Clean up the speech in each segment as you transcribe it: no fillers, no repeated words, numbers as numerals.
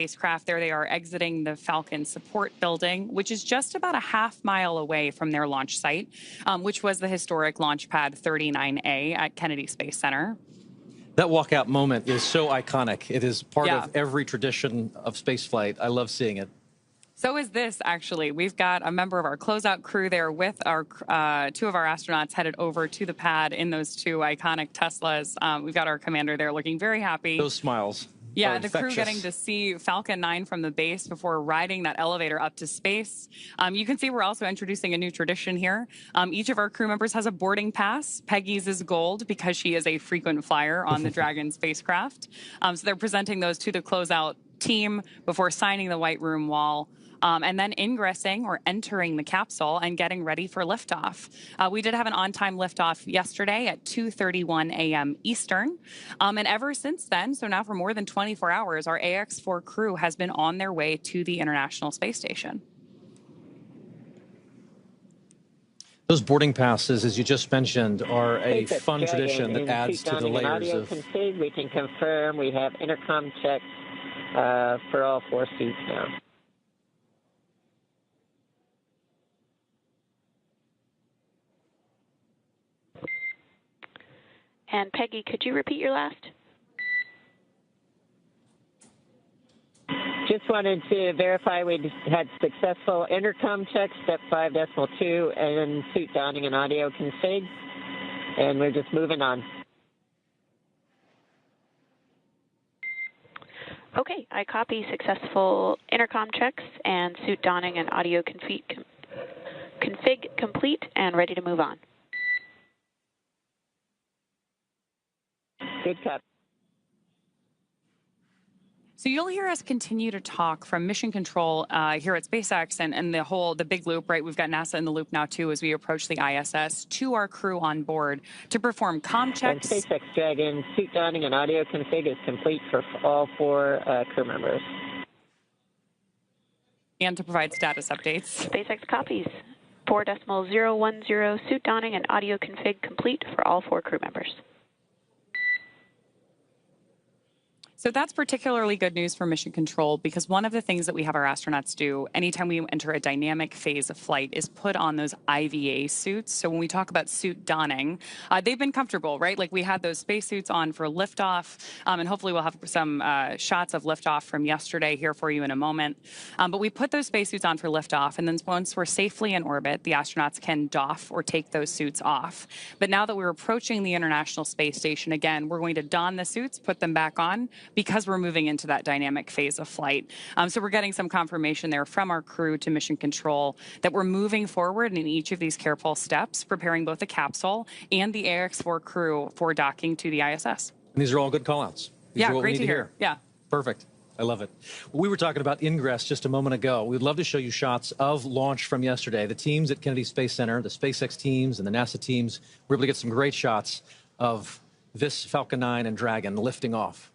spacecraft. There they are exiting the Falcon support building, which is just about a half-mile away from their launch site, which was the historic Launch Pad 39A at Kennedy Space Center. That walkout moment is so iconic. It is part of every tradition of spaceflight. I love seeing it. So is this, actually. We've got a member of our closeout crew there with our two of our astronauts headed over to the pad in those two iconic Teslas. We've got our commander there looking very happy. Those smiles. Yeah, the crew getting to see Falcon 9 from the base before riding that elevator up to space. You can see we're also introducing a new tradition here. Each of our crew members has a boarding pass. Peggy's is gold because she is a frequent flyer on the Dragon spacecraft. So they're presenting those to the closeout team before signing the White Room wall. And then ingressing or entering the capsule and getting ready for liftoff. We did have an on-time liftoff yesterday at 2:31 a.m. Eastern. And ever since then, so now for more than 24 hours, our AX-4 crew has been on their way to the International Space Station. Those boarding passes, as you just mentioned, are a fun tradition that adds to the layers of... We can confirm we have intercom checks for all 4 seats now. And Peggy, could you repeat your last? Just wanted to verify we had successful intercom checks, step 5.2, and suit donning and audio config. And we're just moving on. Okay, I copy successful intercom checks and suit donning and audio config complete and ready to move on. Good cut. So you'll hear us continue to talk from mission control here at SpaceX and the big loop, right? We've got NASA in the loop now, too, as we approach the ISS, to our crew on board to perform comm checks. And SpaceX Dragon suit donning and audio config is complete for all 4 crew members. And to provide status updates. SpaceX copies. 4.010 suit donning and audio config complete for all 4 crew members. So that's particularly good news for mission control because one of the things that we have our astronauts do anytime we enter a dynamic phase of flight is put on those IVA suits. So when we talk about suit donning, they've been comfortable, right? Like we had those spacesuits on for liftoff, and hopefully we'll have some shots of liftoff from yesterday here for you in a moment. But we put those spacesuits on for liftoff, and then once we're safely in orbit, the astronauts can doff or take those suits off. But now that we're approaching the International Space Station, again, we're going to don the suits, put them back on, because we're moving into that dynamic phase of flight. So we're getting some confirmation there from our crew to mission control that we're moving forward in each of these careful steps, preparing both the capsule and the AX-4 crew for docking to the ISS. And these are all good call-outs. Yeah, great to hear. Yeah. Perfect. I love it. We were talking about ingress just a moment ago. We'd love to show you shots of launch from yesterday. The teams at Kennedy Space Center, the SpaceX teams and the NASA teams, were able to get some great shots of this Falcon 9 and Dragon lifting off.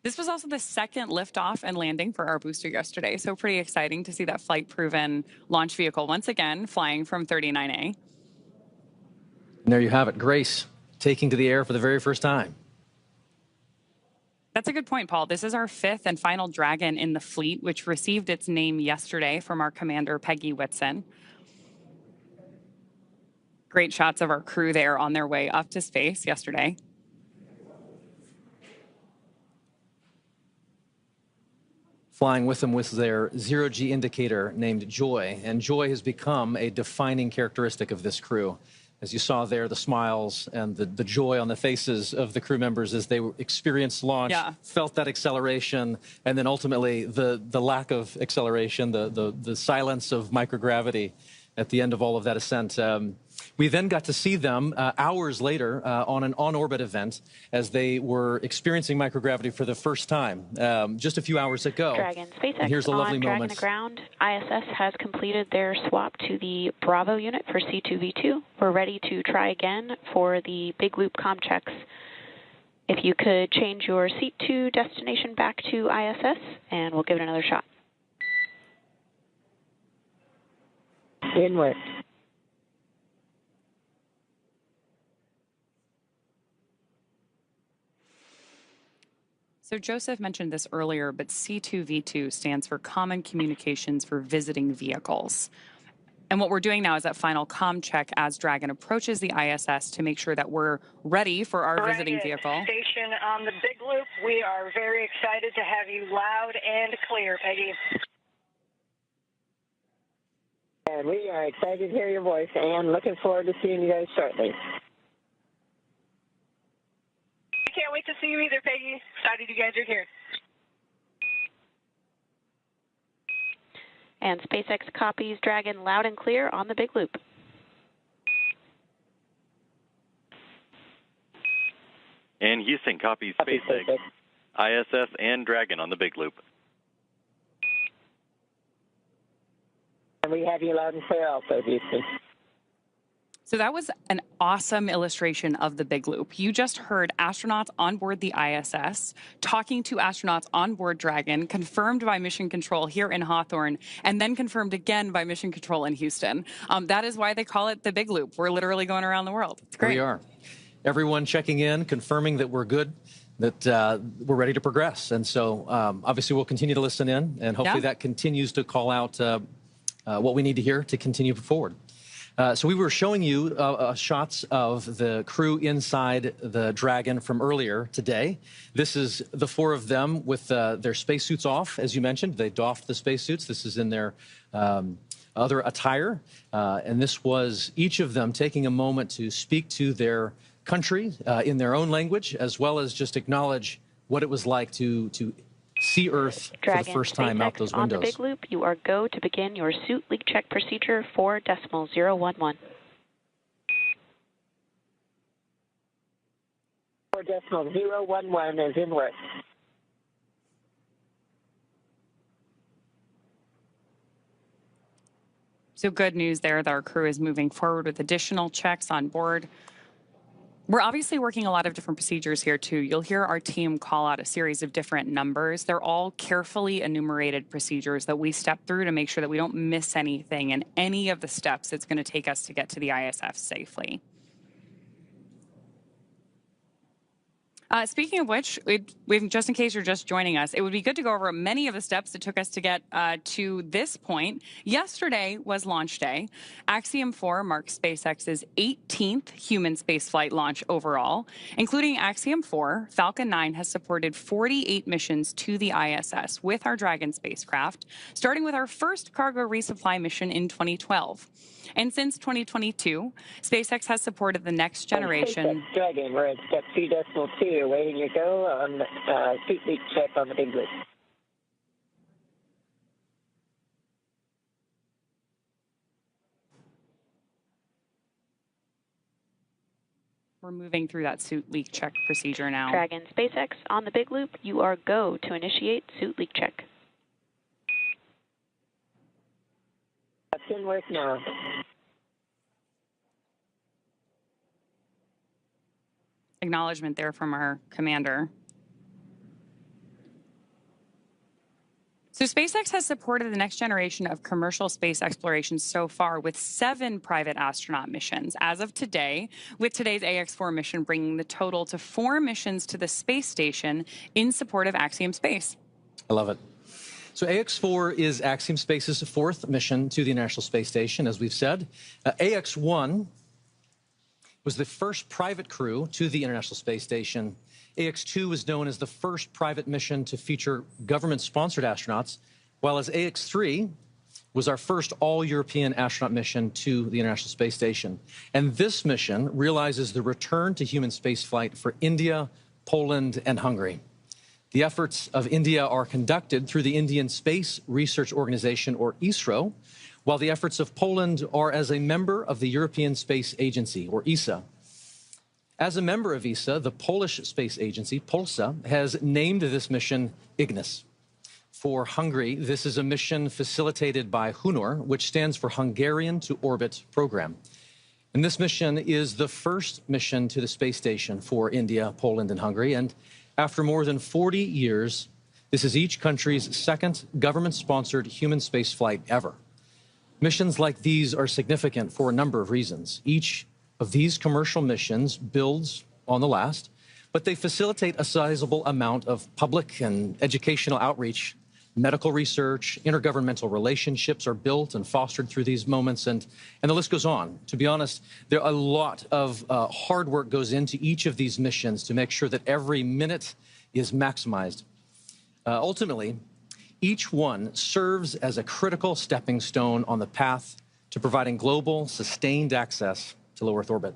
This was also the second liftoff and landing for our booster yesterday, so pretty exciting to see that flight-proven launch vehicle once again flying from 39A. And there you have it, Grace taking to the air for the very first time. That's a good point, Paul. This is our 5th and final Dragon in the fleet, which received its name yesterday from our commander, Peggy Whitson. Great shots of our crew there on their way up to space yesterday. Flying with them was their zero-G indicator named Joy, and Joy has become a defining characteristic of this crew. As you saw there, the smiles and the joy on the faces of the crew members as they experienced launch, felt that acceleration, and then ultimately the lack of acceleration, the silence of microgravity at the end of all of that ascent. We then got to see them hours later on an on-orbit event as they were experiencing microgravity for the first time just a few hours ago. Dragon, SpaceX and here's a lovely on Dragon moment. to ground. ISS has completed their swap to the Bravo unit for C2V2. We're ready to try again for the big loop comm checks. If you could change your seat to destination back to ISS, and we'll give it another shot. Inward. So Joseph mentioned this earlier, but C2V2 stands for Common Communications for Visiting Vehicles. And what we're doing now is that final comm check as Dragon approaches the ISS to make sure that we're ready for our visiting vehicle. Station on the Big Loop. We are very excited to have you loud and clear, Peggy. And we are excited to hear your voice, and looking forward to seeing you guys shortly. I can't wait to see you either, Peggy. Excited you guys are here. And SpaceX copies Dragon loud and clear on the Big Loop. And Houston copies SpaceX, ISS, and Dragon on the Big Loop. And we have you loud and clear also, Houston. So that was an awesome illustration of the Big Loop. You just heard astronauts on board the ISS talking to astronauts on board Dragon, confirmed by Mission Control here in Hawthorne, and then confirmed again by Mission Control in Houston. That is why they call it the Big Loop. We're literally going around the world. It's great. We are. Everyone checking in, confirming that we're good, that we're ready to progress. And so obviously we'll continue to listen in, and hopefully that continues to call out what we need to hear to continue forward. So we were showing you shots of the crew inside the Dragon from earlier today. This is the four of them with their spacesuits off, as you mentioned. They doffed the spacesuits. This is in their other attire. And this was each of them taking a moment to speak to their country in their own language, as well as just acknowledge what it was like to see Earth Dragon, for the first time out those windows. On the Big Loop, you are go to begin your suit leak check procedure 4.011. 4.011 is in work. So good news there that our crew is moving forward with additional checks on board. We're obviously working a lot of different procedures here, too. You'll hear our team call out a series of different numbers. They're all carefully enumerated procedures that we step through to make sure that we don't miss anything in any of the steps it's going to take us to get to the ISS safely. Speaking of which, just in case you're just joining us, it would be good to go over many of the steps it took us to get to this point. Yesterday was launch day. Axiom-4 marks SpaceX's 18th human spaceflight launch overall. Including Axiom-4, Falcon 9 has supported 48 missions to the ISS with our Dragon spacecraft, starting with our first cargo resupply mission in 2012. And since 2022, SpaceX has supported the next generation. SpaceX Dragon, we're at step 2.2, waiting to go on suit leak check on the Big Loop. We're moving through that suit leak check procedure now. Dragon SpaceX on the Big Loop, you are go to initiate suit leak check. That's in work now. Acknowledgement there from our commander. So SpaceX has supported the next generation of commercial space exploration so far with 7 private astronaut missions as of today, with today's AX-4 mission bringing the total to 4 missions to the space station in support of Axiom Space. I love it. So AX-4 is Axiom Space's 4th mission to the International Space Station, as we've said. AX-1 was the first private crew to the International Space Station. AX-2 was known as the first private mission to feature government-sponsored astronauts, while as AX-3 was our first all-European astronaut mission to the International Space Station. And this mission realizes the return to human spaceflight for India, Poland, and Hungary. The efforts of India are conducted through the Indian Space Research Organization, or ISRO, while the efforts of Poland are as a member of the European Space Agency, or ESA. As a member of ESA, the Polish Space Agency, Polsa, has named this mission Ignis. For Hungary, this is a mission facilitated by HUNOR, which stands for Hungarian to Orbit Program. And this mission is the first mission to the space station for India, Poland, and Hungary. And after more than 40 years, this is each country's second government-sponsored human space flight ever. Missions like these are significant for a number of reasons. Each of these commercial missions builds on the last, but they facilitate a sizable amount of public and educational outreach. Medical research, intergovernmental relationships are built and fostered through these moments, and the list goes on. To be honest, there a lot of hard work goes into each of these missions to make sure that every minute is maximized. Ultimately, each one serves as a critical stepping stone on the path to providing global, sustained access to low Earth orbit.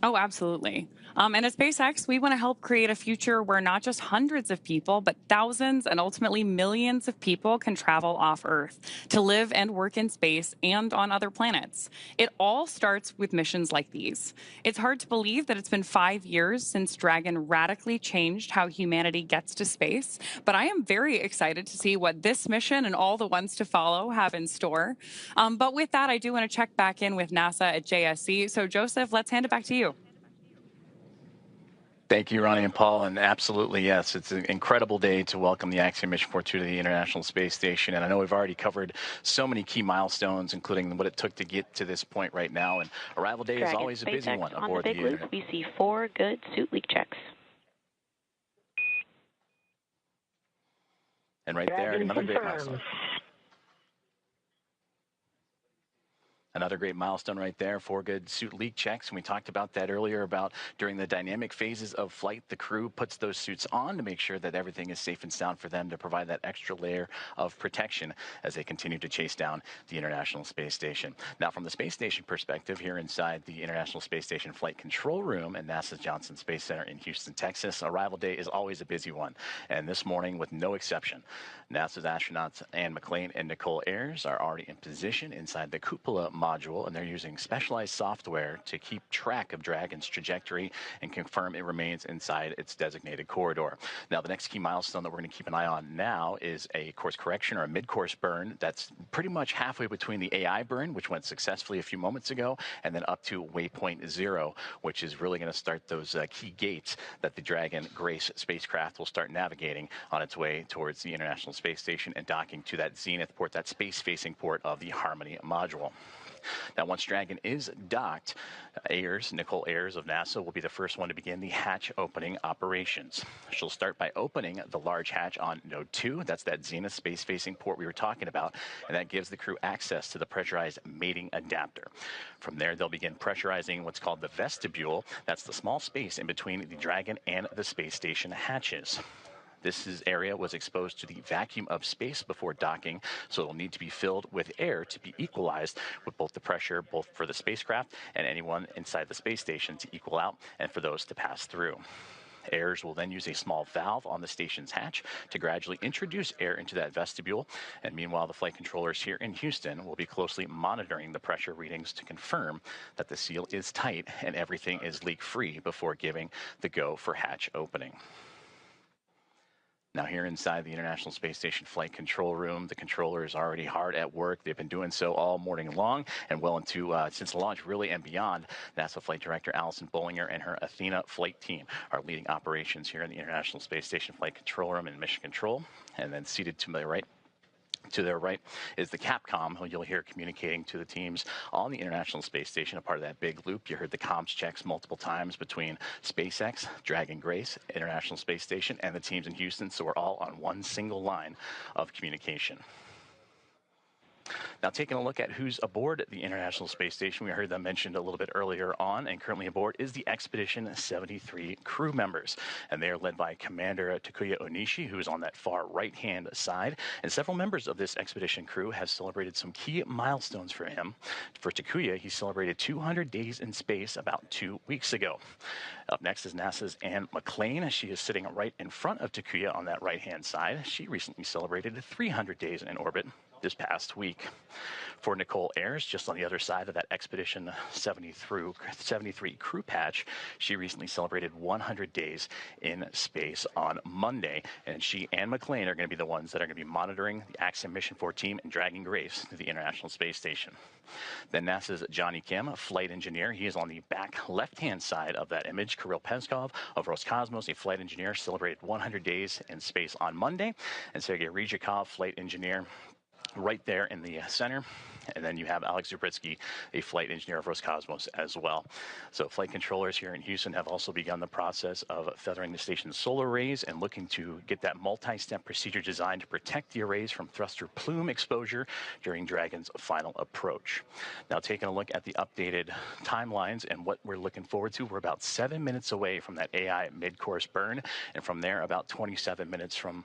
Oh, absolutely. And at SpaceX, we want to help create a future where not just hundreds of people, but thousands and ultimately millions of people can travel off Earth to live and work in space and on other planets. It all starts with missions like these. It's hard to believe that it's been 5 years since Dragon radically changed how humanity gets to space, but I am very excited to see what this mission and all the ones to follow have in store. But with that, I do want to check back in with NASA at JSC. So Joseph, let's hand it back to you. Thank you, Ronnie and Paul, and absolutely, yes, it's an incredible day to welcome the Axiom-4 to the International Space Station, and I know we've already covered so many key milestones, including what it took to get to this point right now, and arrival day is always a busy one aboard the Big Loop. We see 4 good suit leak checks. And right there, another great milestone. Another great milestone right there, 4 good suit leak checks. And we talked about that earlier about during the dynamic phases of flight, the crew puts those suits on to make sure that everything is safe and sound for them to provide that extra layer of protection as they continue to chase down the International Space Station. Now, from the space station perspective, here inside the International Space Station Flight Control Room at NASA's Johnson Space Center in Houston, Texas, arrival day is always a busy one. And this morning, with no exception, NASA's astronauts Anne McClain and Nicole Ayers are already in position inside the cupola module, and they're using specialized software to keep track of Dragon's trajectory and confirm it remains inside its designated corridor. Now, the next key milestone that we're going to keep an eye on now is a course correction or a mid-course burn that's pretty much halfway between the AI burn, which went successfully a few moments ago, and then up to Waypoint 0, which is really going to start those key gates that the Dragon Grace spacecraft will start navigating on its way towards the International Space Station and docking to that zenith port, that space-facing port of the Harmony module. Now, once Dragon is docked, Nicole Ayers of NASA will be the first one to begin the hatch opening operations. She'll start by opening the large hatch on Node 2. That's that zenith space-facing port we were talking about, and that gives the crew access to the pressurized mating adapter. From there, they'll begin pressurizing what's called the vestibule. That's the small space in between the Dragon and the space station hatches. This area was exposed to the vacuum of space before docking, so it'll need to be filled with air to be equalized with both the pressure, both for the spacecraft and anyone inside the space station to equal out and for those to pass through. Ayers will then use a small valve on the station's hatch to gradually introduce air into that vestibule. And meanwhile, the flight controllers here in Houston will be closely monitoring the pressure readings to confirm that the seal is tight and everything is leak-free before giving the go for hatch opening. Now, here inside the International Space Station Flight Control Room, the controller is already hard at work. They've been doing so all morning long and well into since the launch, really, and beyond. NASA Flight Director Allison Bollinger and her Athena flight team are leading operations here in the International Space Station Flight Control Room in Mission Control. And then seated to my right, to their right is the Capcom, who you'll hear communicating to the teams on the International Space Station, a part of that big loop. You heard the comms checks multiple times between SpaceX, Dragon Grace, International Space Station, and the teams in Houston, so we're all on one single line of communication. Now, taking a look at who's aboard the International Space Station, we heard them mentioned a little bit earlier on, and currently aboard is the Expedition 73 crew members. And they are led by Commander Takuya Onishi, who is on that far right-hand side. And several members of this expedition crew have celebrated some key milestones for him. For Takuya, he celebrated 200 days in space about 2 weeks ago. Up next is NASA's Anne McClain. She is sitting right in front of Takuya on that right-hand side. She recently celebrated 300 days in orbit this past week. For Nicole Ayers, just on the other side of that Expedition 73 crew patch, she recently celebrated 100 days in space on Monday, and she and McClain are going to be the ones that are going to be monitoring the Axiom-4 team and Dragon Grace to the International Space Station. Then NASA's Johnny Kim, a flight engineer, he is on the back left-hand side of that image. Kirill Peskov of Roscosmos, a flight engineer, celebrated 100 days in space on Monday, and Sergei Ryzhikov, flight engineer, right there in the center. And then you have Alex Zubritsky, a flight engineer of Roscosmos as well. So flight controllers here in Houston have also begun the process of feathering the station's solar arrays and looking to get that multi-step procedure designed to protect the arrays from thruster plume exposure during Dragon's final approach. Now, taking a look at the updated timelines and what we're looking forward to, we're about 7 minutes away from that AI mid-course burn, and from there, about 27 minutes from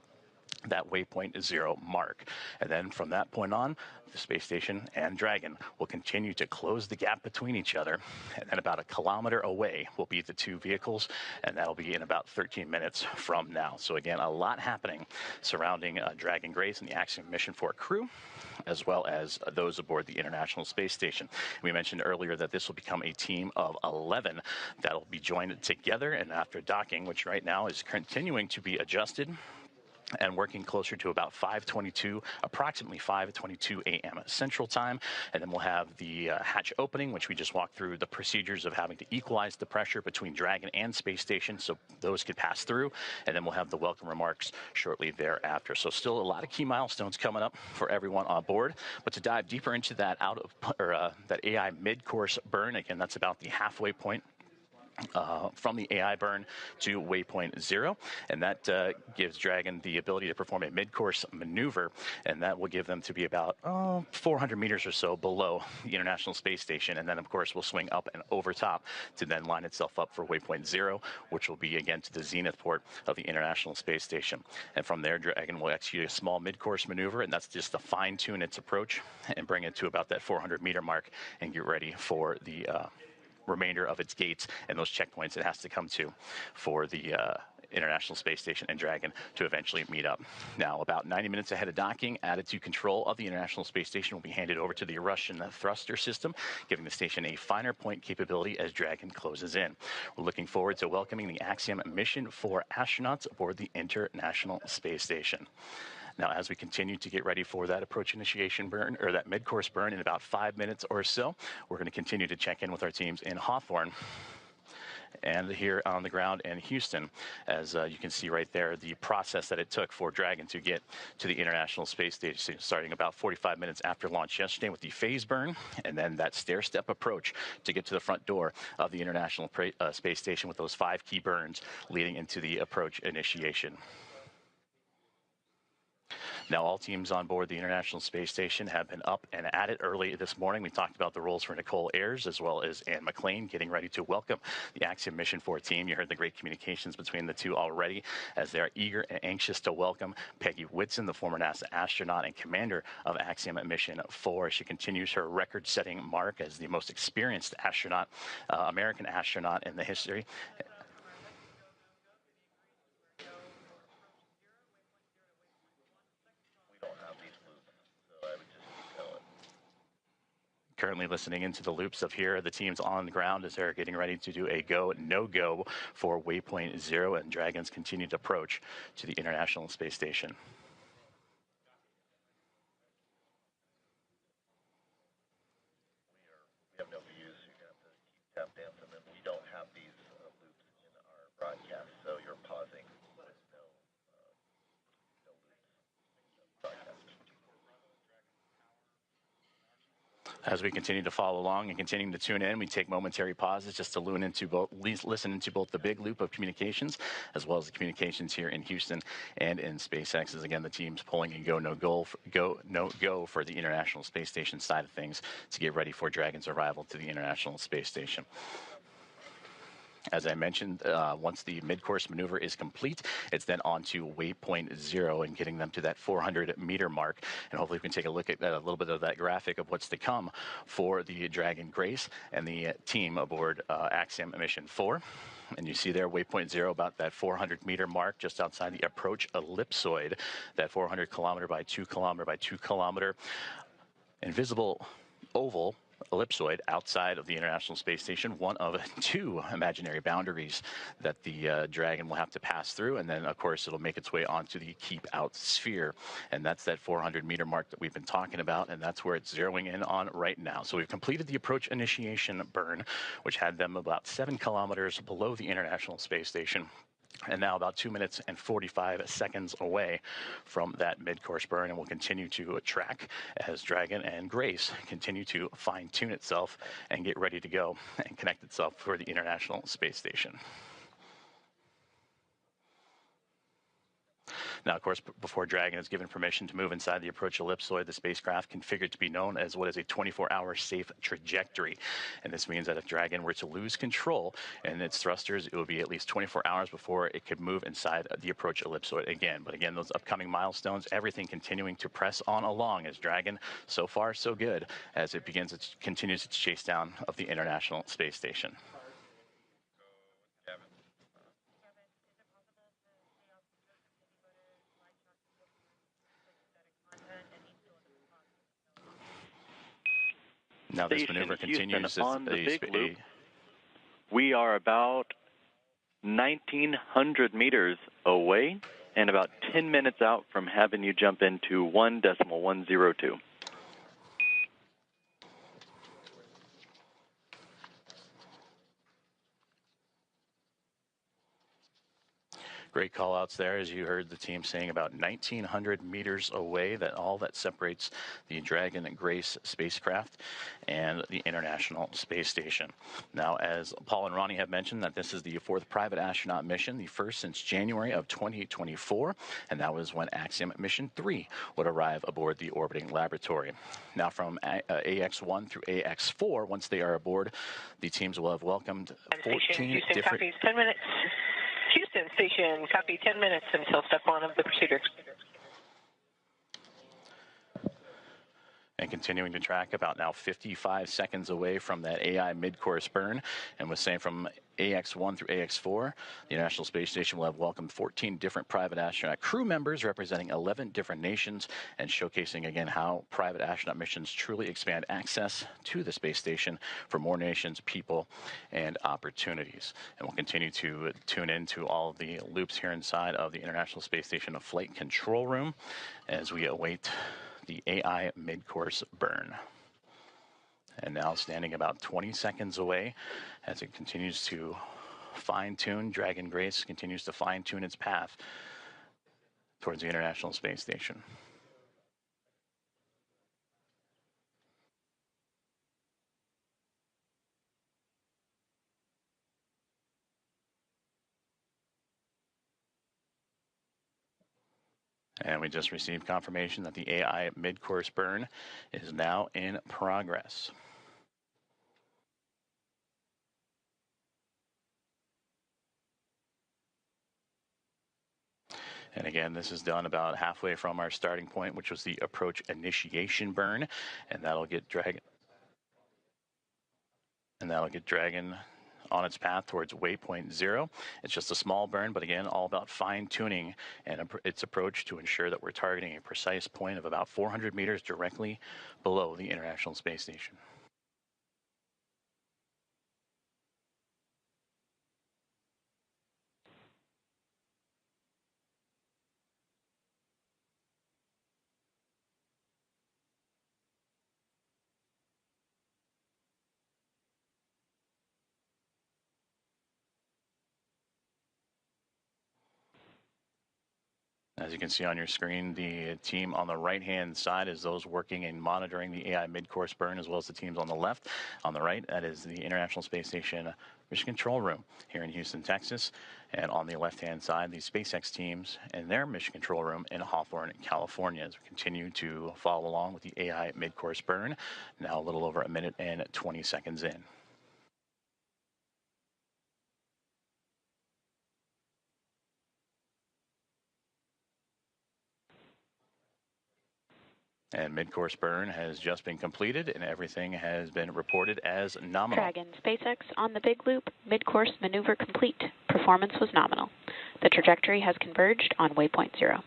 that Waypoint 0 mark. And then from that point on, the space station and Dragon will continue to close the gap between each other. And then about 1 kilometer away will be the two vehicles, and that'll be in about 13 minutes from now. So again, a lot happening surrounding Dragon Grace and the Axiom-4 crew, as well as those aboard the International Space Station. We mentioned earlier that this will become a team of 11 that'll be joined together, and after docking, which right now is continuing to be adjusted, and working closer to about 5:22, approximately 5:22 a.m. Central Time. And then we'll have the hatch opening, which we just walked through the procedures of having to equalize the pressure between Dragon and Space Station so those could pass through. And then we'll have the welcome remarks shortly thereafter. So still a lot of key milestones coming up for everyone on board. But to dive deeper into that that AI mid-course burn, again, that's about the halfway point from the AI burn to Waypoint 0, and that gives Dragon the ability to perform a mid-course maneuver, and that will give them to be about 400 meters or so below the International Space Station, and then of course will swing up and over top to then line itself up for Waypoint 0, which will be again to the zenith port of the International Space Station. And from there, Dragon will execute a small mid-course maneuver, and that's just to fine-tune its approach and bring it to about that 400-meter mark and get ready for the remainder of its gates and those checkpoints it has to come to for the International Space Station and Dragon to eventually meet up. Now, about 90 minutes ahead of docking, attitude control of the International Space Station will be handed over to the Russian thruster system, giving the station a finer point capability as Dragon closes in. We're looking forward to welcoming the Axiom-4 astronauts aboard the International Space Station. Now, as we continue to get ready for that approach initiation burn, or that mid-course burn in about 5 minutes or so, we're going to continue to check in with our teams in Hawthorne and here on the ground in Houston. As you can see right there, the process that it took for Dragon to get to the International Space Station, starting about 45 minutes after launch yesterday with the phase burn, and then that stair-step approach to get to the front door of the International Space Station with those 5 key burns leading into the approach initiation. Now, all teams on board the International Space Station have been up and at it early this morning. We talked about the roles for Nicole Ayers as well as Ann McLean getting ready to welcome the Axiom-4 team. You heard the great communications between the two already as they're eager and anxious to welcome Peggy Whitson, the former NASA astronaut and commander of Axiom-4. She continues her record-setting mark as the most experienced astronaut, American astronaut in the history. Currently listening into the loops of here, the teams on the ground as they're getting ready to do a go, no-go for Waypoint 0 and Dragon's continued approach to the International Space Station. We have no views, so you're going to have to keep tap dancing, and we don't have these loops in our broadcast, so you're pausing with no loops in the broadcast. As we continue to follow along and continue to tune in, we take momentary pauses just to listen into both the big loop of communications as well as the communications here in Houston and in SpaceX. As again, the team's pulling a go, no go for the International Space Station side of things to get ready for Dragon's arrival to the International Space Station. As I mentioned, once the mid-course maneuver is complete, it's then on to Waypoint 0 and getting them to that 400-meter mark. And hopefully we can take a look at a little bit of that graphic of what's to come for the Dragon Grace and the team aboard Axiom-4. And you see there, Waypoint 0, about that 400-meter mark just outside the approach ellipsoid, that 400 kilometer by 2 kilometer by 2 kilometer invisible oval ellipsoid outside of the International Space Station, one of 2 imaginary boundaries that the Dragon will have to pass through, and then of course it'll make its way onto the keep out sphere, and that's that 400-meter mark that we've been talking about, and that's where it's zeroing in on right now. So we've completed the approach initiation burn, which had them about 7 kilometers below the International Space Station. and now about 2 minutes and 45 seconds away from that mid-course burn, and we'll continue to track as Dragon and Grace continue to fine-tune itself and get ready to go and connect itself for the International Space Station. Now, of course, before Dragon is given permission to move inside the approach ellipsoid, the spacecraft configured to be known as what is a 24-hour safe trajectory. And this means that if Dragon were to lose control in its thrusters, it would be at least 24 hours before it could move inside the approach ellipsoid again. But again, those upcoming milestones, everything continuing to press on along as Dragon, so far so good, as it continues its chase down of the International Space Station. Now this maneuver continues on the big loop. We are about 1,900 meters away and about 10 minutes out from having you jump into 1.102. Great call outs there, as you heard the team saying, about 1,900 meters away, that all that separates the Dragon and Grace spacecraft and the International Space Station. Now, as Paul and Ronnie have mentioned, that this is the 4th private astronaut mission, the first since January of 2024, and that was when Axiom Mission 3 would arrive aboard the orbiting laboratory. Now, from AX1 through AX4, once they are aboard, the teams will have welcomed 14 different... Copies, 10 minutes. Houston Station, copy 10 minutes until step 1 of the procedure. And continuing to track about now 55 seconds away from that AI mid-course burn. And was saying from AX1 through AX4, the International Space Station will have welcomed 14 different private astronaut crew members representing 11 different nations, and showcasing again how private astronaut missions truly expand access to the space station for more nations, people, and opportunities. And we'll continue to tune into all of the loops here inside of the International Space Station flight control room as we await the AI mid-course burn. And now standing about 20 seconds away as it continues to fine-tune, Dragon Grace continues to fine-tune its path towards the International Space Station. And we just received confirmation that the AI mid-course burn is now in progress. And again, this is done about halfway from our starting point, which was the approach initiation burn, and that'll get Dragon on its path towards Waypoint 0. It's just a small burn, but again, all about fine-tuning and its approach to ensure that we're targeting a precise point of about 400 meters directly below the International Space Station. As you can see on your screen, the team on the right-hand side is those working and monitoring the AI mid-course burn, as well as the teams on the left. On the right, that is the International Space Station Mission Control Room here in Houston, Texas. And on the left-hand side, the SpaceX teams and their Mission Control Room in Hawthorne, California, as we continue to follow along with the AI mid-course burn, now a little over 1 minute and 20 seconds in. And mid-course burn has just been completed, and everything has been reported as nominal. Dragon, SpaceX on the big loop, mid-course maneuver complete. Performance was nominal. The trajectory has converged on Waypoint 0.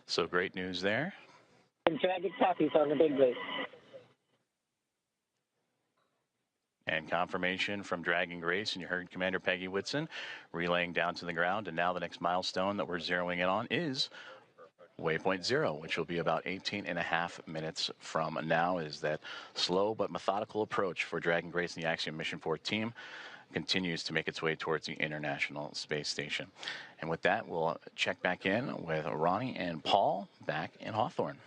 So great news there. And Dragon copies on the big loop. And confirmation from Dragon Grace, and you heard Commander Peggy Whitson relaying down to the ground. And now the next milestone that we're zeroing in on is Waypoint 0, which will be about 18.5 minutes from now, is that slow but methodical approach for Dragon Grace and the Axiom-4 team continues to make its way towards the International Space Station. And with that, we'll check back in with Ronnie and Paul back in Hawthorne.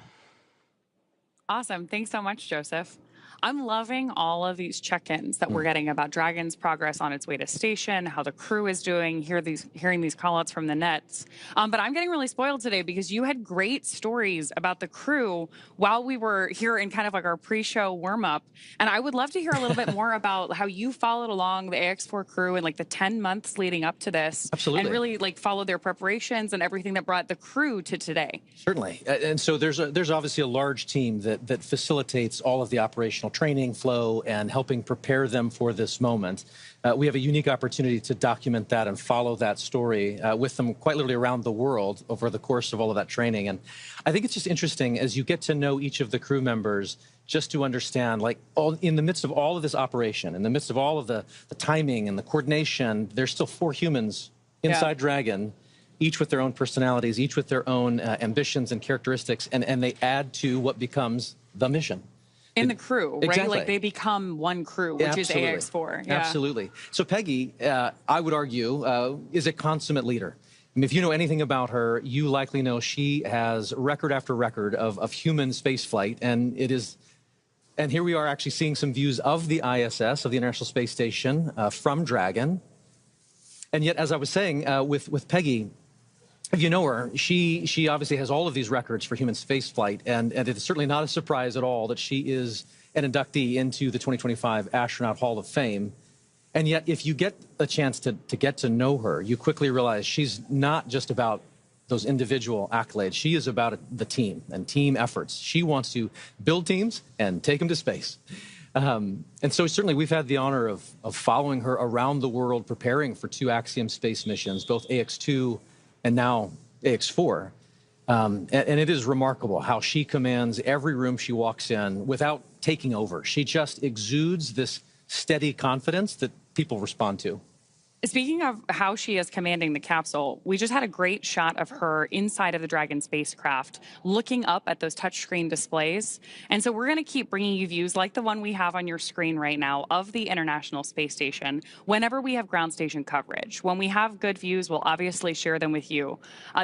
Awesome. Thanks so much, Joseph. I'm loving all of these check-ins that we're getting about Dragon's progress on its way to station, how the crew is doing, hearing these call-outs from the nets. But I'm getting really spoiled today because you had great stories about the crew while we were here in kind of like our pre-show warm-up. And I would love to hear a little bit more about how you followed along the AX4 crew in like the 10 months leading up to this. Absolutely. And really like followed their preparations and everything that brought the crew to today. Certainly. And so there's obviously a large team that facilitates all of the operational training flow and helping prepare them for this moment. We have a unique opportunity to document that and follow that story with them quite literally around the world over the course of all of that training. And I think it's just interesting as you get to know each of the crew members, just to understand, like, in the midst of all of this operation, in the midst of all of the timing and the coordination, there's still 4 humans inside Dragon, each with their own personalities, each with their own ambitions and characteristics, and they add to what becomes the mission. In the crew, right? Exactly. Like they become one crew, which is AX4. Yeah. Absolutely. So Peggy, I would argue, is a consummate leader. I mean, if you know anything about her, you likely know she has record after record of human spaceflight, and it is. And here we are actually seeing some views of the ISS, of the International Space Station, from Dragon. And yet, as I was saying, with Peggy, if you know her, she obviously has all of these records for human spaceflight, and it is certainly not a surprise at all that she is an inductee into the 2025 Astronaut Hall of Fame. And yet, if you get a chance to get to know her, you quickly realize she's not just about those individual accolades. She is about the team and team efforts. She wants to build teams and take them to space. And so certainly we've had the honor of following her around the world, preparing for 2 Axiom space missions, both AX2 and now AX4. And it is remarkable how she commands every room she walks in without taking over. She just exudes this steady confidence that people respond to. Speaking of how she is commanding the capsule, we just had a great shot of her inside of the Dragon spacecraft, looking up at those touchscreen displays. And so we're going to keep bringing you views like the one we have on your screen right now of the International Space Station whenever we have ground station coverage. When we have good views, we'll obviously share them with you.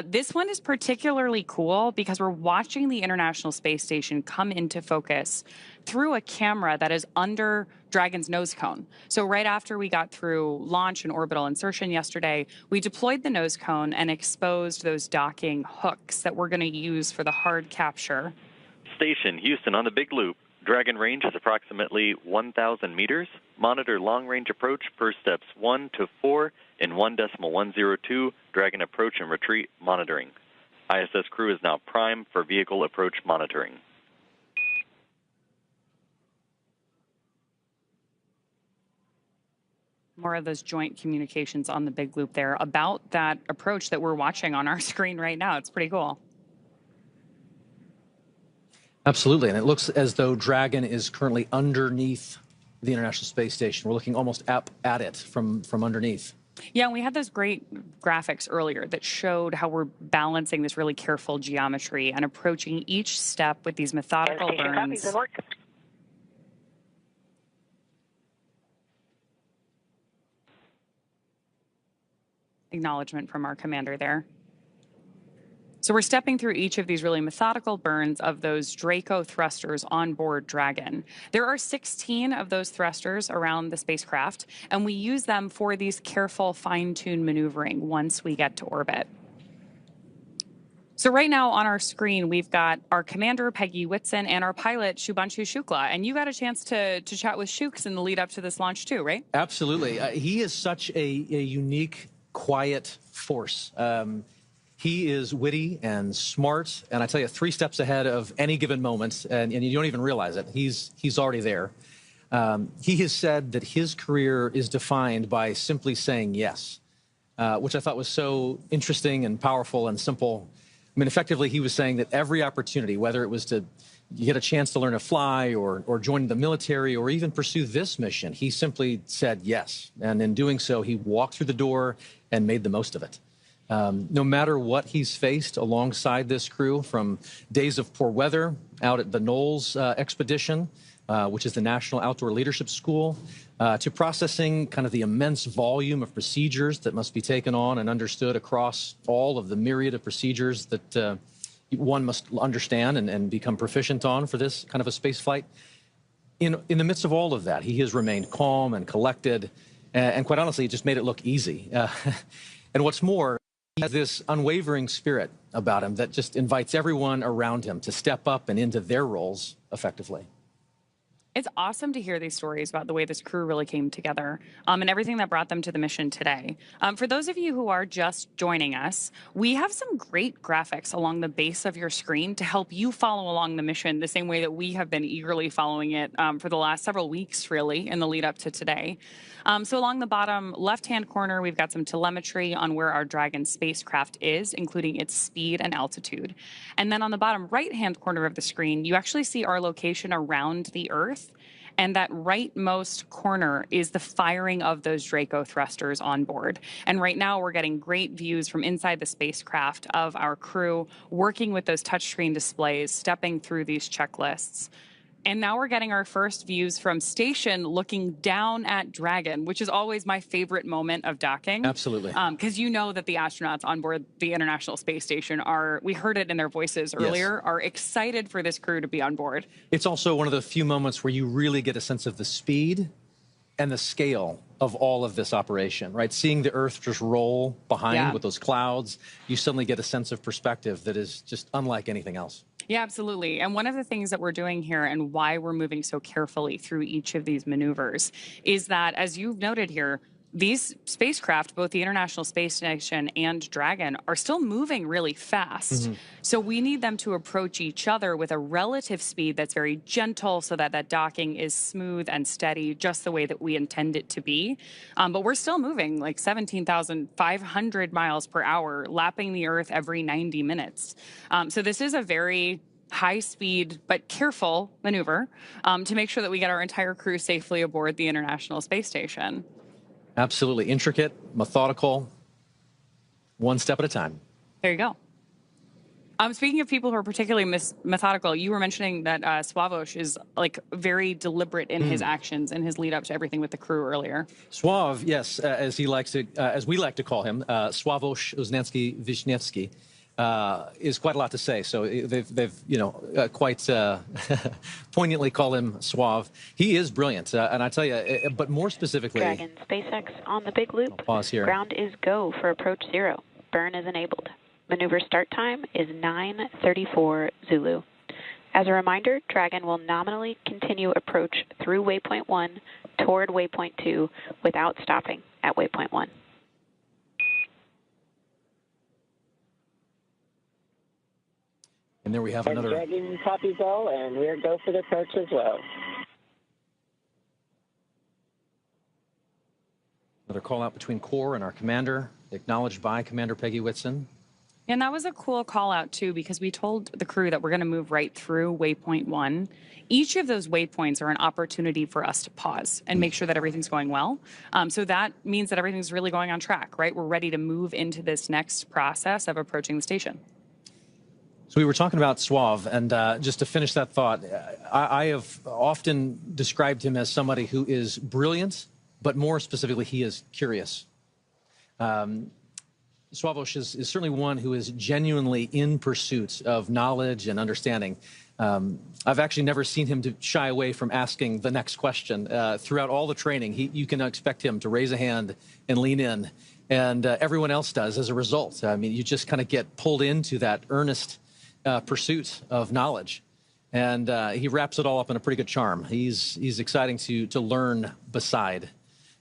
This one is particularly cool because we're watching the International Space Station come into focus through a camera that is under Dragon's nose cone. So right after we got through launch and orbital insertion yesterday, we deployed the nose cone and exposed those docking hooks that we're going to use for the hard capture. Station Houston on the big loop. Dragon range is approximately 1,000 meters. Monitor long-range approach per steps 1 to 4 in 1.102 Dragon approach and retreat monitoring. ISS crew is now primed for vehicle approach monitoring. More of those joint communications on the big loop there about that approach that we're watching on our screen right now. It's pretty cool. Absolutely. And it looks as though Dragon is currently underneath the International Space Station. We're looking almost up at it from underneath. Yeah, and we had those great graphics earlier that showed how we're balancing this really careful geometry and approaching each step with these methodical burns. Acknowledgement from our commander there. So we're stepping through each of these really methodical burns of those Draco thrusters on board Dragon. There are 16 of those thrusters around the spacecraft, and we use them for these careful, fine-tuned maneuvering once we get to orbit. So right now on our screen, we've got our commander, Peggy Whitson, and our pilot, Shubhanshu Shukla. And you got a chance to chat with Shukes in the lead up to this launch too, right? Absolutely. He is such a unique, quiet force. He is witty and smart, and I tell you, 3 steps ahead of any given moment, and you don't even realize it. He's already there. He has said that his career is defined by simply saying yes, which I thought was so interesting and powerful and simple. I mean, effectively, he was saying that every opportunity, whether it was to get a chance to learn to fly or join the military or even pursue this mission, he simply said yes. And in doing so, he walked through the door and made the most of it. No matter what he's faced alongside this crew, from days of poor weather out at the Knowles expedition, which is the National Outdoor Leadership School, to processing kind of the immense volume of procedures that must be taken on and understood across all of the myriad of procedures that one must understand and become proficient on for this kind of a space flight. In the midst of all of that, he has remained calm and collected, and quite honestly, it just made it look easy. And what's more, he has this unwavering spirit about him that just invites everyone around him to step up and into their roles effectively. It's awesome to hear these stories about the way this crew really came together and everything that brought them to the mission today. For those of you who are just joining us, we have some great graphics along the base of your screen to help you follow along the mission the same way that we have been eagerly following it for the last several weeks, really, in the lead up to today. So along the bottom left-hand corner, we've got some telemetry on where our Dragon spacecraft is, including its speed and altitude. And then on the bottom right-hand corner of the screen, you actually see our location around the Earth. And that rightmost corner is the firing of those Draco thrusters on board. And right now we're getting great views from inside the spacecraft of our crew working with those touchscreen displays, stepping through these checklists. And now we're getting our first views from station looking down at Dragon, which is always my favorite moment of docking. Absolutely. Because you know that the astronauts on board the International Space Station are, we heard it in their voices earlier, are excited for this crew to be on board. It's also one of the few moments where you really get a sense of the speed and the scale of all of this operation, right? Seeing the Earth just roll behind with those clouds, you suddenly get a sense of perspective that is just unlike anything else. Yeah, absolutely. And one of the things that we're doing here and why we're moving so carefully through each of these maneuvers is that, as you've noted here, these spacecraft, both the International Space Station and Dragon, are still moving really fast. So we need them to approach each other with a relative speed that's very gentle so that that docking is smooth and steady, just the way that we intend it to be. But we're still moving like 17,500 miles per hour, lapping the Earth every 90 minutes. So this is a very high speed but careful maneuver to make sure that we get our entire crew safely aboard the International Space Station. Absolutely intricate, methodical, one step at a time. There you go. Speaking of people who are particularly methodical, you were mentioning that Sławomir is like very deliberate in his actions and his lead up to everything with the crew earlier. Sław, yes, as he likes to, as we like to call him, Sławomir Uznanski-Wiśniewski, is quite a lot to say. So they've you know, quite poignantly call him Sław. He is brilliant, and I tell you, but more specifically, Dragon, SpaceX on the big loop. I'll pause here. Ground is go for approach 0. Burn is enabled. Maneuver start time is 9:34 Zulu. As a reminder, Dragon will nominally continue approach through Waypoint 1 toward Waypoint 2 without stopping at Waypoint 1. And there we have another. Dragon copies all, and we're go for the approach as well. Another call out between Core and our commander, acknowledged by Commander Peggy Whitson. And that was a cool call out too, because we told the crew that we're going to move right through Waypoint 1. Each of those waypoints are an opportunity for us to pause and make sure that everything's going well. So that means that everything's really going on track, right? We're ready to move into this next process of approaching the station. So we were talking about Sław, and just to finish that thought, I have often described him as somebody who is brilliant, but more specifically, he is curious. Sławomir is certainly one who is genuinely in pursuit of knowledge and understanding. I've actually never seen him to shy away from asking the next question. Throughout all the training, you can expect him to raise a hand and lean in, and everyone else does as a result. I mean, you just kind of get pulled into that earnest pursuit of knowledge, and he wraps it all up in a pretty good charm. He's exciting to learn beside.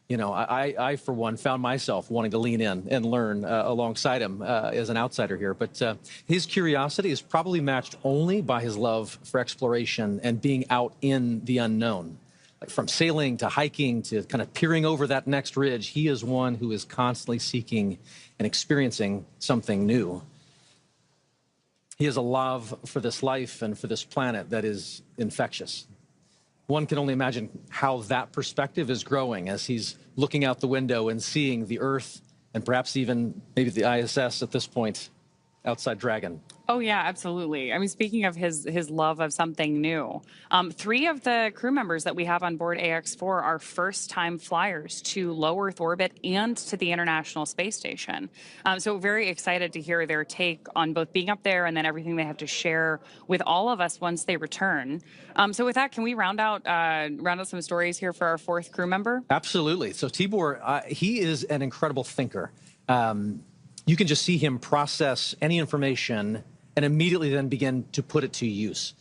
You know, I for one found myself wanting to lean in and learn alongside him as an outsider here. But his curiosity is probably matched only by his love for exploration and being out in the unknown. Like from sailing to hiking to kind of peering over that next ridge, he is one who is constantly seeking and experiencing something new. He has a love for this life and for this planet that is infectious. One can only imagine how that perspective is growing as he's looking out the window and seeing the Earth and perhaps even maybe the ISS at this point outside Dragon. Oh, yeah, absolutely. I mean, speaking of his love of something new, 3 of the crew members that we have on board AX-4 are first-time flyers to low Earth orbit and to the International Space Station. So very excited to hear their take on both being up there and then everything they have to share with all of us once they return. So with that, can we round out some stories here for our 4th crew member? Absolutely. So Tibor, he is an incredible thinker. You can just see him process any information and immediately then begin to put it to use.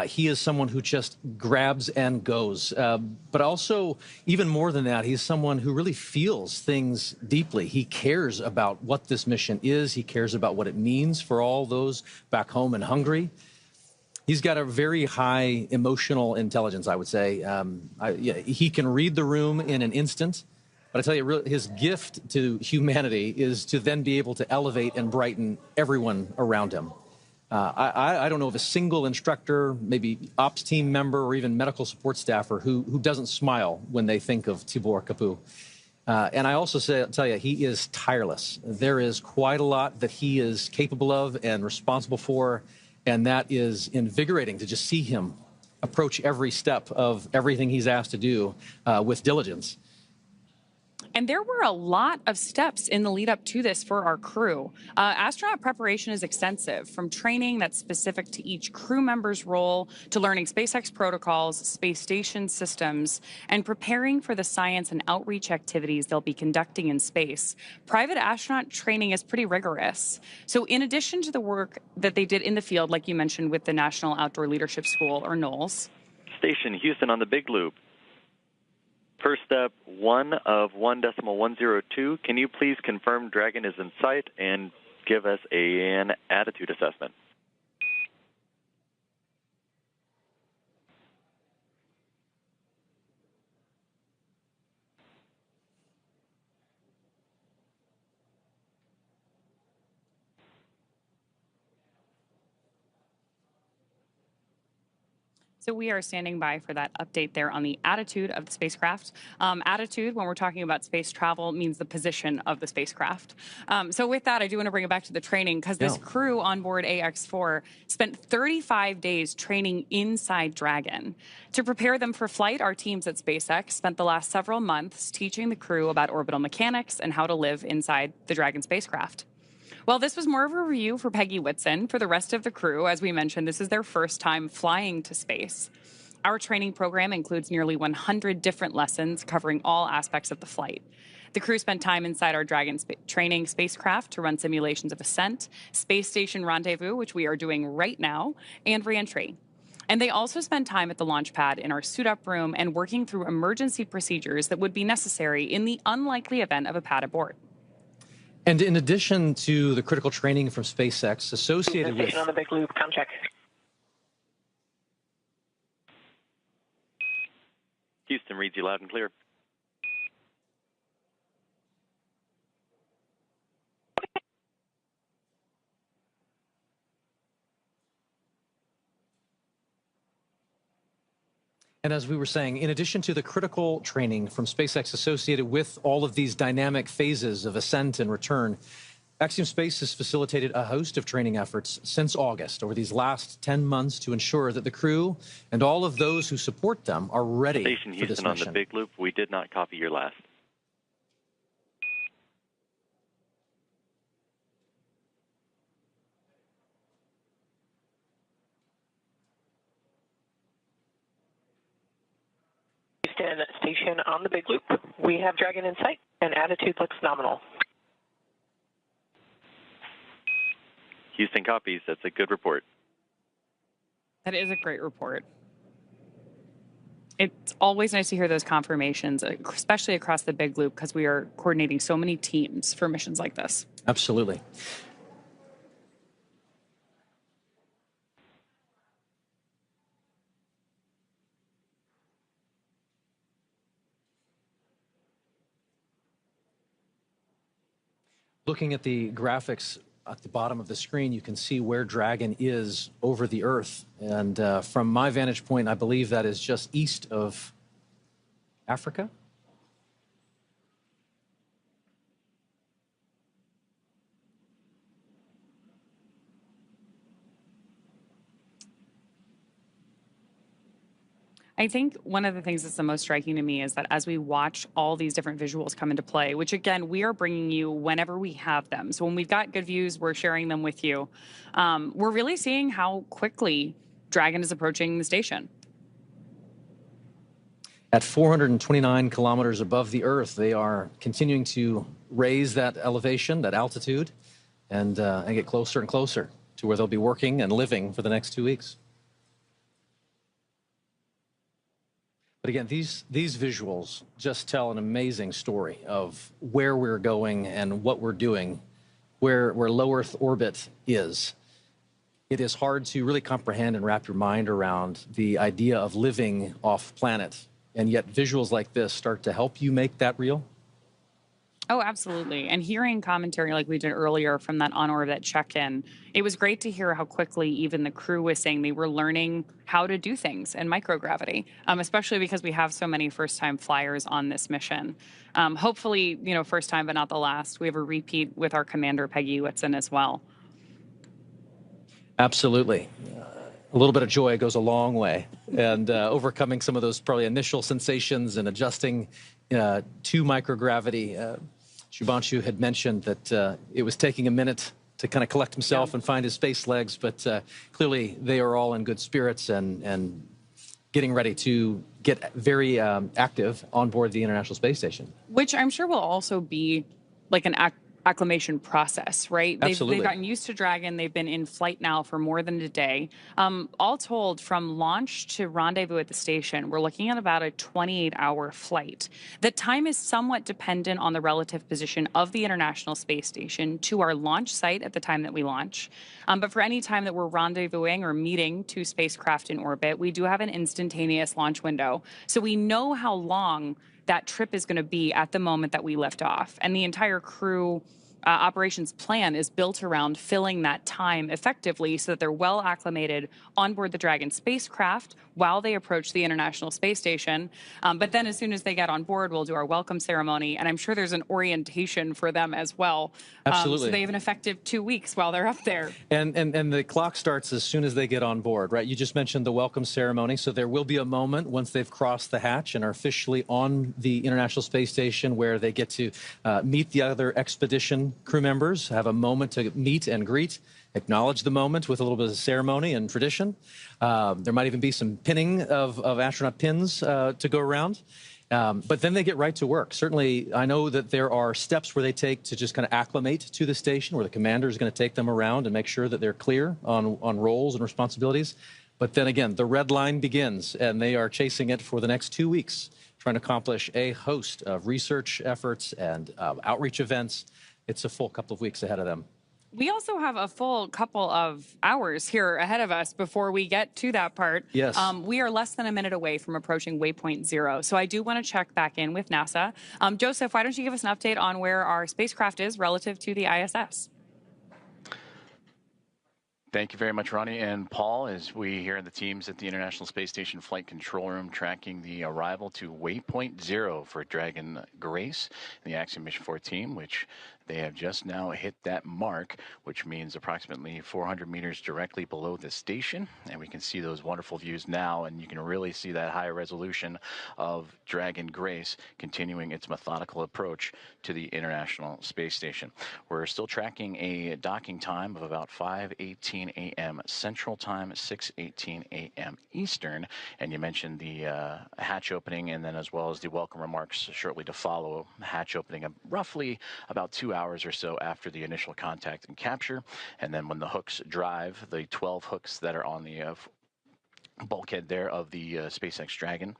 He is someone who just grabs and goes. But also, even more than that, he's someone who really feels things deeply. He cares about what this mission is. He cares about what it means for all those back home in Hungary. He's got a very high emotional intelligence, I would say. He can read the room in an instant. But I tell you, his gift to humanity is to then be able to elevate and brighten everyone around him. I don't know of a single instructor, maybe ops team member, or even medical support staffer who doesn't smile when they think of Tibor Kapu. And I also tell you, he is tireless. There is quite a lot that he is capable of and responsible for, and that is invigorating to just see him approach every step of everything he's asked to do with diligence. And there were a lot of steps in the lead up to this for our crew. Astronaut preparation is extensive, from training that's specific to each crew member's role to learning SpaceX protocols, space station systems, and preparing for the science and outreach activities they'll be conducting in space. Private astronaut training is pretty rigorous. So in addition to the work that they did in the field, like you mentioned with the National Outdoor Leadership School, or NOLS. Station Houston on the Big Loop. First step, 1 of 1.102. Can you please confirm Dragon is in sight and give us an attitude assessment? So we are standing by for that update there on the attitude of the spacecraft. Attitude, when we're talking about space travel, means the position of the spacecraft. So with that, I do want to bring it back to the training, because this crew on board AX-4 spent 35 days training inside Dragon. To prepare them for flight, our teams at SpaceX spent the last several months teaching the crew about orbital mechanics and how to live inside the Dragon spacecraft. Well, this was more of a review for Peggy Whitson. For the rest of the crew, as we mentioned, this is their first time flying to space. Our training program includes nearly 100 different lessons covering all aspects of the flight. The crew spent time inside our Dragon training spacecraft to run simulations of ascent, space station rendezvous, which we are doing right now, and reentry. And they also spent time at the launch pad in our suit-up room and working through emergency procedures that would be necessary in the unlikely event of a pad abort. And in addition to the critical training from SpaceX associated with... on the Big Loop, com check. Houston reads you loud and clear. And as we were saying, in addition to the critical training from SpaceX associated with all of these dynamic phases of ascent and return, Axiom Space has facilitated a host of training efforts since August over these last 10 months to ensure that the crew and all of those who support them are ready Station for this Houston mission. on the Big Loop. We did not copy your last. Houston Station on the Big Loop. We have Dragon in sight, and attitude looks nominal. Houston copies. That's a good report. That is a great report. It's always nice to hear those confirmations, especially across the Big Loop, because we are coordinating so many teams for missions like this. Absolutely. Looking at the graphics at the bottom of the screen, you can see where Dragon is over the Earth. And from my vantage point, I believe that is just east of Africa. I think one of the things that's the most striking to me is that as we watch all these different visuals come into play, which again, we are bringing you whenever we have them. So when we've got good views, we're sharing them with you. We're really seeing how quickly Dragon is approaching the station. At 429 kilometers above the Earth, they are continuing to raise that elevation, that altitude, and get closer and closer to where they'll be working and living for the next 2 weeks. But again, these visuals just tell an amazing story of where we're going and what we're doing, where low Earth orbit is. It is hard to really comprehend and wrap your mind around the idea of living off planet, and yet visuals like this start to help you make that real. Oh, absolutely. And hearing commentary like we did earlier from that on-orbit check-in, it was great to hear how quickly even the crew was saying they were learning how to do things in microgravity, especially because we have so many first-time flyers on this mission. Hopefully, first time, but not the last. We have a repeat with our commander, Peggy Whitson, as well. Absolutely. A little bit of joy goes a long way, and overcoming some of those probably initial sensations and adjusting to microgravity. Shubhanshu had mentioned that it was taking a minute to kind of collect himself and find his space legs, but clearly they are all in good spirits and getting ready to get very active on board the International Space Station. Which I'm sure will also be like an acclimation process, right? Absolutely. They've gotten used to Dragon. They've been in flight now for more than a day. All told, from launch to rendezvous at the station, we're looking at about a 28-hour flight. The time is somewhat dependent on the relative position of the International Space Station to our launch site at the time that we launch. But for any time that we're rendezvousing or meeting two spacecraft in orbit, we do have an instantaneous launch window. So we know how long that trip is going to be at the moment that we lift off. And the entire crew operations plan is built around filling that time effectively so that they're well acclimated on board the Dragon spacecraft while they approach the International Space Station. But then as soon as they get on board, we'll do our welcome ceremony. And I'm sure there's an orientation for them as well. Absolutely. So they have an effective 2 weeks while they're up there. And the clock starts as soon as they get on board, right? You just mentioned the welcome ceremony. So there will be a moment once they've crossed the hatch and are officially on the International Space Station where they get to meet the other expedition crew members, have a moment to meet and greet, acknowledge the moment with a little bit of ceremony and tradition. There might even be some pinning of astronaut pins to go around. But then they get right to work. Certainly, I know that there are steps where they take to just kind of acclimate to the station, where the commander is going to take them around and make sure that they're clear on roles and responsibilities. But then again, the red line begins, and they are chasing it for the next 2 weeks, trying to accomplish a host of research efforts and outreach events. It's a full couple of weeks ahead of them. We also have a full couple of hours here ahead of us before we get to that part. Yes. We are less than a minute away from approaching Waypoint 0. So I do want to check back in with NASA. Joseph, why don't you give us an update on where our spacecraft is relative to the ISS? Thank you very much, Ronnie and Paul, as we here in the teams at the International Space Station Flight Control Room tracking the arrival to Waypoint 0 for Dragon Grace and the Axiom-4 team, which they have just now hit that mark, which means approximately 400 meters directly below the station. And we can see those wonderful views now, and you can really see that high resolution of Dragon Grace continuing its methodical approach to the International Space Station. We're still tracking a docking time of about 5:18 a.m. Central Time, 6:18 a.m. Eastern. And you mentioned the hatch opening, and then as well as the welcome remarks shortly to follow. Hatch opening roughly about 2 hours or so after the initial contact and capture. And then when the hooks drive, the 12 hooks that are on the bulkhead there of the SpaceX Dragon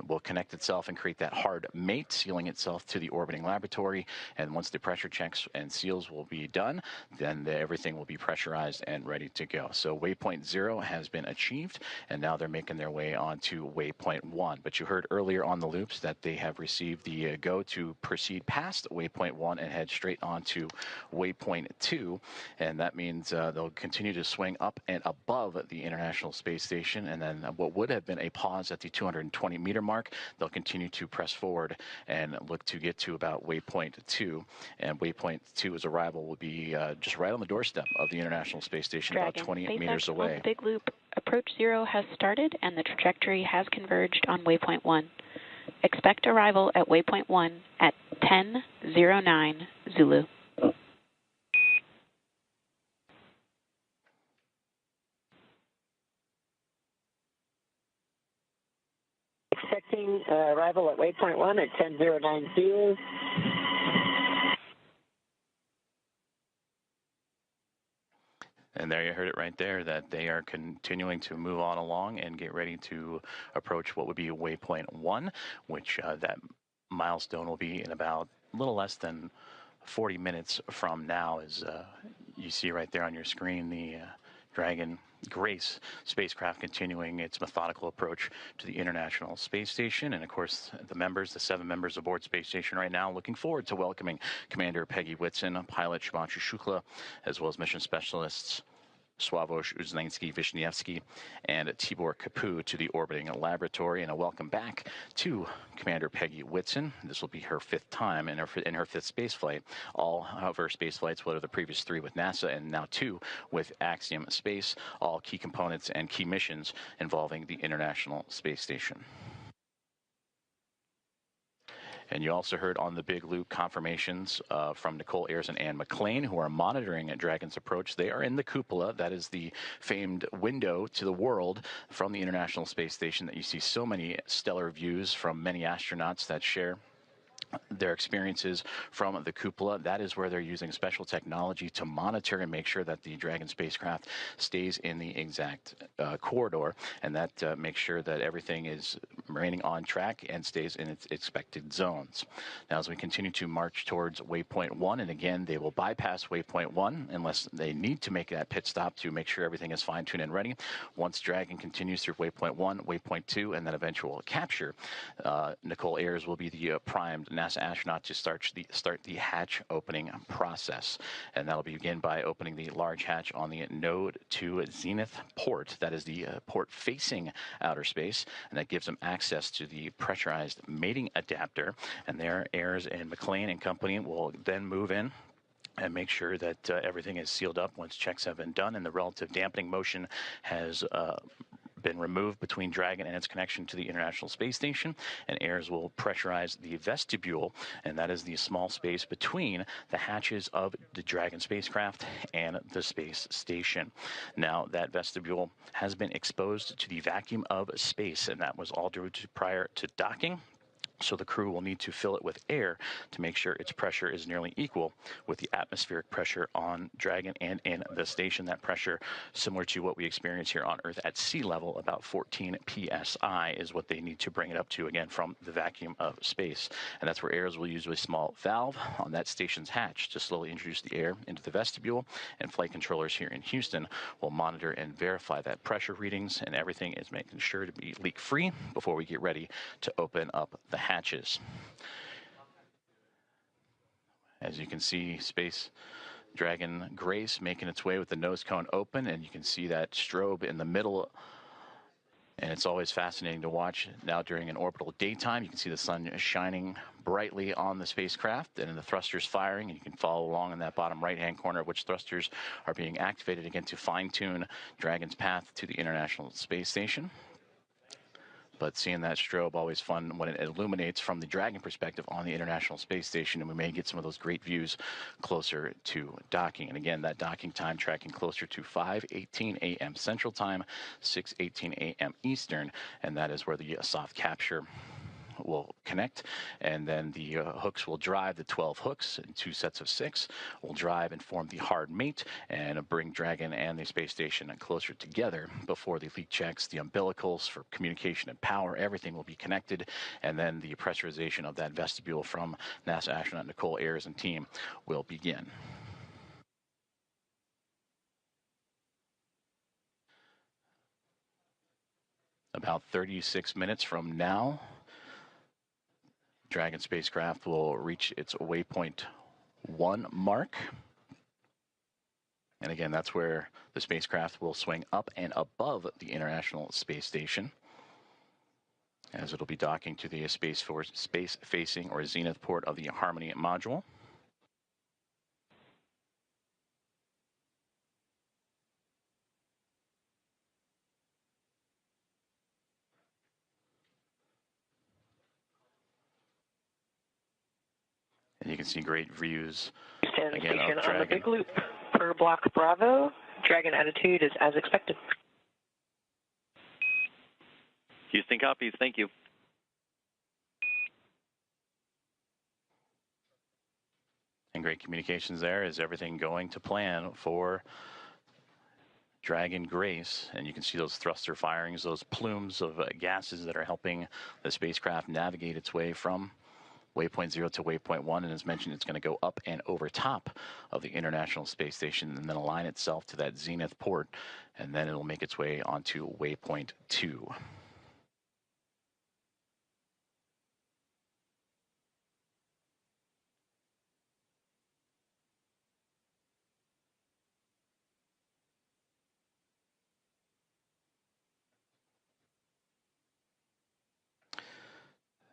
will connect itself and create that hard mate, sealing itself to the orbiting laboratory. And once the pressure checks and seals will be done, then everything will be pressurized and ready to go. So Waypoint 0 has been achieved, and now they're making their way on to Waypoint 1. But you heard earlier on the loops that they have received the go to proceed past Waypoint 1 and head straight on to Waypoint 2. And that means they'll continue to swing up and above the International Space Station, and then what would have been a pause at the 220-meter mark, they'll continue to press forward and look to get to about Waypoint 2. And Waypoint 2's arrival will be just right on the doorstep of the International Space Station, Dragon, about 20 SpaceX meters away. On the big loop, approach 0 has started, and the trajectory has converged on Waypoint 1. Expect arrival at Waypoint 1 at 10:09 Zulu. Expecting arrival at Waypoint 1 at 10:09 Zulu. And there you heard it right there, that they are continuing to move on along and get ready to approach what would be Waypoint 1, which that milestone will be in about a little less than 40 minutes from now. As you see right there on your screen, the Dragon Grace spacecraft continuing its methodical approach to the International Space Station. And of course, the 7 members aboard Space Station right now, looking forward to welcoming Commander Peggy Whitson, pilot Shimanshu Shukla, as well as mission specialists Sławomir Uznański-Wiśniewski and Tibor Kapu to the orbiting laboratory, and a welcome back to Commander Peggy Whitson. This will be her 5th time in her 5th space flight. All of her space flights, what are the previous 3 with NASA and now 2 with Axiom Space, all key components and key missions involving the International Space Station. And you also heard on the big loop confirmations from Nicole Ayers and Anne McLean, who are monitoring Dragon's approach. They are in the cupola. That is the famed window to the world from the International Space Station that you see so many stellar views from many astronauts that share their experiences from the cupola. That is where they're using special technology to monitor and make sure that the Dragon spacecraft stays in the exact corridor, and that makes sure that everything is remaining on track and stays in its expected zones. Now, as we continue to march towards Waypoint 1, and again, they will bypass Waypoint 1 unless they need to make that pit stop to make sure everything is fine-tuned and ready. Once Dragon continues through Waypoint 1, Waypoint 2, and then eventual capture, Nicole Ayers will be the primed NASA astronaut to start the hatch opening process. And that'll begin by opening the large hatch on the Node 2 Zenith port. That is the port facing outer space, and that gives them access to the pressurized mating adapter. And there, Ayers and McLean and company will then move in and make sure that everything is sealed up once checks have been done and the relative dampening motion has been removed between Dragon and its connection to the International Space Station. And Ayers will pressurize the vestibule, and that is the small space between the hatches of the Dragon spacecraft and the space station. Now, that vestibule has been exposed to the vacuum of space, and that was all due to prior to docking. So the crew will need to fill it with air to make sure its pressure is nearly equal with the atmospheric pressure on Dragon and in the station. That pressure, similar to what we experience here on Earth at sea level, about 14 psi is what they need to bring it up to, again, from the vacuum of space. And that's where Ayers will use a small valve on that station's hatch to slowly introduce the air into the vestibule, and flight controllers here in Houston will monitor and verify that pressure readings, and everything is making sure to be leak-free before we get ready to open up the hatches. As you can see, Space Dragon Grace making its way with the nose cone open, and you can see that strobe in the middle. And it's always fascinating to watch. Now during an orbital daytime, you can see the sun shining brightly on the spacecraft and the thrusters firing, and you can follow along in that bottom right-hand corner which thrusters are being activated again to fine-tune Dragon's path to the International Space Station. But seeing that strobe, always fun when it illuminates from the Dragon perspective on the International Space Station, and we may get some of those great views closer to docking. And again, that docking time tracking closer to 5:18 a.m. Central Time, 6:18 a.m. Eastern, and that is where the soft capture will connect, and then the hooks will drive. The 12 hooks in 2 sets of 6 will drive and form the hard mate and bring Dragon and the space station closer together before the leak checks, the umbilicals for communication and power, everything will be connected, and then the pressurization of that vestibule from NASA astronaut Nicole Ayers and team will begin. About 36 minutes from now, Dragon spacecraft will reach its Waypoint 1 mark. And again, that's where the spacecraft will swing up and above the International Space Station, as it'll be docking to the space-facing or zenith port of the Harmony module. And you can see great views again of Dragon. On the big loop per block Bravo. Dragon attitude is as expected. Houston copies. Thank you. And great communications there. Is everything going to plan for Dragon Grace? And you can see those thruster firings, those plumes of gases that are helping the spacecraft navigate its way from Waypoint 0 to Waypoint 1, and as mentioned, it's going to go up and over top of the International Space Station and then align itself to that zenith port, and then it'll make its way onto Waypoint 2.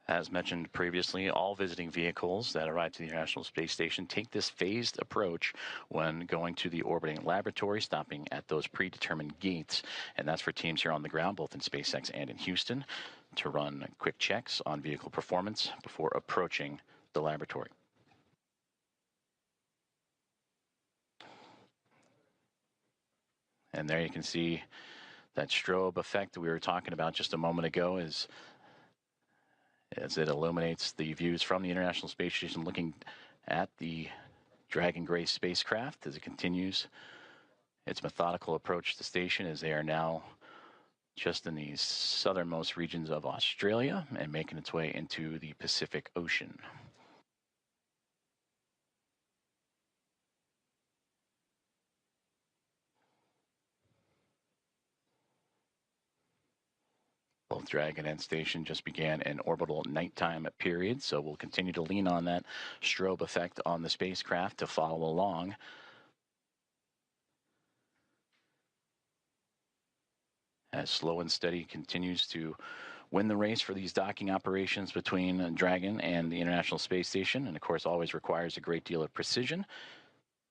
As mentioned previously, all visiting vehicles that arrive to the International Space Station take this phased approach when going to the orbiting laboratory, stopping at those predetermined gates. And that's for teams here on the ground, both in SpaceX and in Houston, to run quick checks on vehicle performance before approaching the laboratory. And there you can see that strobe effect that we were talking about just a moment ago as it illuminates the views from the International Space Station looking at the Dragon Grace spacecraft as it continues its methodical approach to the station, as they are now just in the southernmost regions of Australia and making its way into the Pacific Ocean. Both Dragon and Station just began an orbital nighttime period, so we'll continue to lean on that strobe effect on the spacecraft to follow along. As Slow and Steady continues to win the race for these docking operations between Dragon and the International Space Station, and of course always requires a great deal of precision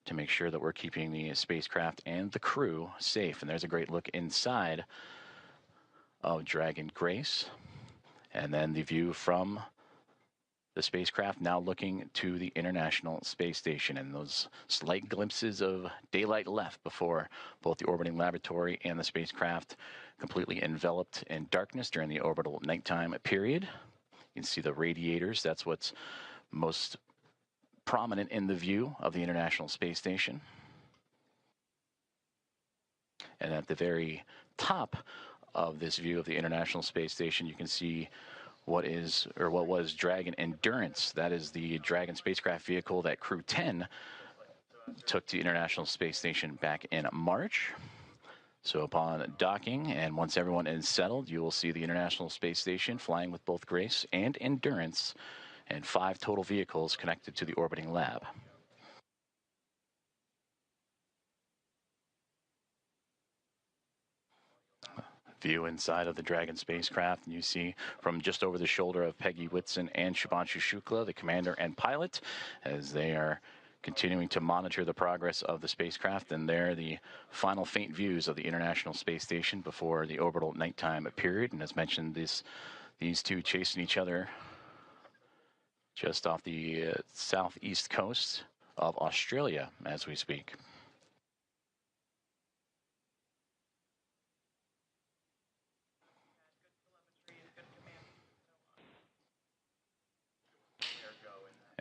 to make sure that we're keeping the spacecraft and the crew safe. And there's a great look inside of Dragon Grace, and then the view from the spacecraft now looking to the International Space Station, and those slight glimpses of daylight left before both the orbiting laboratory and the spacecraft completely enveloped in darkness during the orbital nighttime period. You can see the radiators. That's what's most prominent in the view of the International Space Station. And at the very top of this view of the International Space Station, you can see what was Dragon Endurance. That is the Dragon spacecraft vehicle that Crew 10 took to the International Space Station back in March. So upon docking, and once everyone is settled, you will see the International Space Station flying with both Grace and Endurance, and 5 total vehicles connected to the orbiting lab. View inside of the Dragon spacecraft, and you see from just over the shoulder of Peggy Whitson and Shubhanshu Shukla, the commander and pilot, as they are continuing to monitor the progress of the spacecraft. And there, the final faint views of the International Space Station before the orbital nighttime period. And as mentioned, these two chasing each other just off the southeast coast of Australia as we speak.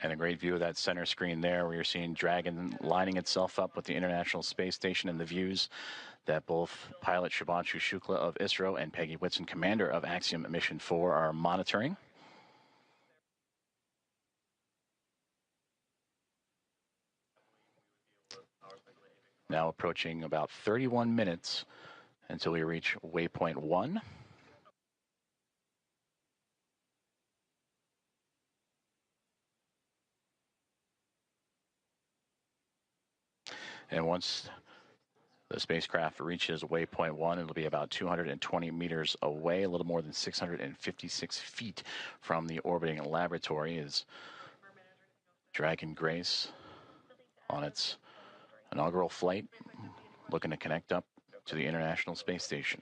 And a great view of that center screen there, where you're seeing Dragon lining itself up with the International Space Station, and the views that both pilot Shubhanshu Shukla of ISRO and Peggy Whitson, commander of Axiom-4, are monitoring. Now approaching about 31 minutes until we reach Waypoint 1. And once The spacecraft reaches Waypoint 1. It'll be about 220 meters away, a little more than 656 feet from the orbiting laboratory. Is Dragon Grace on its inaugural flight, looking to connect up to the International Space Station.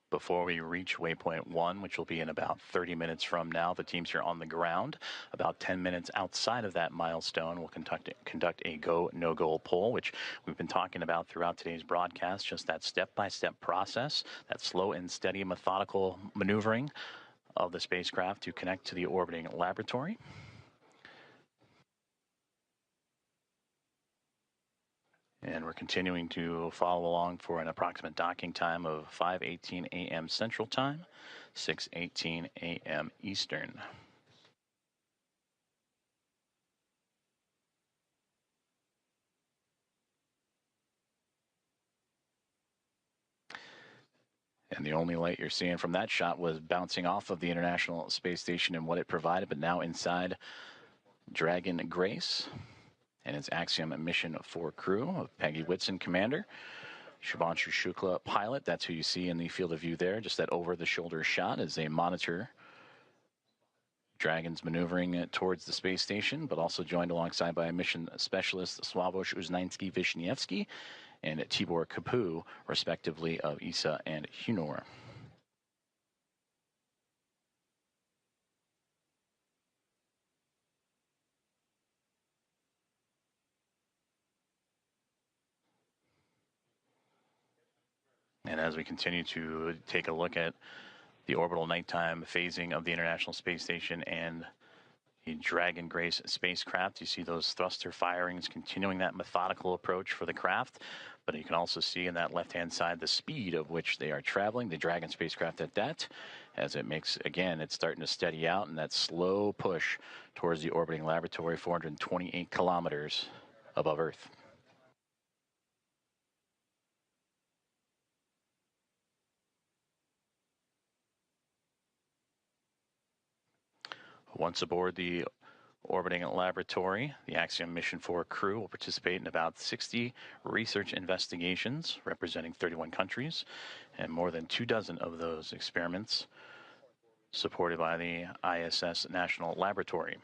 Before we reach Waypoint 1, which will be in about 30 minutes from now, the teams here on the ground, about 10 minutes outside of that milestone, will conduct a go, no-go poll, which we've been talking about throughout today's broadcast, just that step-by-step process, that slow and steady methodical maneuvering of the spacecraft to connect to the orbiting laboratory. And we're continuing to follow along for an approximate docking time of 5:18 a.m. Central Time, 6:18 a.m. Eastern. And the only light you're seeing from that shot was bouncing off of the International Space Station and what it provided, but now inside Dragon Grace and its Axiom Mission 4 crew of Peggy Whitson, commander, Shubhanshu Shukla, pilot. That's who you see in the field of view there, just that over-the-shoulder shot as they monitor Dragon's maneuvering towards the space station, but also joined alongside by mission specialist Sławomir Uznański-Wiśniewski and Tibor Kapu, respectively, of ESA and Hunor. And as we continue to take a look at the orbital nighttime phasing of the International Space Station and the Dragon Grace spacecraft, you see those thruster firings continuing that methodical approach for the craft. But you can also see in that left-hand side the speed of which they are traveling, the Dragon spacecraft at that, as it makes, again, it's starting to steady out and that slow push towards the orbiting laboratory, 428 kilometers above Earth. Once aboard the orbiting laboratory, the Axiom Mission 4 crew will participate in about 60 research investigations representing 31 countries, and more than 24 of those experiments supported by the ISS National Laboratory.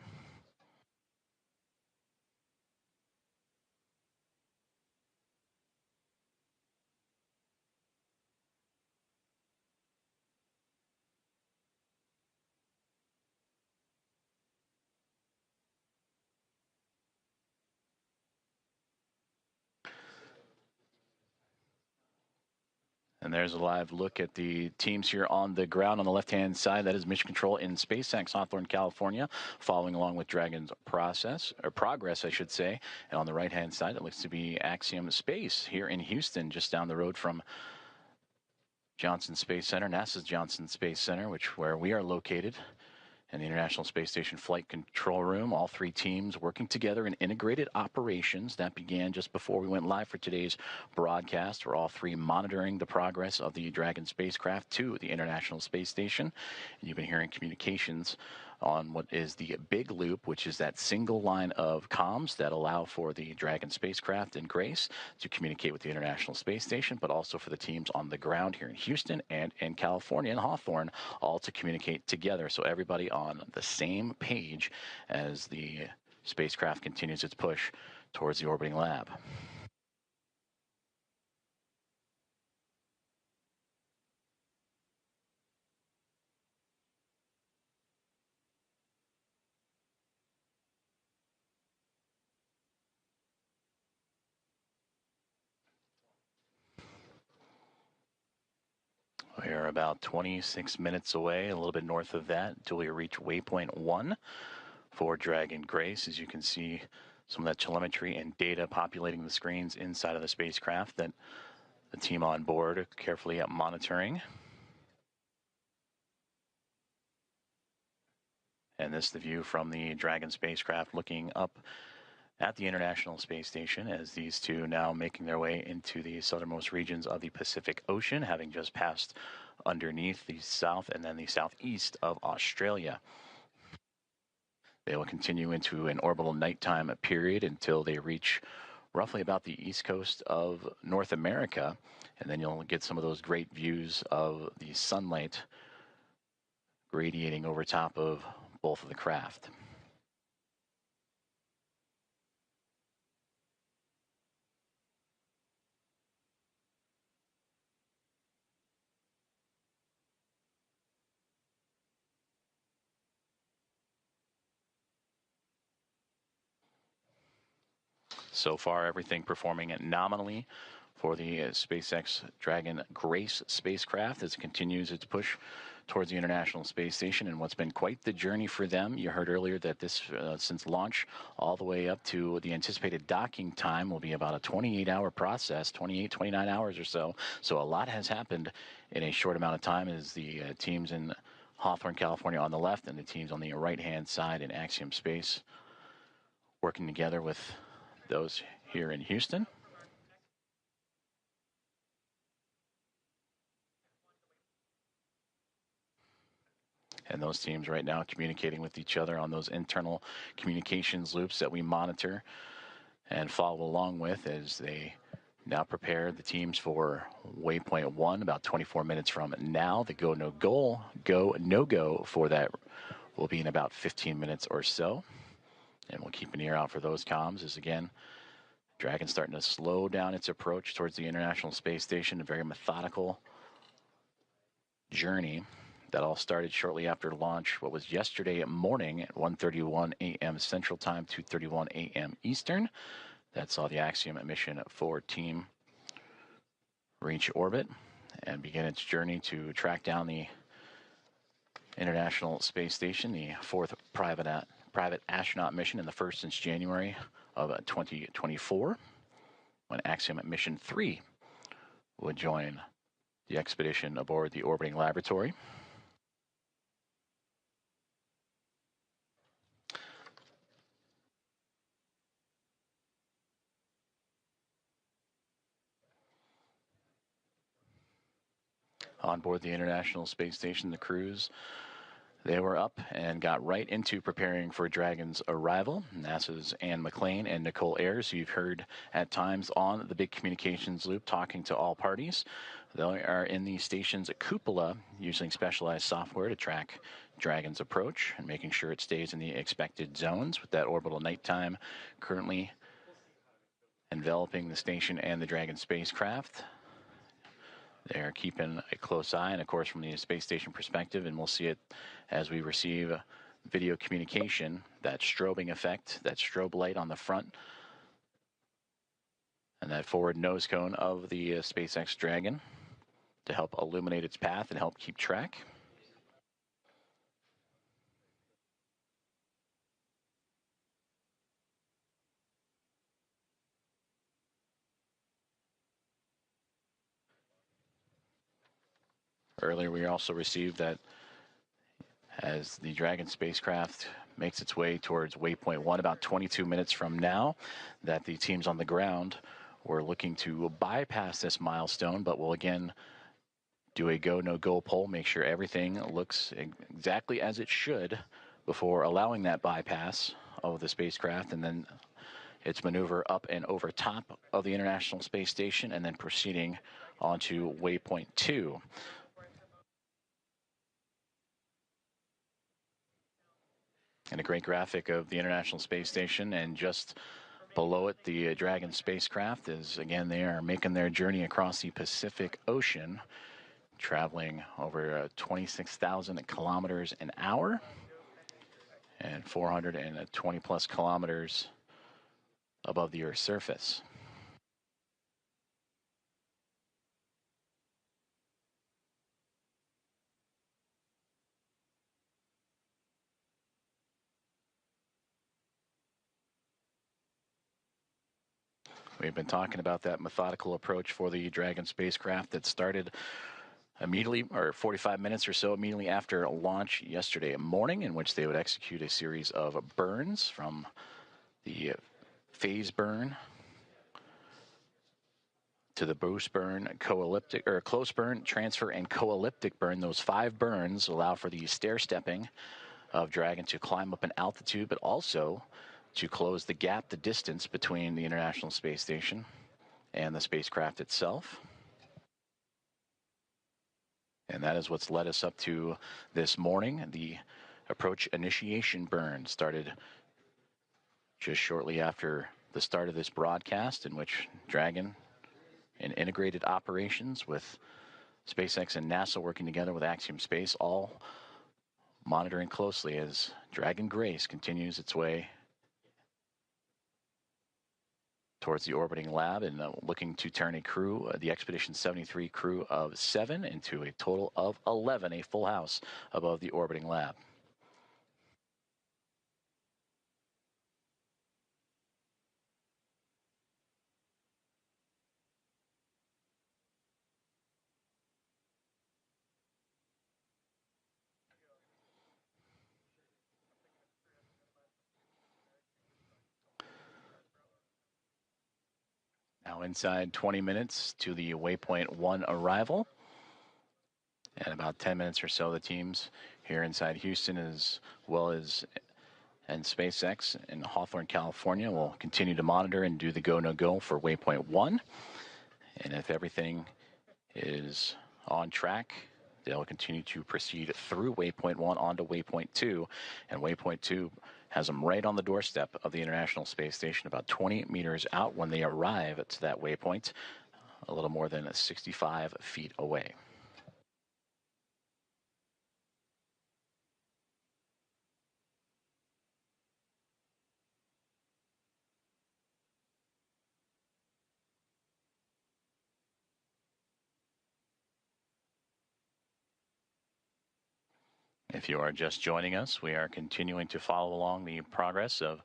And there's a live look at the teams here on the ground. On the left-hand side, that is Mission Control in SpaceX, Hawthorne, California, following along with Dragon's progress, I should say. And on the right-hand side, it looks to be Axiom Space here in Houston, just down the road from Johnson Space Center, NASA's Johnson Space Center, where we are located. And the International Space Station Flight Control Room, all three teams working together in integrated operations. That began just before we went live for today's broadcast. We're all three monitoring the progress of the Dragon spacecraft to the International Space Station. And you've been hearing communications on what is the big loop, which is that single line of comms that allow for the Dragon spacecraft and Grace to communicate with the International Space Station, but also for the teams on the ground here in Houston and in California and Hawthorne, all to communicate together. So everybody on the same page as the spacecraft continues its push towards the orbiting lab. We are about 26 minutes away, a little bit north of that, until we reach Waypoint 1 for Dragon Grace. As you can see, some of that telemetry and data populating the screens inside of the spacecraft that the team on board are carefully monitoring. And this is the view from the Dragon spacecraft looking up at the International Space Station, as these two now making their way into the southernmost regions of the Pacific Ocean, having just passed underneath the south and then the southeast of Australia. They will continue into an orbital nighttime period until they reach roughly about the east coast of North America, and then you'll get some of those great views of the sunlight radiating over top of both of the craft. So far, everything performing nominally for the SpaceX Dragon Grace spacecraft as it continues its push towards the International Space Station, and what's been quite the journey for them. You heard earlier that this, since launch all the way up to the anticipated docking time, will be about a 28-hour process, 29 hours or so. So a lot has happened in a short amount of time as the teams in Hawthorne, California on the left and the teams on the right-hand side in Axiom Space working together with those here in Houston. And those teams right now communicating with each other on those internal communications loops that we monitor and follow along with as they now prepare the teams for Waypoint 1 about 24 minutes from now. The go, no go for that will be in about 15 minutes or so. And we'll keep an ear out for those comms as, again, Dragon starting to slow down its approach towards the International Space Station, a very methodical journey that all started shortly after launch, what was yesterday morning at 1:31 a.m. Central Time, 2:31 a.m. Eastern. That saw the Axiom mission 4 team reach orbit and begin its journey to track down the International Space Station, the 4th private astronaut mission, and the first since January of 2024, when Axiom mission 3 would join the expedition aboard the orbiting laboratory. On board the International Space Station, the crews, they were up and got right into preparing for Dragon's arrival. NASA's Anne McClain and Nicole Ayers, who you've heard at times on the big communications loop talking to all parties. They are in the station's cupola using specialized software to track Dragon's approach and making sure it stays in the expected zones with that orbital nighttime currently enveloping the station and the Dragon spacecraft. They're keeping a close eye, and of course from the space station perspective, and we'll see it as we receive video communication, that strobing effect, that strobe light on the front, and that forward nose cone of the SpaceX Dragon to help illuminate its path and help keep track. Earlier, we also received that as the Dragon spacecraft makes its way towards Waypoint 1 about 22 minutes from now, that the teams on the ground were looking to bypass this milestone, but will again do a go, no go poll, make sure everything looks exactly as it should before allowing that bypass of the spacecraft, and then its maneuver up and over top of the International Space Station, and then proceeding onto Waypoint 2. And a great graphic of the International Space Station, and just below it, the Dragon spacecraft is, again, they are making their journey across the Pacific Ocean, traveling over 26,000 kilometers an hour and 420 plus kilometers above the Earth's surface. We've been talking about that methodical approach for the Dragon spacecraft that started immediately, or 45 minutes or so immediately after launch yesterday morning, in which they would execute a series of burns from the phase burn to the boost burn, co-elliptic or close burn, transfer, and co-elliptic burn. Those 5 burns allow for the stair stepping of Dragon to climb up in altitude, but also to close the gap, the distance between the International Space Station and the spacecraft itself. And that is what's led us up to this morning. The approach initiation burn started just shortly after the start of this broadcast, in which Dragon, in integrated operations with SpaceX and NASA working together with Axiom Space, all monitoring closely as Dragon Grace continues its way towards the orbiting lab and looking to turn a crew, the Expedition 73 crew of 7 into a total of 11, a full house above the orbiting lab. Now inside 20 minutes to the Waypoint 1 arrival. And about 10 minutes or so, the teams here inside Houston, as well as and SpaceX in Hawthorne, California, will continue to monitor and do the go, no go for Waypoint 1. And if everything is on track, they'll continue to proceed through Waypoint 1 onto Waypoint 2. And Waypoint 2 has them right on the doorstep of the International Space Station, about 20 meters out when they arrive to that waypoint, a little more than 65 feet away. If you are just joining us, we are continuing to follow along the progress of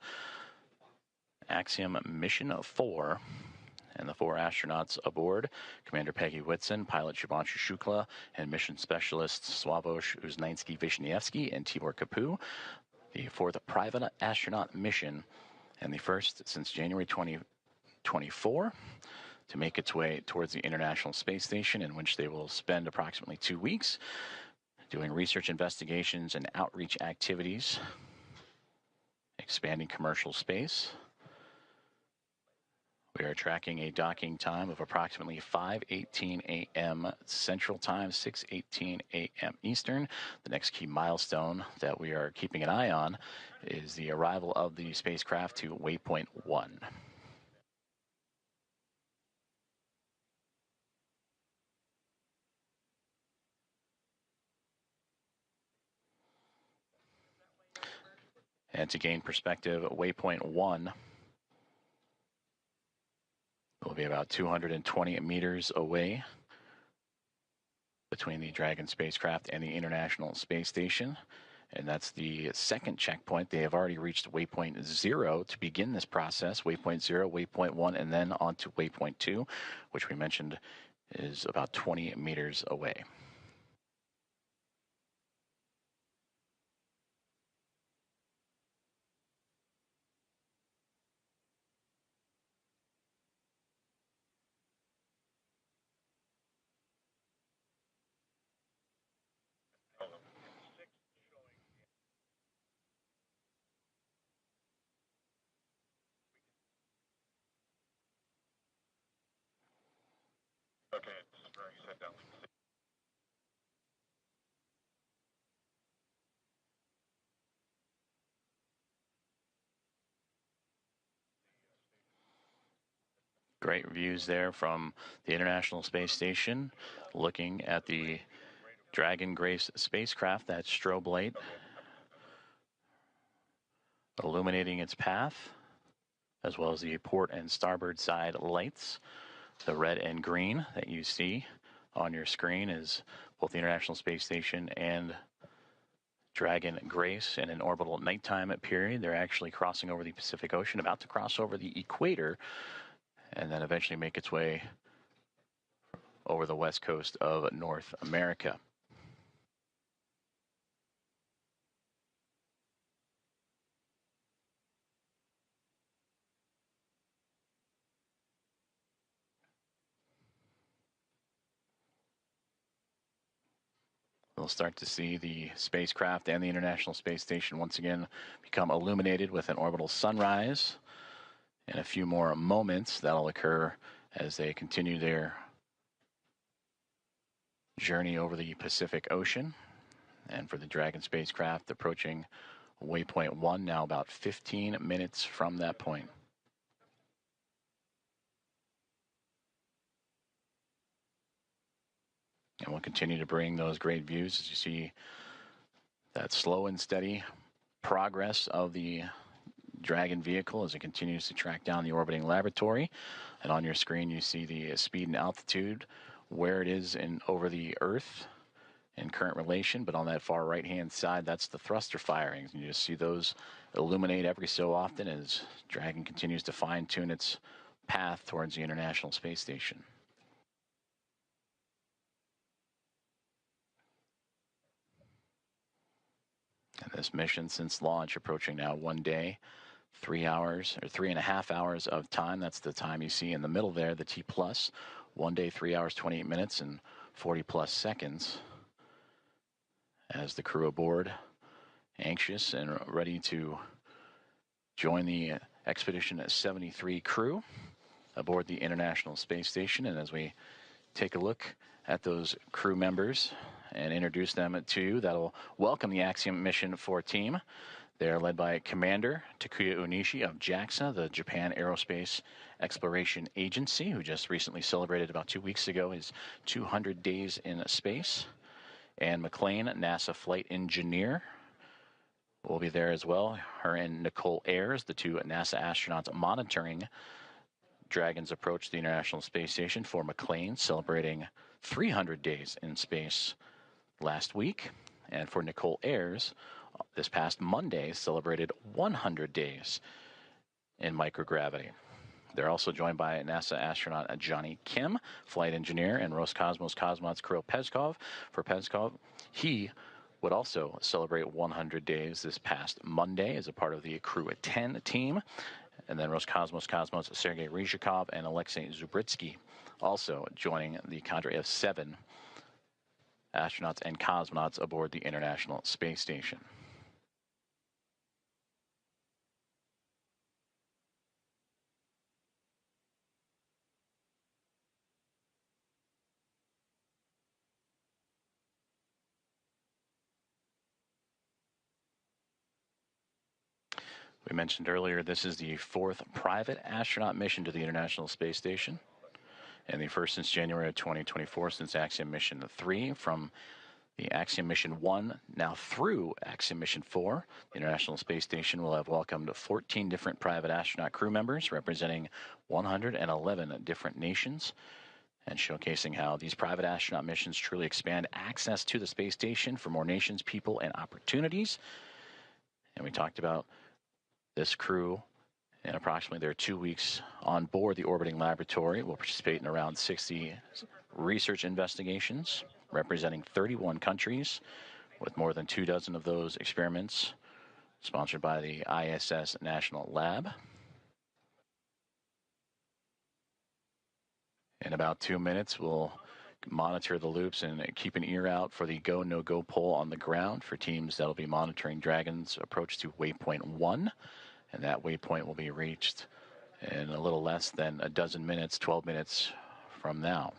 Axiom Mission 4 and the 4 astronauts aboard, Commander Peggy Whitson, pilot Shubhanshu Shukla, and mission specialists Sławomir Uznański-Wiśniewski and Tibor Kapu, the 4th private astronaut mission and the first since January 2024 to make its way towards the International Space Station, in which they will spend approximately 2 weeks doing research investigations and outreach activities, expanding commercial space. We are tracking a docking time of approximately 5:18 a.m. Central Time, 6:18 a.m. Eastern. The next key milestone that we are keeping an eye on is the arrival of the spacecraft to Waypoint 1. And to gain perspective, Waypoint 1 will be about 220 meters away between the Dragon spacecraft and the International Space Station. And that's the second checkpoint. They have already reached Waypoint 0 to begin this process. Waypoint 0, Waypoint 1, and then on to Waypoint 2, which we mentioned is about 20 meters away. Okay, set down. Great views there from the International Space Station, looking at the Dragon Grace spacecraft, that strobe light illuminating its path, as well as the port and starboard side lights. The red and green that you see on your screen is both the International Space Station and Dragon Grace in an orbital nighttime period. They're actually crossing over the Pacific Ocean, about to cross over the equator, and then eventually make its way over the west coast of North America. we'll start to see the spacecraft and the International Space Station once again become illuminated with an orbital sunrise. In a few more moments, that'll occur as they continue their journey over the Pacific Ocean. And for the Dragon spacecraft approaching Waypoint 1, now about 15 minutes from that point. And we'll continue to bring those great views as you see that slow and steady progress of the Dragon vehicle as it continues to track down the orbiting laboratory. And on your screen, you see the speed and altitude, where it is over the Earth in current relation. But on that far right-hand side, that's the thruster firings. And you just see those illuminate every so often as Dragon continues to fine-tune its path towards the International Space Station. And this mission since launch approaching now 1 day, 3 hours or 3.5 hours of time. That's the time you see in the middle there, the T plus. 1 day, 3 hours, 28 minutes and 40 plus seconds. As the crew aboard, anxious and ready to join the Expedition 73 crew aboard the International Space Station. And as we take a look at those crew members and introduce them to you, that'll welcome the Axiom-4 Mission team. They're led by Commander Takuya Onishi of JAXA, the Japan Aerospace Exploration Agency, who just recently celebrated about 2 weeks ago his 200 days in space. Anne McLean, NASA flight engineer, will be there as well. Her and Nicole Ayers, the two NASA astronauts monitoring Dragon's approach to the International Space Station. For McLean, celebrating 300 days in space last week. And for Nicole Ayers, this past Monday, celebrated 100 days in microgravity. They're also joined by NASA astronaut Johnny Kim, flight engineer, and Roscosmos cosmonauts Kirill Peskov. For Peskov, he would also celebrate 100 days this past Monday as a part of the Crew 10 team. And then Roscosmos cosmonauts Sergei Ryzhikov and Alexei Zubritsky also joining the cadre of 7 astronauts and cosmonauts aboard the International Space Station. We mentioned earlier, this is the 4th private astronaut mission to the International Space Station, and the first since January of 2024, since Axiom Mission 3, from the Axiom Mission 1 now through Axiom Mission 4. The International Space Station will have welcomed 14 different private astronaut crew members representing 111 different nations, and showcasing how these private astronaut missions truly expand access to the space station for more nations, people, and opportunities. And we talked about this crew, in approximately their 2 weeks on board the orbiting laboratory, will participate in around 60 research investigations representing 31 countries, with more than 24 of those experiments sponsored by the ISS National Lab. In about 2 minutes, we'll monitor the loops and keep an ear out for the go, no-go poll on the ground for teams that'll be monitoring Dragon's approach to Waypoint 1. And that waypoint will be reached in a little less than a dozen minutes, 12 minutes from now.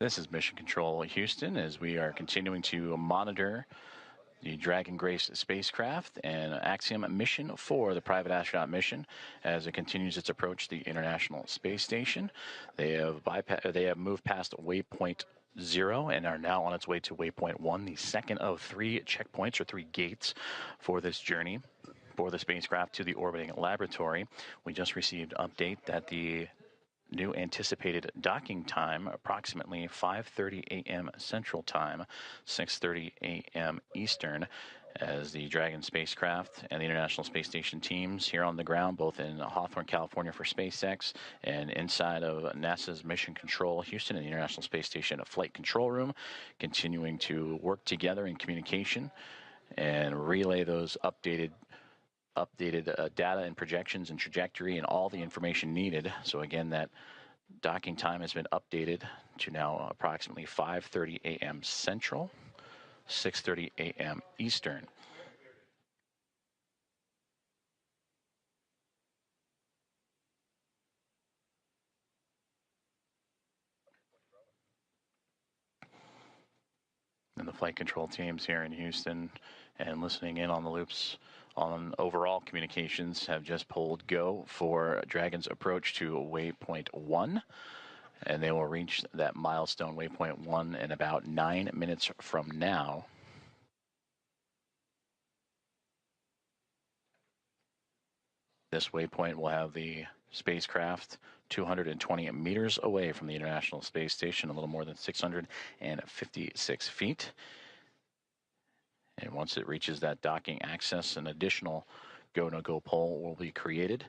This is Mission Control Houston as we are continuing to monitor the Dragon Grace spacecraft and Axiom mission 4, the private astronaut mission, as it continues its approach to the International Space Station. They have moved past Waypoint 0 and are now on its way to Waypoint 1, the second of 3 checkpoints or 3 gates for this journey for the spacecraft to the orbiting laboratory. We just received update that the new anticipated docking time, approximately 5:30 a.m. Central Time, 6:30 a.m. Eastern, as the Dragon spacecraft and the International Space Station teams here on the ground, both in Hawthorne, California for SpaceX and inside of NASA's Mission Control Houston and the International Space Station Flight Control Room, continuing to work together in communication and relay those updated data and projections and trajectory and all the information needed. So again, that docking time has been updated to now approximately 5:30 a.m. Central, 6:30 a.m. Eastern. And the flight control teams here in Houston and listening in on the loops on overall communications have just pulled go for Dragon's approach to Waypoint 1. And they will reach that milestone Waypoint 1 in about 9 minutes from now. This waypoint will have the spacecraft 220 meters away from the International Space Station, a little more than 656 feet. And once it reaches that docking access, an additional go-no-go pole will be created,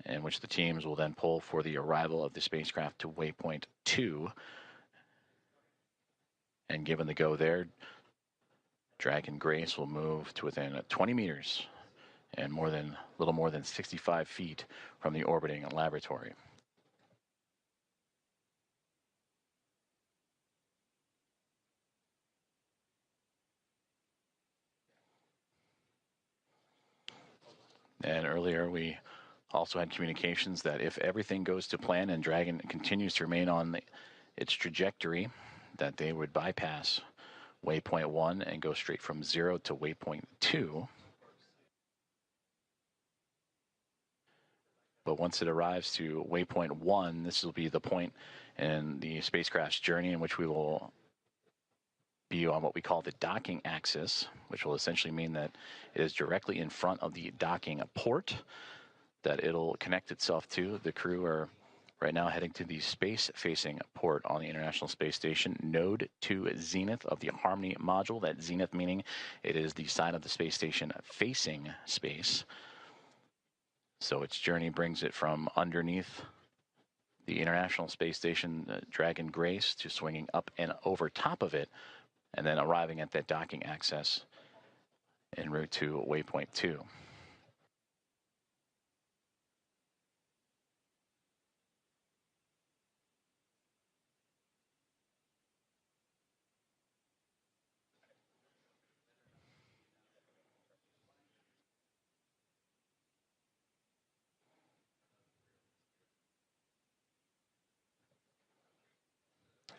in which the teams will then pull for the arrival of the spacecraft to Waypoint 2. And given the go there, Dragon Grace will move to within 20 meters and a little more than 65 feet from the orbiting laboratory. And earlier we also had communications that if everything goes to plan and Dragon continues to remain on its trajectory, that they would bypass Waypoint 1 and go straight from 0 to Waypoint 2. But once it arrives to Waypoint 1, this will be the point in the spacecraft's journey in which we will be on what we call the docking axis, which will essentially mean that it is directly in front of the docking port that it'll connect itself to. The crew are right now heading to the space-facing port on the International Space Station, node to zenith of the Harmony module. That zenith meaning it is the side of the space station facing space. So its journey brings it from underneath the International Space Station, Dragon Grace, to swinging up and over top of it, and then arriving at that docking access en route to Waypoint 2.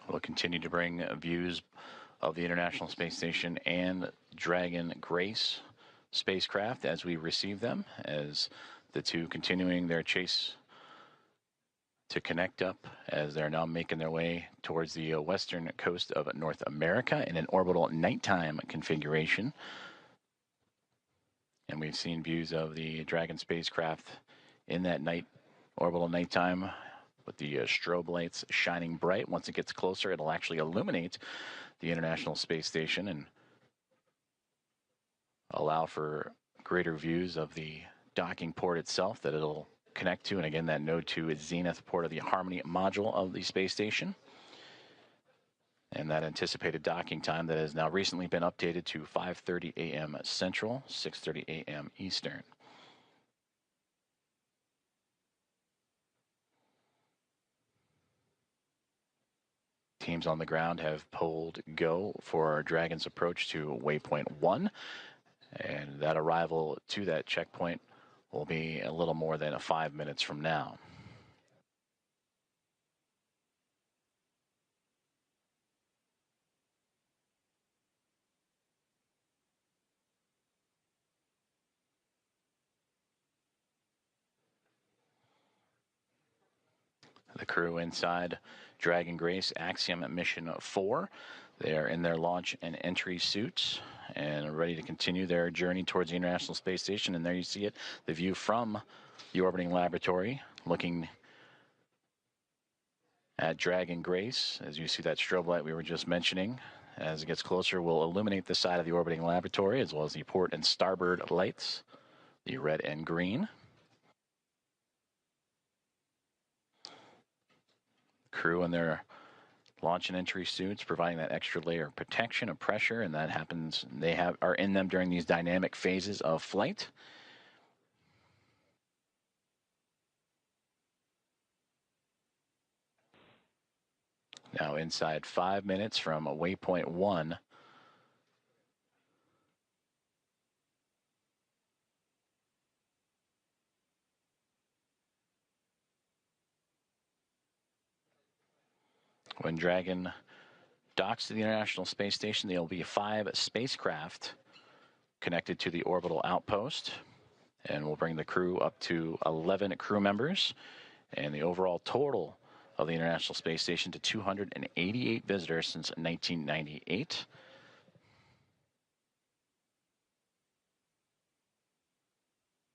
We'll continue to bring views of the International Space Station and Dragon Grace spacecraft as we receive them, as the two continuing their chase to connect up as they're now making their way towards the western coast of North America in an orbital nighttime configuration. And we've seen views of the Dragon spacecraft in that orbital nighttime with the strobe lights shining bright. Once it gets closer, it'll actually illuminate the International Space Station and allow for greater views of the docking port itself that it'll connect to. And again, that node 2 is zenith port of the Harmony module of the space station. And that anticipated docking time that has now recently been updated to 5:30 a.m. Central, 6:30 a.m. Eastern. Teams on the ground have pulled go for Dragon's approach to Waypoint 1. And that arrival to that checkpoint will be a little more than 5 minutes from now. The crew inside Dragon Grace Axiom Mission 4. They are in their launch and entry suits and are ready to continue their journey towards the International Space Station. And there you see it, the view from the orbiting laboratory, looking at Dragon Grace. As you see that strobe light we were just mentioning, as it gets closer, will illuminate the side of the orbiting laboratory, as well as the port and starboard lights, the red and green. Crew in their launch and entry suits, providing that extra layer of protection of pressure, and that happens, are in them during these dynamic phases of flight. Now inside 5 minutes from Waypoint 1. When Dragon docks to the International Space Station, there will be 5 spacecraft connected to the orbital outpost, and we'll bring the crew up to 11 crew members, and the overall total of the International Space Station to 288 visitors since 1998.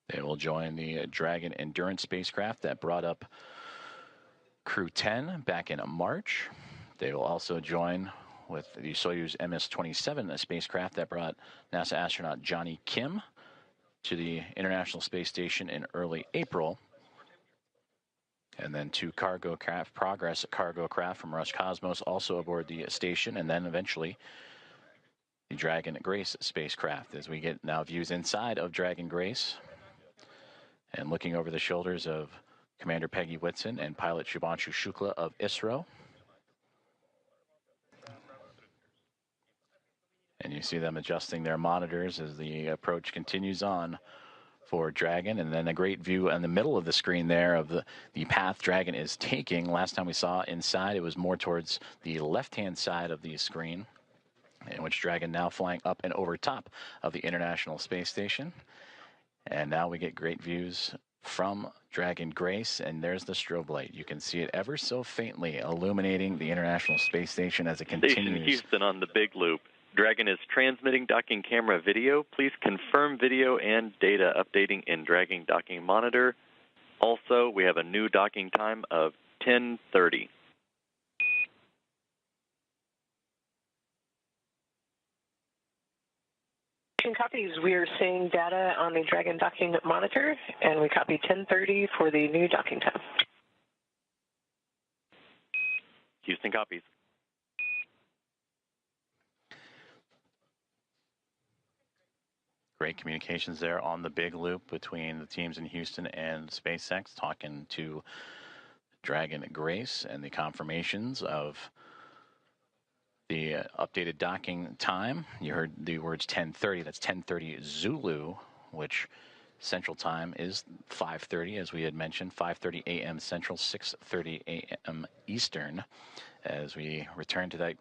They will join the Dragon Endurance spacecraft that brought up Crew 10 back in March. They will also join with the Soyuz MS-27, a spacecraft that brought NASA astronaut Johnny Kim to the International Space Station in early April. And then 2 cargo craft, Progress cargo craft from Roscosmos also aboard the station, and then eventually the Dragon Grace spacecraft, as we get now views inside of Dragon Grace and looking over the shoulders of Commander Peggy Whitson and pilot Shubhanshu Shukla of ISRO. And you see them adjusting their monitors as the approach continues on for Dragon. And then a great view in the middle of the screen there of the path Dragon is taking. Last time we saw inside, it was more towards the left-hand side of the screen, in which Dragon now flying up and over top of the International Space Station. And now we get great views from Dragon Grace, and there's the strobe light. You can see it ever so faintly illuminating the International Space Station as it continues. Station Houston on the big loop. Dragon is transmitting docking camera video. Please confirm video and data updating in Dragon docking monitor. Also, we have a new docking time of 10:30. Copies. We are seeing data on the Dragon docking monitor, and we copy 10:30 for the new docking time. Houston copies. Great communications there on the big loop between the teams in Houston and SpaceX, talking to Dragon Grace and the confirmations of the updated docking time. You heard the words 10:30. That's 10:30 Zulu, which Central Time is 5:30, as we had mentioned, 5:30 a.m. Central, 6:30 a.m. Eastern, as we return to that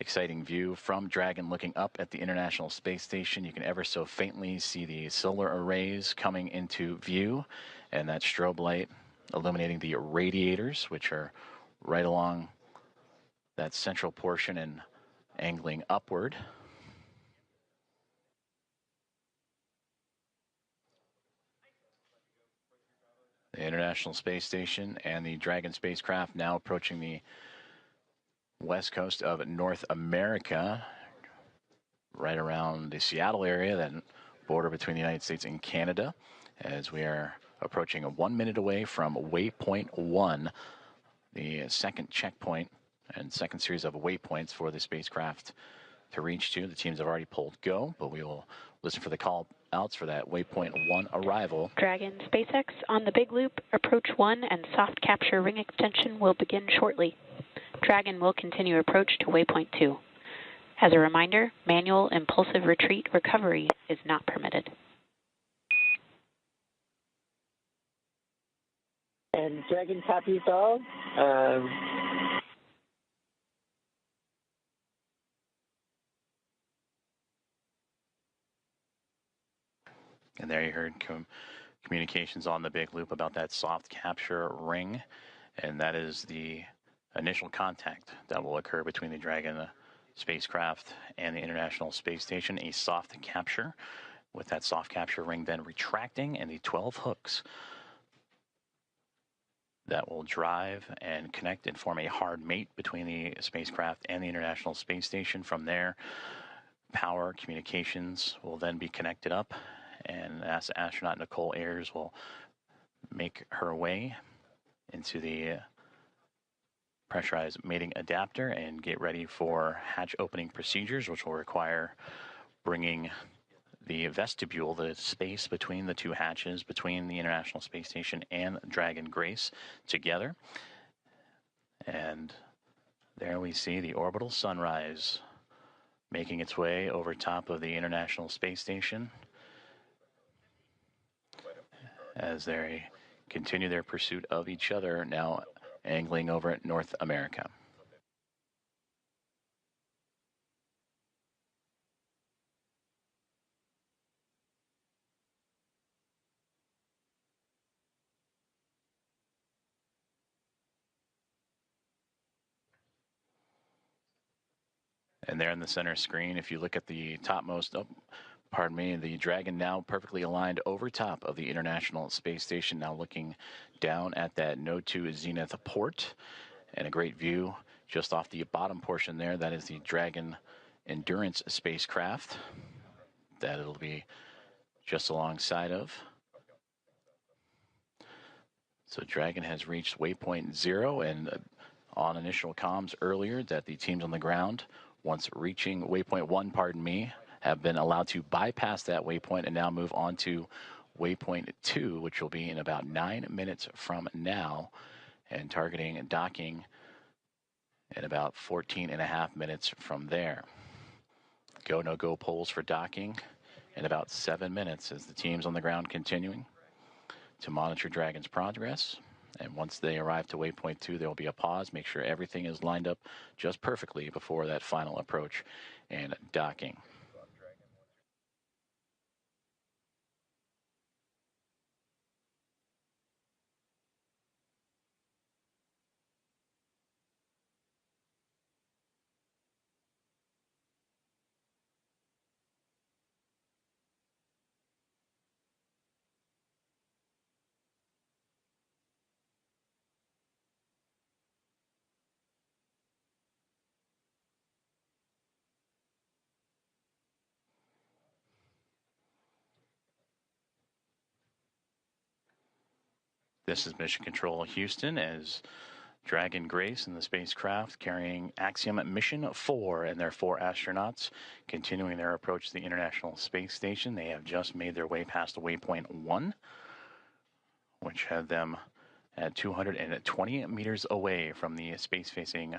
exciting view from Dragon looking up at the International Space Station. You can ever so faintly see the solar arrays coming into view, and that strobe light illuminating the radiators, which are right along that central portion and angling upward. The International Space Station and the Dragon spacecraft now approaching the west coast of North America, right around the Seattle area, that border between the United States and Canada, as we are approaching 1 minute away from Waypoint 1, the second checkpoint and second series of waypoints for the spacecraft to reach to. The teams have already pulled go, but we will listen for the call outs for that Waypoint 1 arrival. Dragon SpaceX on the big loop, approach 1 and soft capture ring extension will begin shortly. Dragon will continue approach to Waypoint 2. As a reminder, manual impulsive retreat recovery is not permitted. And Dragon copies all. And there you heard communications on the big loop about that soft capture ring And that is the initial contact that will occur between the Dragon spacecraft and the International Space Station, a soft capture, with that soft capture ring then retracting and the 12 hooks that will drive and connect and form a hard mate between the spacecraft and the International Space Station. From there, power communications will then be connected up, and astronaut Nicole Ayers will make her way into the pressurized mating adapter and get ready for hatch opening procedures, which will require bringing the vestibule, the space between the two hatches, between the International Space Station and Dragon Grace, together. And there we see the orbital sunrise making its way over top of the International Space Station as they continue their pursuit of each other, now angling over at North America. And there in the center screen, if you look at the topmost, the Dragon now perfectly aligned over top of the International Space Station, now looking down at that Node 2 Zenith port, and a great view just off the bottom portion there. That is the Dragon Endurance spacecraft that it'll be just alongside of. So Dragon has reached waypoint 0, and on initial comms earlier that the teams on the ground, once reaching waypoint 1, have been allowed to bypass that waypoint and now move on to waypoint 2, which will be in about 9 minutes from now, and targeting docking in about 14.5 minutes from there. Go, no-go polls for docking in about 7 minutes as the teams on the ground continuing to monitor Dragon's progress. And once they arrive to waypoint 2, there will be a pause, make sure everything is lined up just perfectly before that final approach and docking. This is Mission Control Houston as Dragon Grace and the spacecraft carrying Axiom-4 and their 4 astronauts continuing their approach to the International Space Station. They have just made their way past waypoint 1, which had them at 220 meters away from the space-facing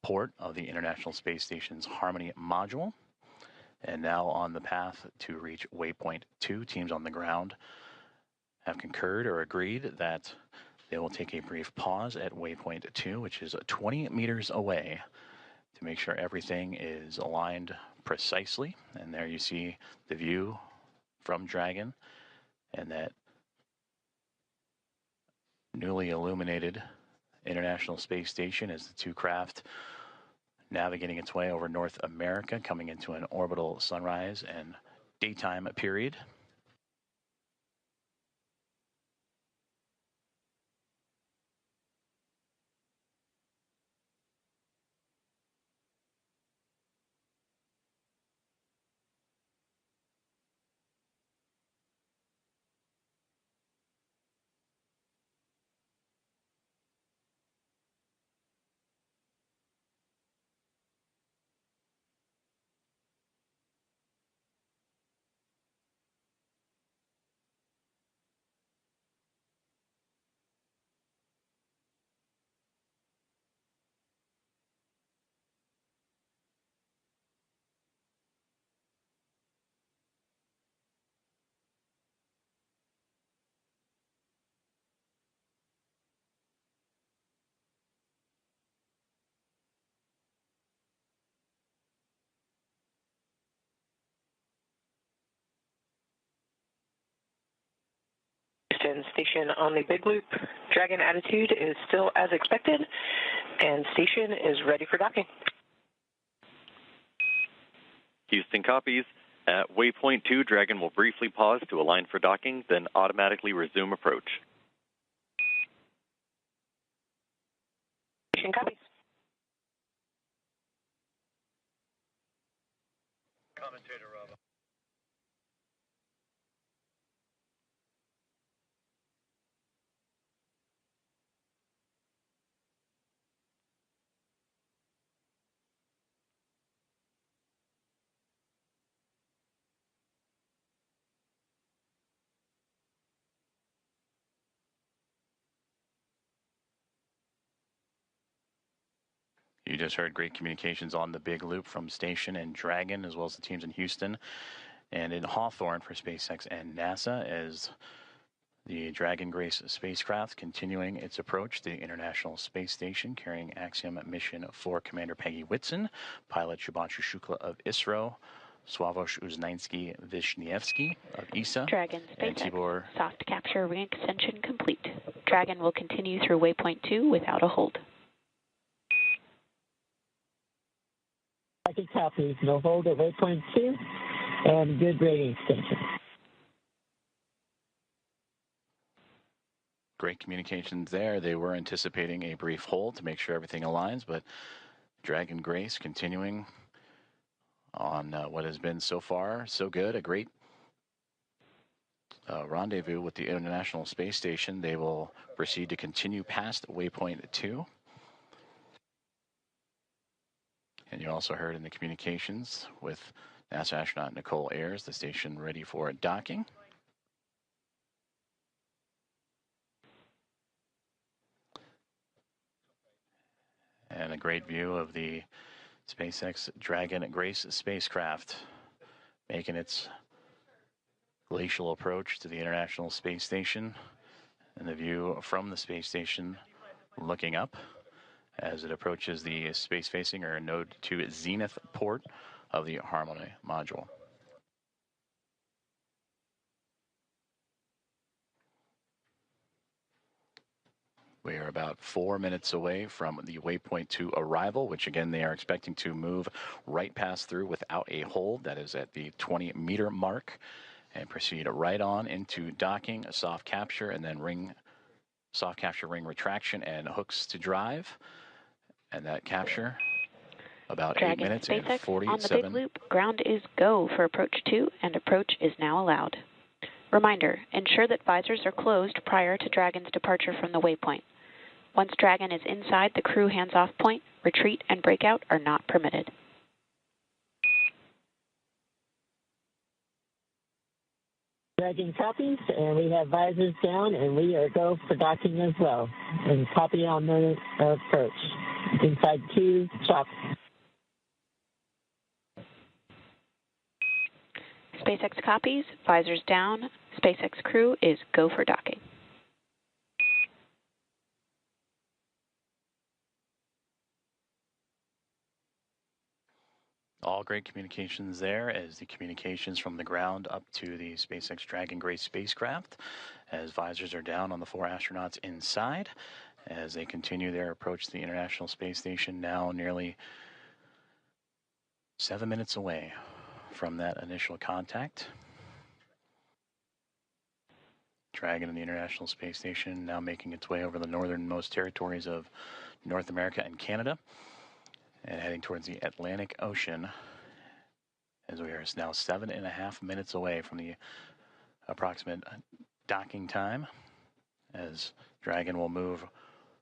port of the International Space Station's Harmony module. And now on the path to reach waypoint 2, teams on the ground have concurred or agreed that they will take a brief pause at waypoint 2, which is 20 meters away, to make sure everything is aligned precisely. And there you see the view from Dragon and that newly illuminated International Space Station as the two craft navigating its way over North America, coming into an orbital sunrise and daytime period. Houston station on the big loop. Dragon attitude is still as expected, and station is ready for docking. Houston copies. At Waypoint 2, Dragon will briefly pause to align for docking, then automatically resume approach. Station copies. Commentator Rob. You just heard great communications on the big loop from Station and Dragon, as well as the teams in Houston and in Hawthorne for SpaceX and NASA, as the Dragon Grace spacecraft continuing its approach to the International Space Station, carrying Axiom Mission 4 Commander Peggy Whitson, pilot Shubhanshu Shukla of ISRO, Sławosz Uznański-Wiśniewski of ESA, Dragon and SpaceX Tibor. soft capture ring extension complete. Dragon will continue through Waypoint 2 without a hold. Second copies, no hold at Waypoint 2, and good rating extension. Great communications there. They were anticipating a brief hold to make sure everything aligns, but Dragon Grace continuing on what has been so far so good. A great rendezvous with the International Space Station. They will proceed to continue past Waypoint 2. And you also heard in the communications with NASA astronaut Nicole Ayers, the station ready for docking. And a great view of the SpaceX Dragon Grace spacecraft making its glacial approach to the International Space Station. And the view from the space station looking up as it approaches the space-facing or Node 2 Zenith port of the Harmony module. We are about 4 minutes away from the Waypoint 2 arrival, which again they are expecting to move right past through without a hold. That is at the 20-meter mark, and proceed right on into docking, a soft capture, and then soft capture ring retraction and hooks to drive. And that capture, about Dragon 8 minutes SpaceX and 47. on the big loop, ground is go for approach 2, and approach is now allowed. Reminder, ensure that visors are closed prior to Dragon's departure from the waypoint. Once Dragon is inside the crew hands-off point, retreat and breakout are not permitted. Dragon copies, and we have visors down, and we are go for docking as well. And copy on the approach. Inside 2, chop. SpaceX copies, visors down, SpaceX crew is go for docking. All great communications there as the communications from the ground up to the SpaceX Dragon Grace spacecraft, as visors are down on the 4 astronauts inside as they continue their approach to the International Space Station, now nearly 7 minutes away from that initial contact. Dragon and the International Space Station now making its way over the northernmost territories of North America and Canada, and heading towards the Atlantic Ocean, as we are now 7.5 minutes away from the approximate docking time, as Dragon will move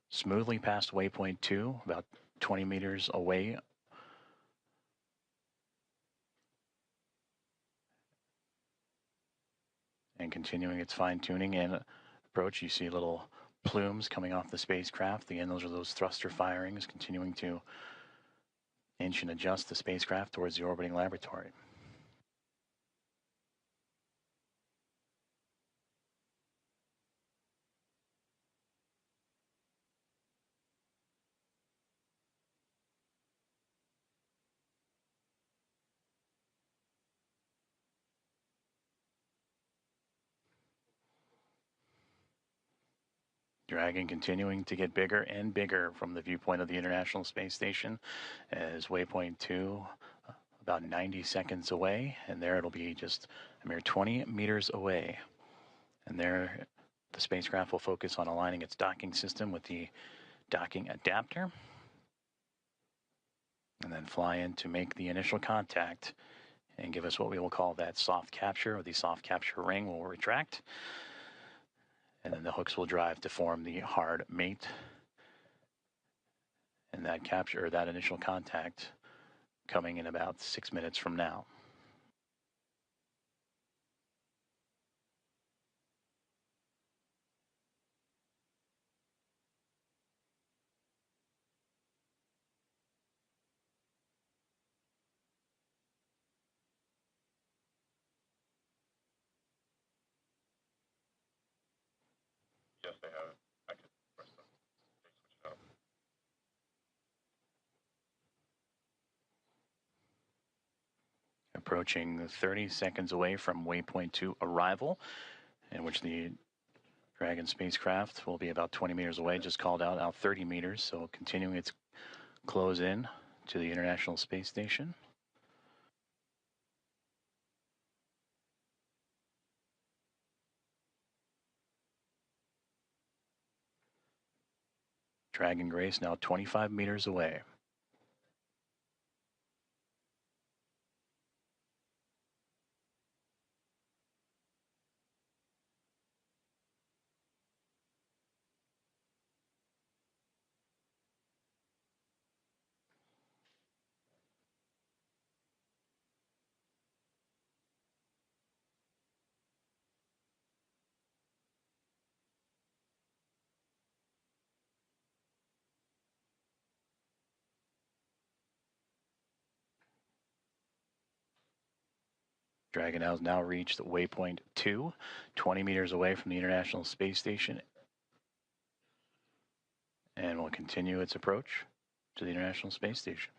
smoothly past Waypoint 2, about 20 meters away. And continuing its fine-tuning and approach, you see little plumes coming off the spacecraft. Again, those are those thruster firings continuing to inch and adjust the spacecraft towards the orbiting laboratory. Dragon continuing to get bigger and bigger from the viewpoint of the International Space Station as Waypoint 2 about 90 seconds away, and there it'll be just a mere 20 meters away. And there the spacecraft will focus on aligning its docking system with the docking adapter and then fly in to make the initial contact and give us what we will call that soft capture, or the soft capture ring will retract. And then the hooks will drive to form the hard mate. And that capture, or that initial contact, coming in about 6 minutes from now. Yes, they have. I could press them. They switch it up. Approaching 30 seconds away from Waypoint 2 arrival, in which the Dragon spacecraft will be about 20 meters away, just called out 30 meters, so continuing its close in to the International Space Station. Dragon Grace now 25 meters away. Dragon has now reached Waypoint 2, 20 meters away from the International Space Station, and will continue its approach to the International Space Station.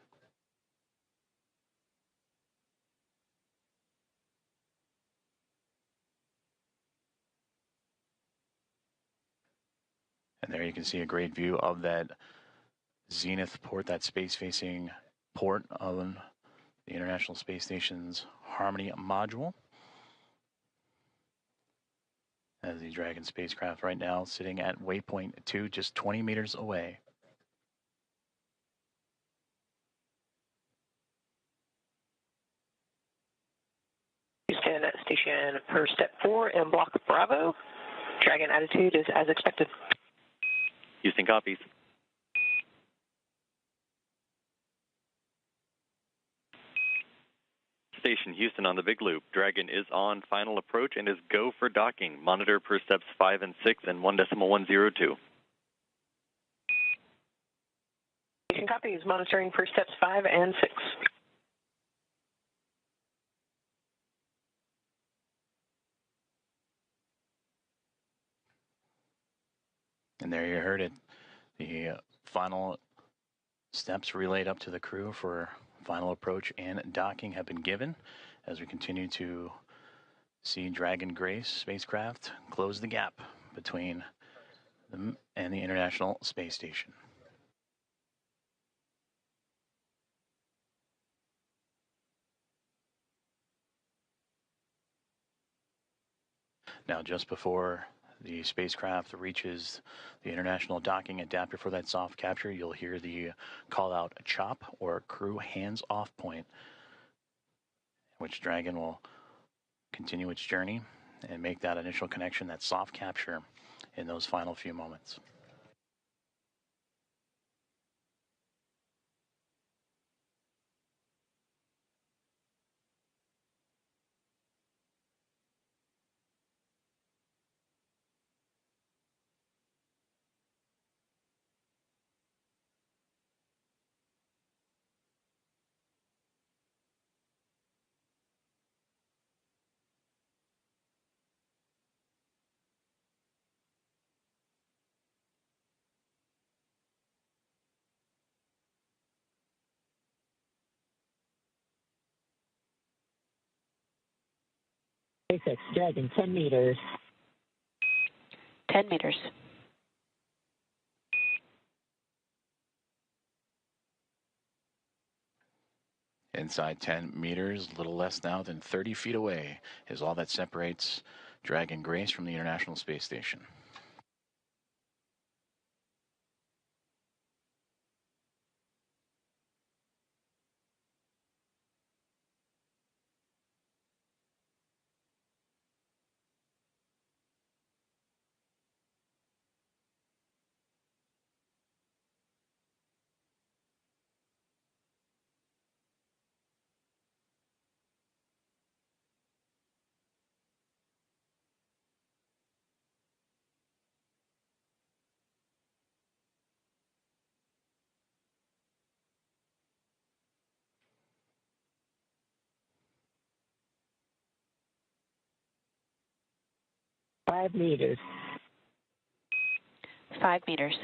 And there you can see a great view of that zenith port, that space-facing port of the International Space Station's Harmony module. As the Dragon spacecraft right now sitting at Waypoint 2, just 20 meters away. Houston station for step 4 in block Bravo. Dragon attitude is as expected. Houston copies. Station Houston on the big loop. Dragon is on final approach and is go for docking. Monitor per steps 5 and 6 and 1.102. Station copies, monitoring for steps 5 and 6. And there you heard it. The final steps relayed up to the crew for final approach and docking have been given as we continue to see Dragon Grace spacecraft close the gap between them and the International Space Station. Now, just before the spacecraft reaches the international docking adapter for that soft capture, you'll hear the call out CHOP, or crew hands off point, which Dragon will continue its journey and make that initial connection, that soft capture, in those final few moments. SpaceX Dragon, 10 meters. 10 meters. Inside 10 meters, a little less now than 30 feet away, is all that separates Dragon Grace from the International Space Station. Five meters. 5 meters.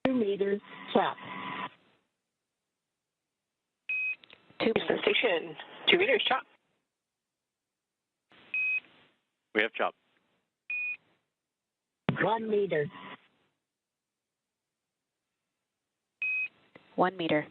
Meters. Chop. 2 meters. Station, 2 meters, chop. We have chop. 1 meter. 1 meter.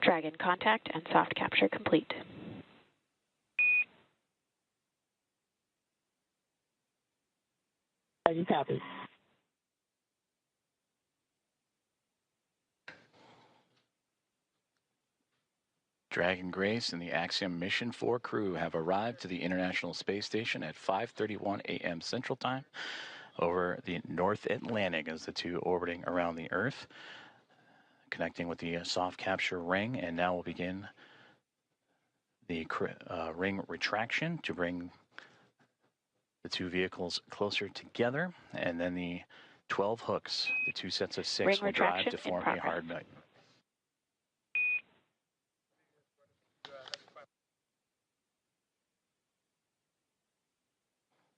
Dragon contact and soft capture complete. Copy. Dragon Grace and the Axiom-4 crew have arrived to the International Space Station at 5:31 a.m. Central Time over the North Atlantic as the two orbiting around the Earth, connecting with the soft capture ring, and now we'll begin the ring retraction to bring the two vehicles closer together, and then the 12 hooks, the two sets of 6, Ring will drive retraction to form in a hard nut.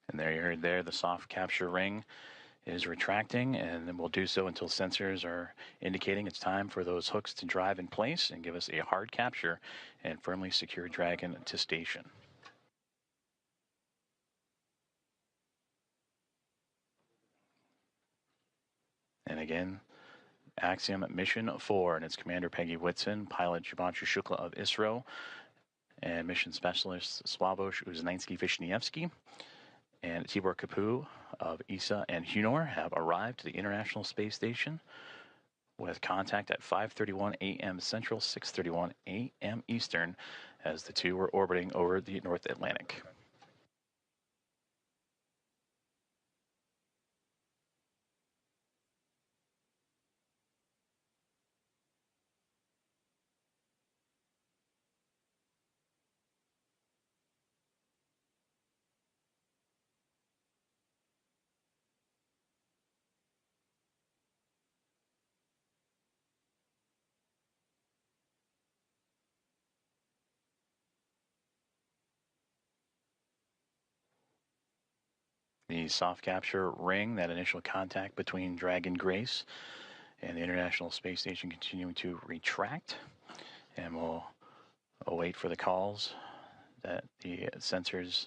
And there you heard there, the soft capture ring is retracting, and then we'll do so until sensors are indicating it's time for those hooks to drive in place and give us a hard capture and firmly secure Dragon to station. And again, Axiom Mission 4 and its commander Peggy Whitson, pilot Jubanshu Shukla of ISRO, and mission specialist Sławosz Uznański-Wiśniewski and Tibor Kapu of ESA and HUNOR have arrived to the International Space Station with contact at 5:31 a.m. Central, 6:31 a.m. Eastern, as the two were orbiting over the North Atlantic. The soft capture ring, that initial contact between Dragon Grace and the International Space Station, continuing to retract, and we'll await for the calls that the sensors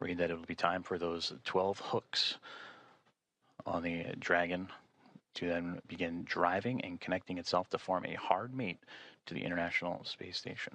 read that it will be time for those 12 hooks on the Dragon to then begin driving and connecting itself to form a hard mate to the International Space Station.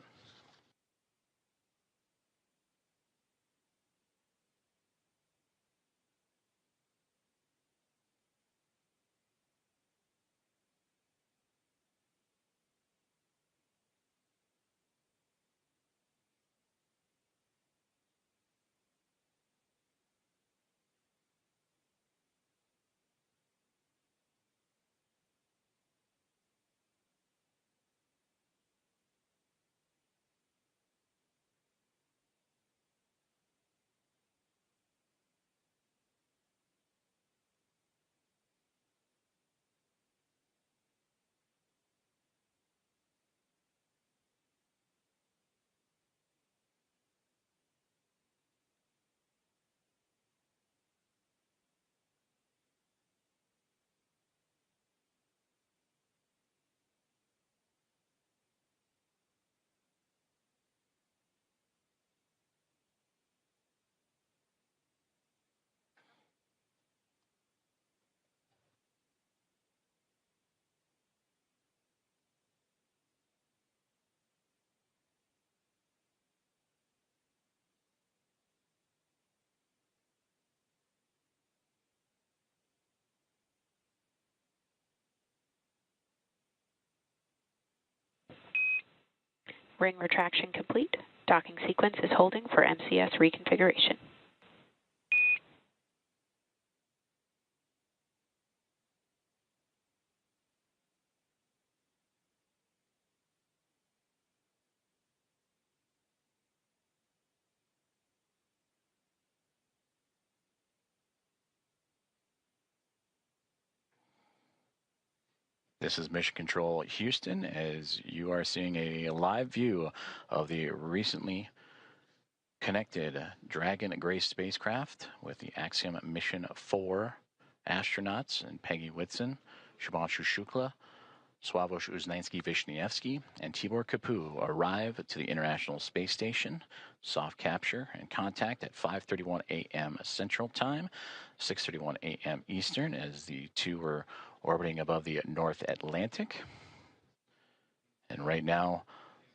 Ring retraction complete. Docking sequence is holding for MCS reconfiguration. This is Mission Control Houston, as you are seeing a live view of the recently connected Dragon Grace spacecraft with the Axiom-4 astronauts and Peggy Whitson, Shubhanshu Shukla, Sławosz Uznański-Wiśniewski, and Tibor Kapu arrive to the International Space Station. Soft capture and contact at 5:31 a.m. Central Time, 6:31 a.m. Eastern, as the two were orbiting above the North Atlantic. And right now,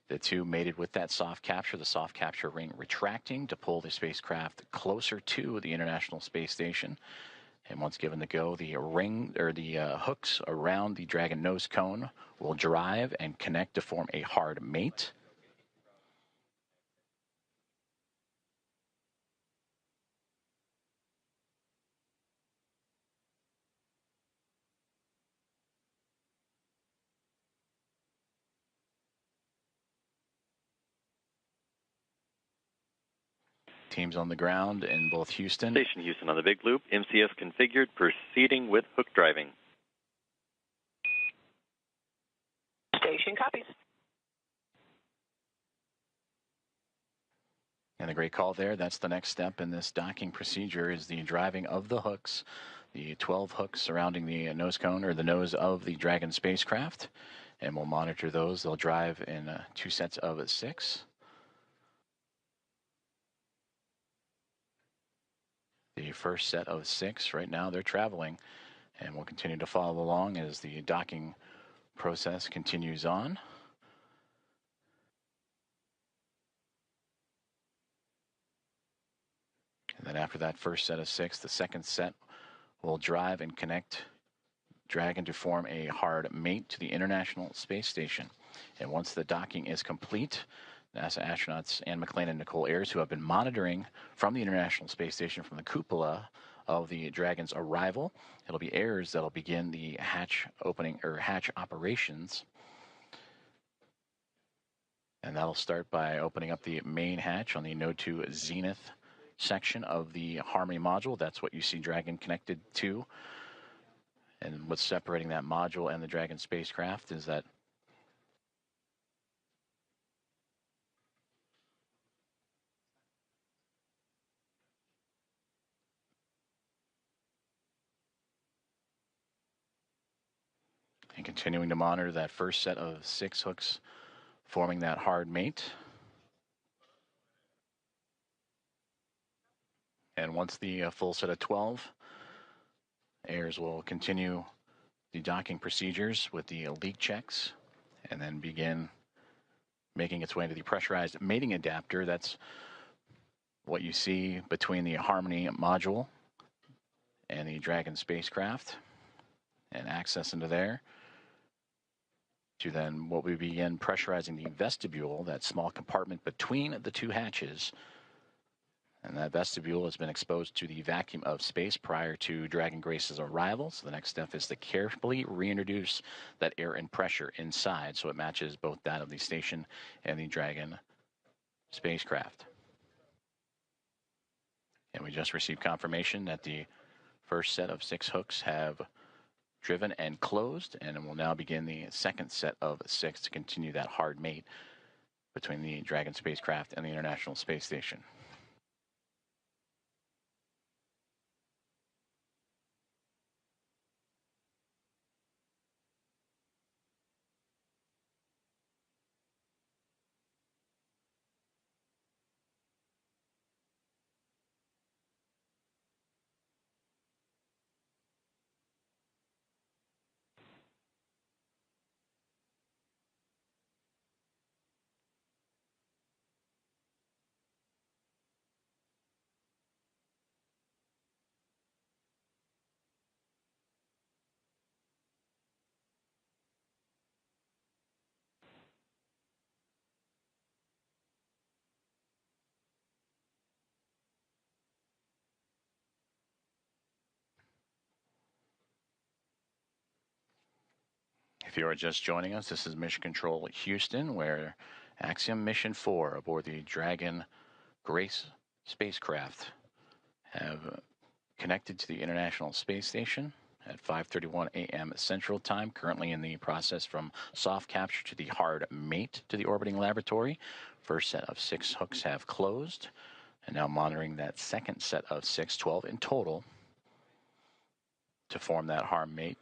the two mated with that soft capture, the soft capture ring retracting to pull the spacecraft closer to the International Space Station. And once given the go, the ring or the hooks around the Dragon nose cone will drive and connect to form a hard mate. Teams on the ground in both Houston. Station Houston on the big loop. MCS configured, proceeding with hook driving. Station copies. And a great call there. That's the next step in this docking procedure, is the driving of the hooks, the 12 hooks surrounding the nose cone or the nose of the Dragon spacecraft. And we'll monitor those. They'll drive in 2 sets of 6. The first set of 6 right now, they're traveling, and we'll continue to follow along as the docking process continues on. And then after that first set of 6, the second set will drive and connect Dragon to form a hard mate to the International Space Station. And once the docking is complete, NASA astronauts Anne McClain and Nicole Ayers, who have been monitoring from the International Space Station from the cupola of the Dragon's arrival, it'll be Ayers that'll begin the hatch opening or hatch operations. And that'll start by opening up the main hatch on the Node 2 Zenith section of the Harmony module. That's what you see Dragon connected to. And what's separating that module and the Dragon spacecraft is that and continuing to monitor that first set of 6 hooks forming that hard mate. And once the full set of 12, Ayers will continue the docking procedures with the leak checks and then begin making its way into the pressurized mating adapter. That's what you see between the Harmony module and the Dragon spacecraft, and access into there to then what we begin pressurizing the vestibule, that small compartment between the 2 hatches. And that vestibule has been exposed to the vacuum of space prior to Dragon Grace's arrival. So the next step is to carefully reintroduce that air and pressure inside so it matches both that of the station and the Dragon spacecraft. And we just received confirmation that the first set of 6 hooks have driven and closed, and we'll now begin the second set of 6 to continue that hard mate between the Dragon spacecraft and the International Space Station. If you are just joining us, this is Mission Control Houston, where Axiom Mission 4 aboard the Dragon Grace spacecraft have connected to the International Space Station at 5:31 a.m. Central Time, currently in the process from soft capture to the hard mate to the orbiting laboratory. First set of 6 hooks have closed, and now monitoring that second set of 6, 12 in total, to form that hard mate.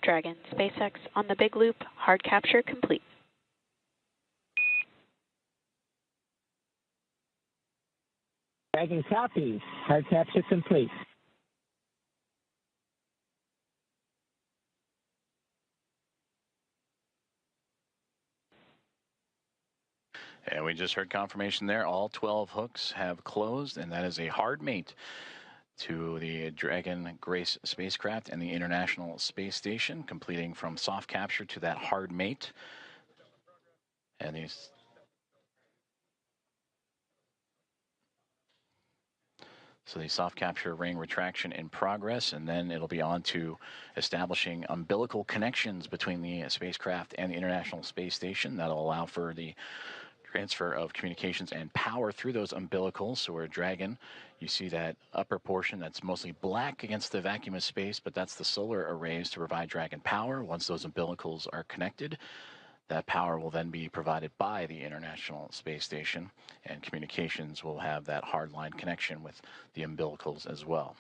Dragon, SpaceX on the big loop, hard capture complete. Dragon copies. Hard capture complete. And we just heard confirmation there. All 12 hooks have closed, and that is a hard mate to the Dragon Grace spacecraft and the International Space Station, completing from soft capture to that hard mate. And these So the soft capture ring retraction in progress, and then it'll be on to establishing umbilical connections between the spacecraft and the International Space Station. That'll allow for the transfer of communications and power through those umbilicals. So where Dragon, you see that upper portion that's mostly black against the vacuum of space, but that's the solar arrays to provide Dragon power. Once those umbilicals are connected, that power will then be provided by the International Space Station, and communications will have that hardline connection with the umbilicals as well.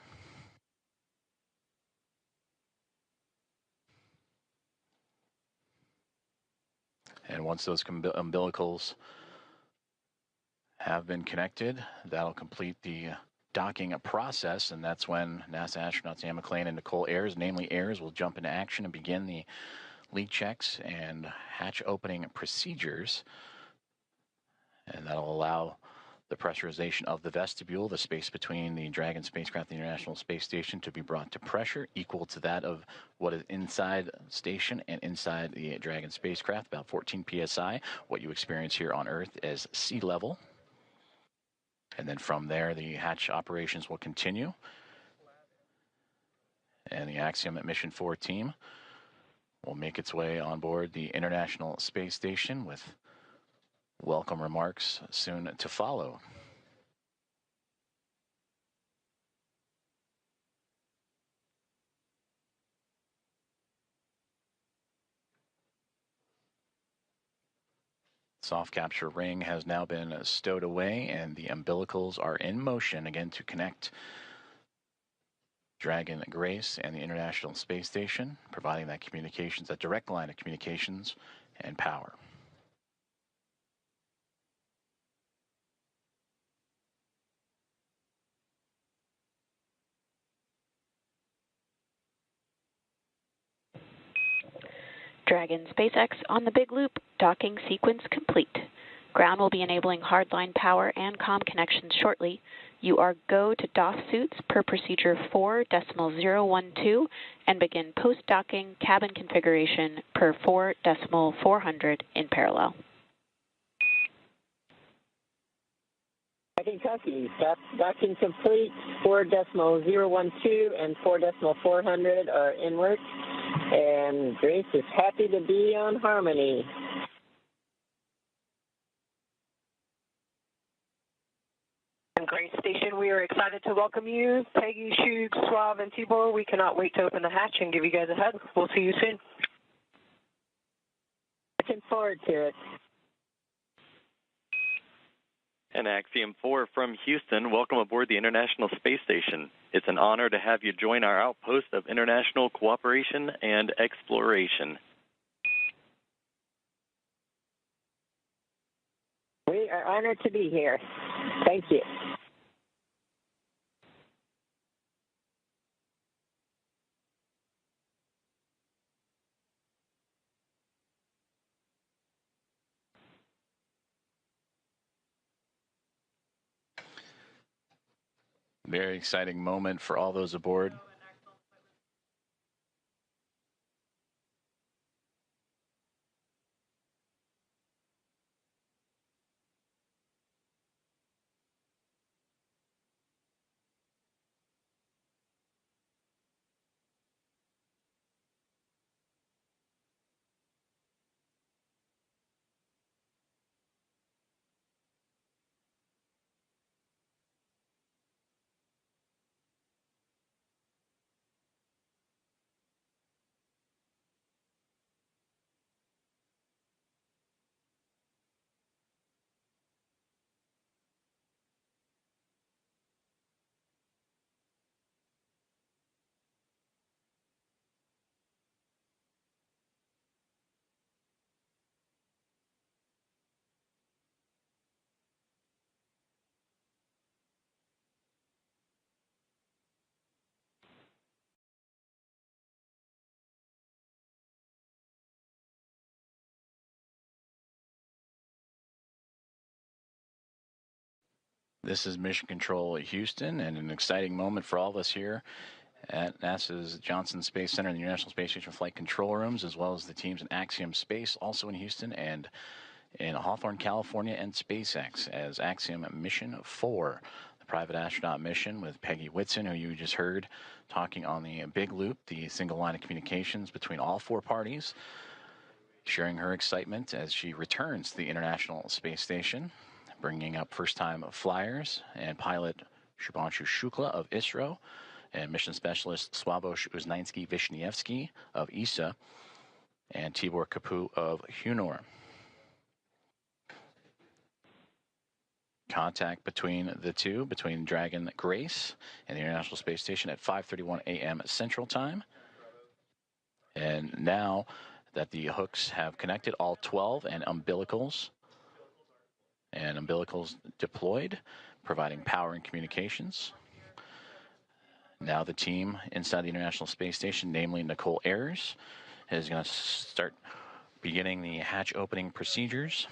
And once those umbilicals have been connected, that'll complete the docking process, and that's when NASA astronauts Anne McClain and Nicole Ayers, namely Ayers, will jump into action and begin the leak checks and hatch opening procedures. And that'll allow the pressurization of the vestibule, the space between the Dragon spacecraft and the International Space Station, to be brought to pressure equal to that of what is inside station and inside the Dragon spacecraft, about 14 psi, what you experience here on Earth as sea level. And then from there, the hatch operations will continue. And the Axiom Mission 4 team will make its way on board the International Space Station with welcome remarks soon to follow. Soft capture ring has now been stowed away, and the umbilicals are in motion again to connect Dragon Grace and the International Space Station, providing that communications, that direct line of communications and power. Dragon, SpaceX on the big loop, docking sequence complete. Ground will be enabling hardline power and comm connections shortly. You are go to DOF suits per procedure 4.012 and begin post-docking cabin configuration per 4.400 in parallel. Kentucky, docking complete. 4.012 and 4.400 are in work, and Grace is happy to be on Harmony. Grace Station, we are excited to welcome you. Peggy, Shug, Suave, and Tibor, we cannot wait to open the hatch and give you guys a hug. We'll see you soon. Looking forward to it. And Axiom-4 from Houston, welcome aboard the International Space Station. It's an honor to have you join our outpost of international cooperation and exploration. We are honored to be here. Thank you. Very exciting moment for all those aboard. This is Mission Control Houston, and an exciting moment for all of us here at NASA's Johnson Space Center and the International Space Station flight control rooms, as well as the teams in Axiom Space, also in Houston, and in Hawthorne, California, and SpaceX as Axiom Mission 4, the private astronaut mission with Peggy Whitson, who you just heard talking on the big loop, the single line of communications between all four parties, sharing her excitement as she returns to the International Space Station, bringing up first-time flyers and pilot Shubhanshu Shukla of ISRO and mission specialist Sławosz Uznański-Wiśniewski of ESA and Tibor Kapu of Hunor. Contact between the two, between Dragon Grace and the International Space Station at 5:31 a.m. Central Time. And now that the hooks have connected, all 12 and umbilicals deployed, providing power and communications. Now the team inside the International Space Station, namely Nicole Ayers, is going to start beginning the hatch opening procedures.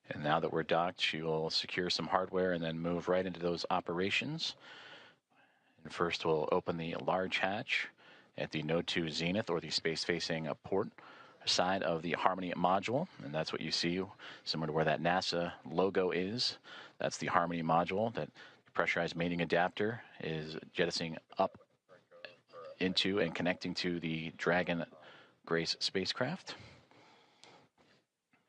And now that we're docked, she will secure some hardware and then move right into those operations. And first we'll open the large hatch at the Node 2 Zenith, or the space-facing port side of the Harmony module, and that's what you see, similar to where that NASA logo is. That's the Harmony module that the pressurized mating adapter is jettisoning up into and connecting to the Dragon Grace spacecraft.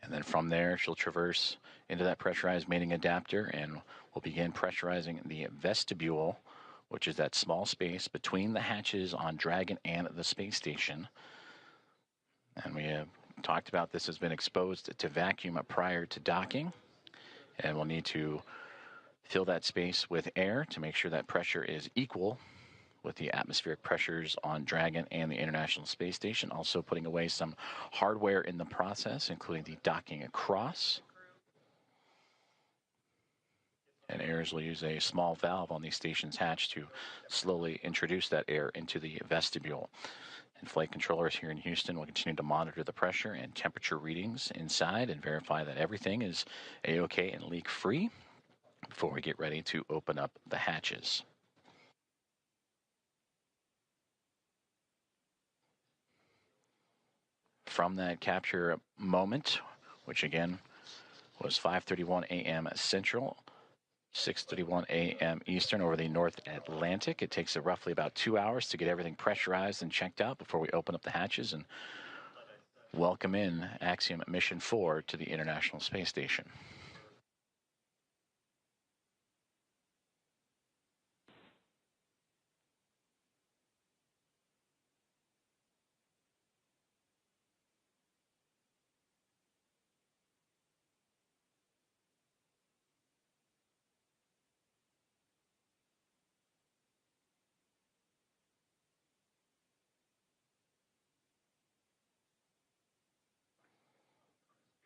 And then from there, she'll traverse into that pressurized mating adapter, and we'll begin pressurizing the vestibule, which is that small space between the hatches on Dragon and the space station. And we have talked about this has been exposed to vacuum prior to docking, and we'll need to fill that space with air to make sure that pressure is equal with the atmospheric pressures on Dragon and the International Space Station. Also putting away some hardware in the process, including the docking across. And Ayers will use a small valve on the station's hatch to slowly introduce that air into the vestibule. And flight controllers here in Houston will continue to monitor the pressure and temperature readings inside and verify that everything is A-OK and leak-free before we get ready to open up the hatches. From that capture moment, which again was 5:31 a.m. Central, 6:31 a.m. Eastern over the North Atlantic. It takes roughly about 2 hours to get everything pressurized and checked out before we open up the hatches and welcome in Axiom Mission 4 to the International Space Station.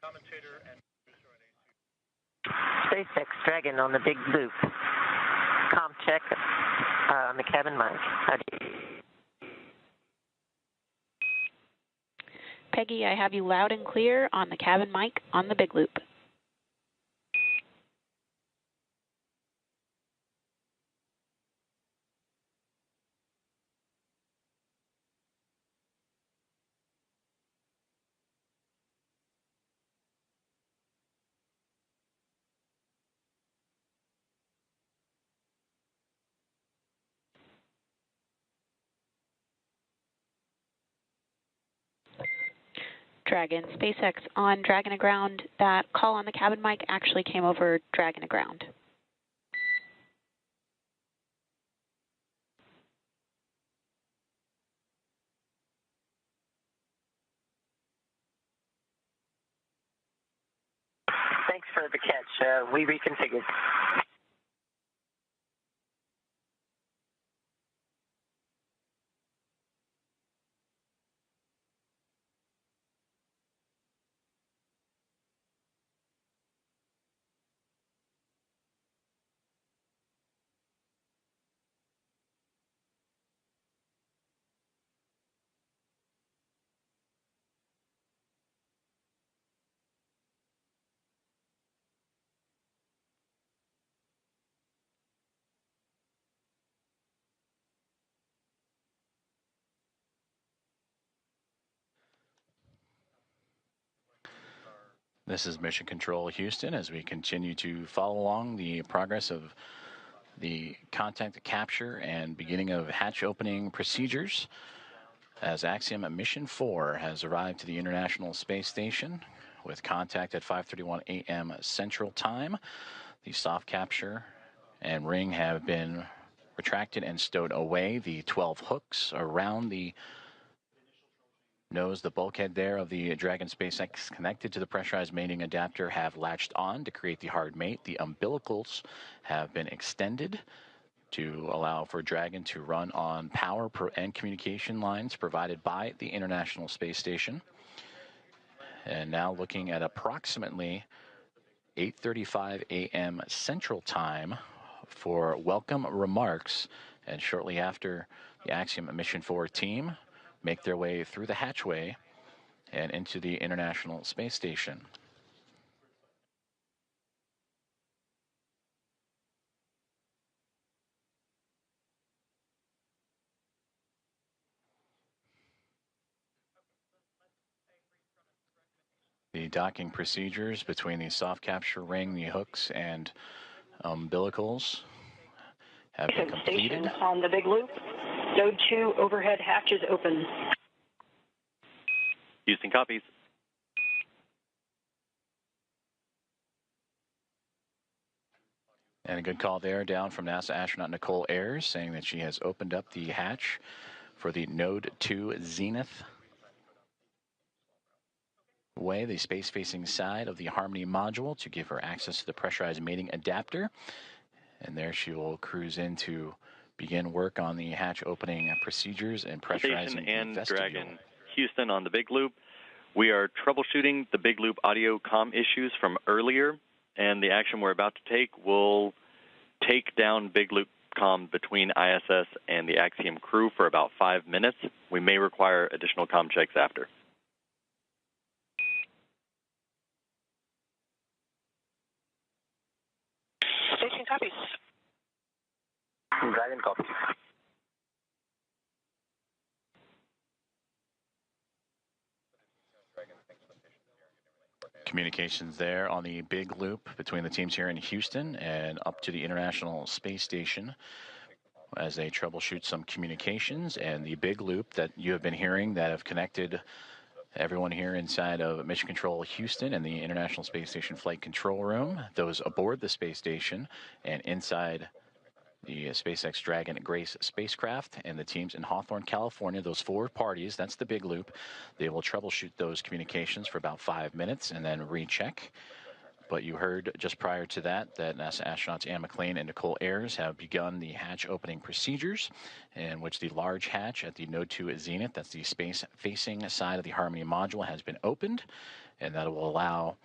Commentator and producer SpaceX Dragon on the big loop. Com check on the cabin mic. Peggy, I have you loud and clear on the cabin mic on the big loop. Dragon, SpaceX on Dragon aground. That call on the cabin mic actually came over Dragon aground. Thanks for the catch. We reconfigured. This is Mission Control Houston as we continue to follow along the progress of the contact capture and beginning of hatch opening procedures as Axiom Mission 4 has arrived to the International Space Station with contact at 5:31 a.m. Central Time. The soft capture and ring have been retracted and stowed away. The 12 hooks around the nose, the bulkhead there of the Dragon SpaceX connected to the pressurized mating adapter have latched on to create the hard mate. The umbilicals have been extended to allow for Dragon to run on power and communication lines provided by the International Space Station. And now looking at approximately 8:35 a.m. Central Time for welcome remarks, and shortly after the Axiom Mission 4 team make their way through the hatchway and into the International Space Station. The docking procedures between the soft capture ring, the hooks, and umbilicals have been completed. Station on the big loop. Node 2 overhead hatch is open. Houston copies. And a good call there down from NASA astronaut Nicole Ayers saying that she has opened up the hatch for the Node 2 Zenith way, the space-facing side of the Harmony module, to give her access to the pressurized mating adapter. And there she will cruise in to begin work on the hatch opening procedures and pressurizing Station and the vestibule. Dragon, Houston on the big loop. We are troubleshooting the big loop audio comm issues from earlier, and the action we're about to take will take down big loop comm between ISS and the Axiom crew for about 5 minutes. We may require additional comm checks after. Station copies. Dragon copies. Communications there on the big loop between the teams here in Houston and up to the International Space Station as they troubleshoot some communications, and the big loop that you have been hearing that have connected everyone here inside of Mission Control Houston and the International Space Station Flight Control Room, those aboard the space station and inside the SpaceX Dragon Grace spacecraft, and the teams in Hawthorne, California, those 4 parties, that's the big loop. They will troubleshoot those communications for about 5 minutes and then recheck. But you heard just prior to that NASA astronauts Anne McLean and Nicole Ayers have begun the hatch opening procedures, in which the large hatch at the Node 2 Zenith, that's the space-facing side of the Harmony module, has been opened, and that will allow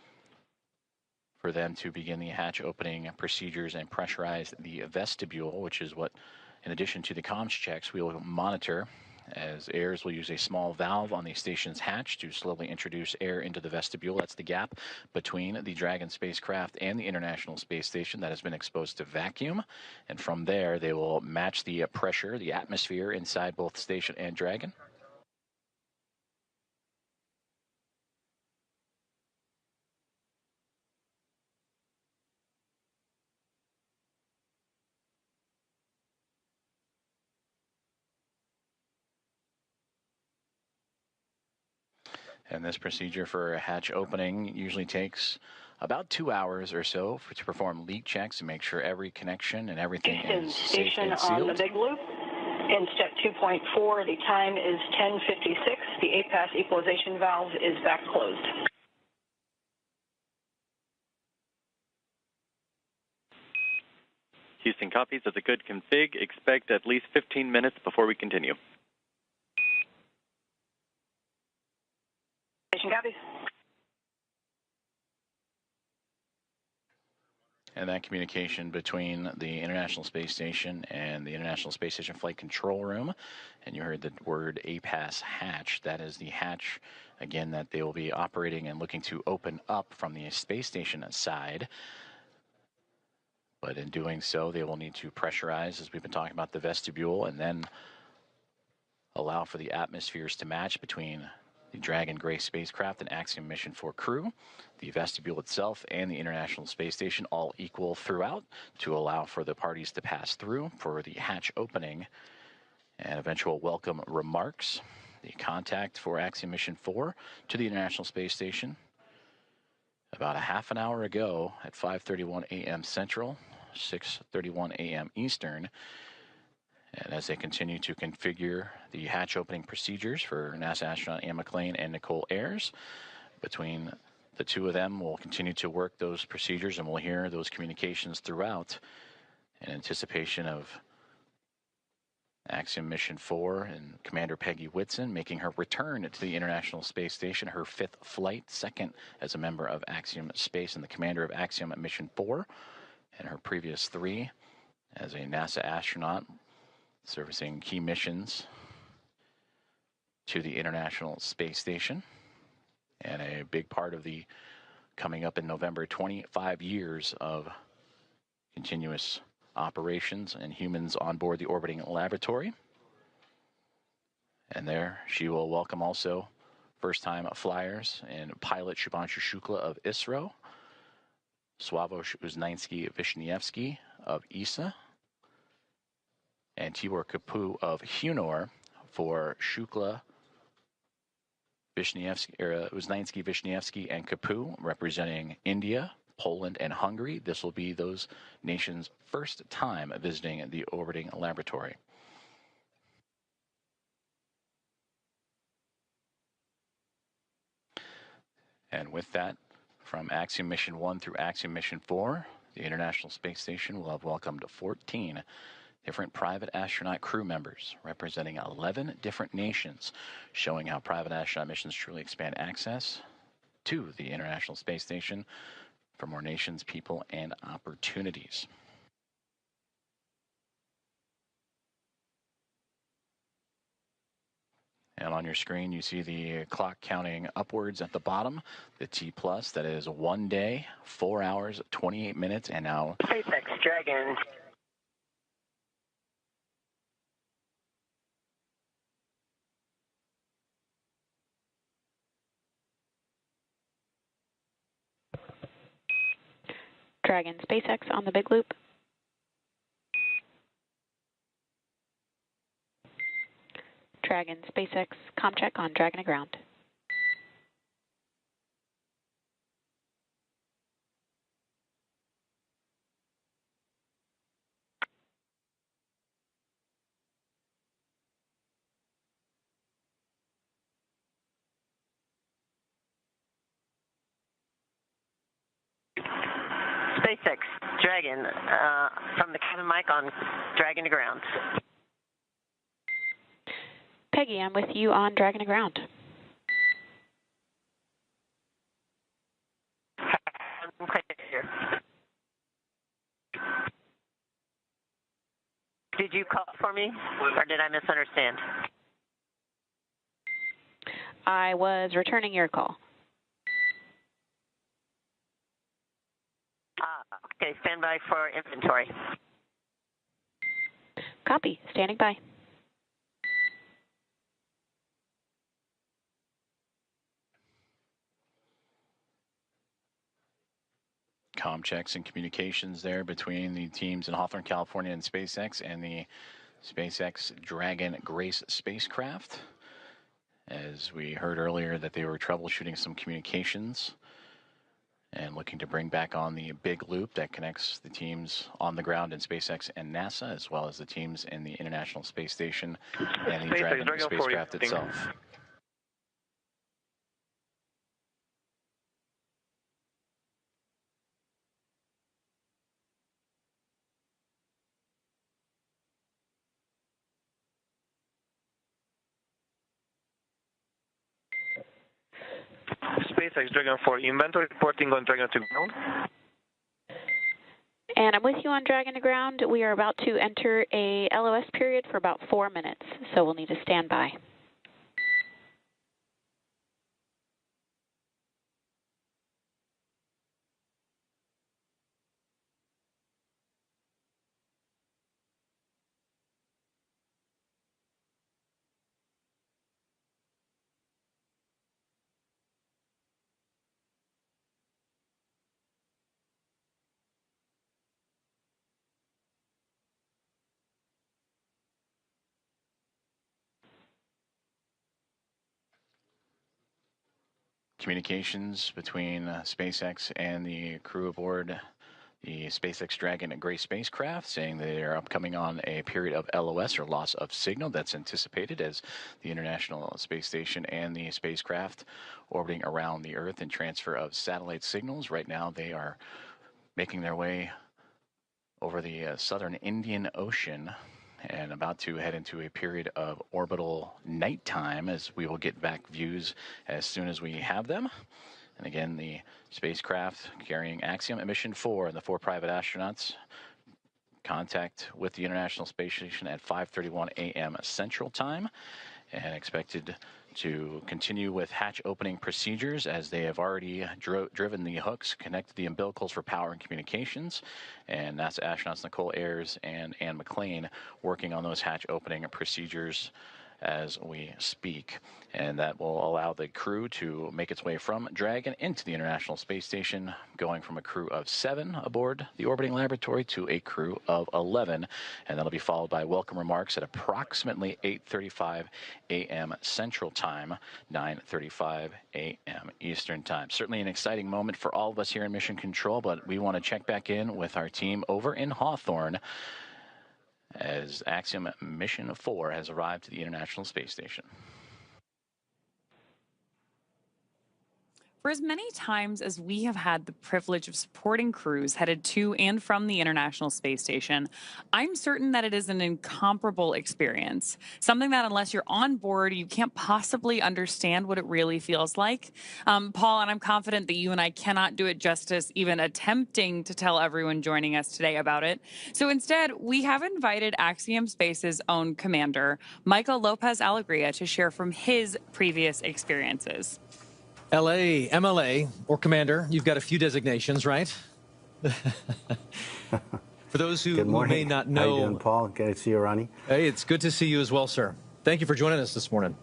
for them to begin the hatch opening procedures and pressurize the vestibule, which is what, in addition to the comms checks, we will monitor, as Ayers will use a small valve on the station's hatch to slowly introduce air into the vestibule. That's the gap between the Dragon spacecraft and the International Space Station that has been exposed to vacuum. And from there, they will match the pressure, the atmosphere inside both station and Dragon. And this procedure for a hatch opening usually takes about 2 hours or so to perform leak checks and make sure every connection and everything Houston is safe station and sealed. on the big loop. In step 2.4, the time is 10:56. The APAS equalization valve is back closed. Houston copies. As a good config, expect at least 15 minutes before we continue. Station copies. And that communication between the International Space Station and the International Space Station Flight Control Room. And you heard the word APAS hatch. That is the hatch, again, that they will be operating and looking to open up from the space station side. But in doing so, they will need to pressurize, as we've been talking about, the vestibule, and then allow for the atmospheres to match between the Dragon Grace spacecraft and Axiom Mission 4 crew, the vestibule itself, and the International Space Station, all equal throughout to allow for the parties to pass through for the hatch opening and eventual welcome remarks. The contact for Axiom Mission 4 to the International Space Station about a half an hour ago at 5:31 a.m. Central, 6:31 a.m. Eastern. And as they continue to configure the hatch opening procedures for NASA astronaut Ann McClain and Nicole Ayers, between the two of them, we'll continue to work those procedures, and we'll hear those communications throughout in anticipation of Axiom Mission 4 and Commander Peggy Whitson making her return to the International Space Station, her 5th flight, second as a member of Axiom Space and the commander of Axiom Mission 4, and her previous 3 as a NASA astronaut servicing key missions to the International Space Station. And a big part of the coming up in November, 25 years of continuous operations and humans on board the orbiting laboratory. And there she will welcome also first-time flyers and pilot Shubhanshu Shukla of ISRO, Sławomir Uznański-Wiśniewski of ESA, and Tibor Kapu of Hunor for Shukla, Uznański, Wiśniewski, and Kapu representing India, Poland, and Hungary. This will be those nations' first time visiting the orbiting laboratory. And with that, from Axiom Mission 1 through Axiom Mission 4, the International Space Station will have welcomed 14 different private astronaut crew members representing 11 different nations, showing how private astronaut missions truly expand access to the International Space Station for more nations, people, and opportunities. And on your screen, you see the clock counting upwards at the bottom, the T+, that is 1 day, 4 hours, 28 minutes, and now SpaceX Dragon. Dragon SpaceX on the big loop. Dragon SpaceX comm check on Dragon to ground. SpaceX Dragon from the cabin mic on Dragon to ground. Peggy, I'm with you on Dragon to ground. Here. Did you call for me, or did I misunderstand? I was returning your call. Okay, stand by for inventory. Copy, standing by. comm checks and communications there between the teams in Hawthorne, California and SpaceX and the SpaceX Dragon Grace spacecraft. as we heard earlier that they were troubleshooting some communications and looking to bring back on the big loop that connects the teams on the ground in SpaceX and NASA, as well as the teams in the International Space Station and the Dragon spacecraft itself. SpaceX Dragon 4, inventory reporting on Dragon to ground. And I'm with you on Dragon to ground. We are about to enter a LOS period for about 4 minutes, so we'll need to stand by. Communications between SpaceX and the crew aboard the SpaceX Dragon gray spacecraft saying they are upcoming on a period of LOS, or loss of signal, that's anticipated as the International Space Station and the spacecraft orbiting around the Earth and transfer of satellite signals. Right now they are making their way over the southern Indian Ocean and about to head into a period of orbital nighttime, as we will get back views as soon as we have them. And again, the spacecraft carrying Axiom-4 and the 4 private astronauts contact with the International Space Station at 5:31 a.m. Central Time, and expected to continue with hatch opening procedures as they have already driven the hooks, connected the umbilicals for power and communications, and NASA astronauts Nicole Ayers and Ann McLean working on those hatch opening procedures as we speak. And that will allow the crew to make its way from Dragon into the International Space Station, going from a crew of 7 aboard the orbiting laboratory to a crew of 11. And that'll be followed by welcome remarks at approximately 8:35 a.m. Central Time, 9:35 a.m. Eastern Time. Certainly an exciting moment for all of us here in Mission Control, but we want to check back in with our team over in Hawthorne as Axiom-4 has arrived to the International Space Station. For as many times as we have had the privilege of supporting crews headed to and from the International Space Station, I'm certain that it is an incomparable experience. Something that unless you're on board, you can't possibly understand what it really feels like. Paul, and I'm confident that you and I cannot do it justice even attempting to tell everyone joining us today about it. So instead, we have invited Axiom Space's own commander, Michael Lopez-Alegría, to share from his previous experiences. LA, MLA, or Commander, you've got a few designations, right? For those who may not know. How you doing, Paul? Good to see you, Ronnie. Hey, it's good to see you as well, sir. Thank you for joining us this morning.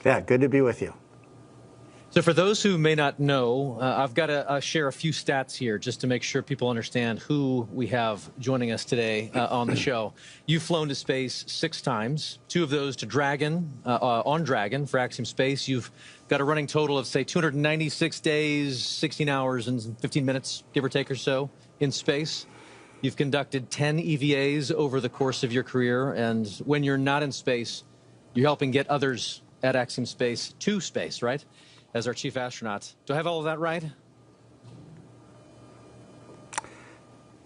Yeah, good to be with you. So for those who may not know, I've got to share a few stats here just to make sure people understand who we have joining us today on the show. You've flown to space 6 times, 2 of those to Dragon, on Dragon for Axiom Space. You've got a running total of, say, 296 days, 16 hours and 15 minutes, give or take or so, in space. You've conducted 10 EVAs over the course of your career, and when you're not in space, you're helping get others at Axiom Space to space, right? As our chief astronaut. Do I have all of that right?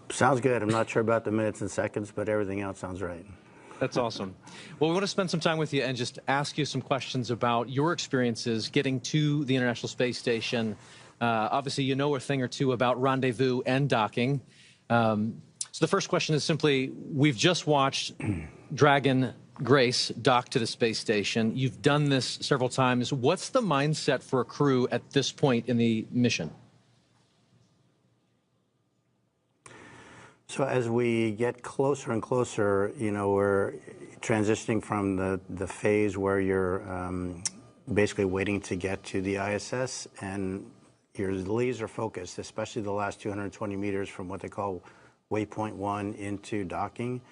Sounds good. I'm not sure about the minutes and seconds, but everything else sounds right. That's awesome. Well, we want to spend some time with you and just ask you some questions about your experiences getting to the International Space Station. Obviously, you know a thing or two about rendezvous and docking. So the first question is simply, we've just watched Dragon Grace dock to the space station. You've done this several times. What's the mindset for a crew at this point in the mission? So as we get closer and closer, you know, we're transitioning from the phase where you're basically waiting to get to the ISS, and you're laser focused, especially the last 220 meters from what they call Waypoint 1 into docking.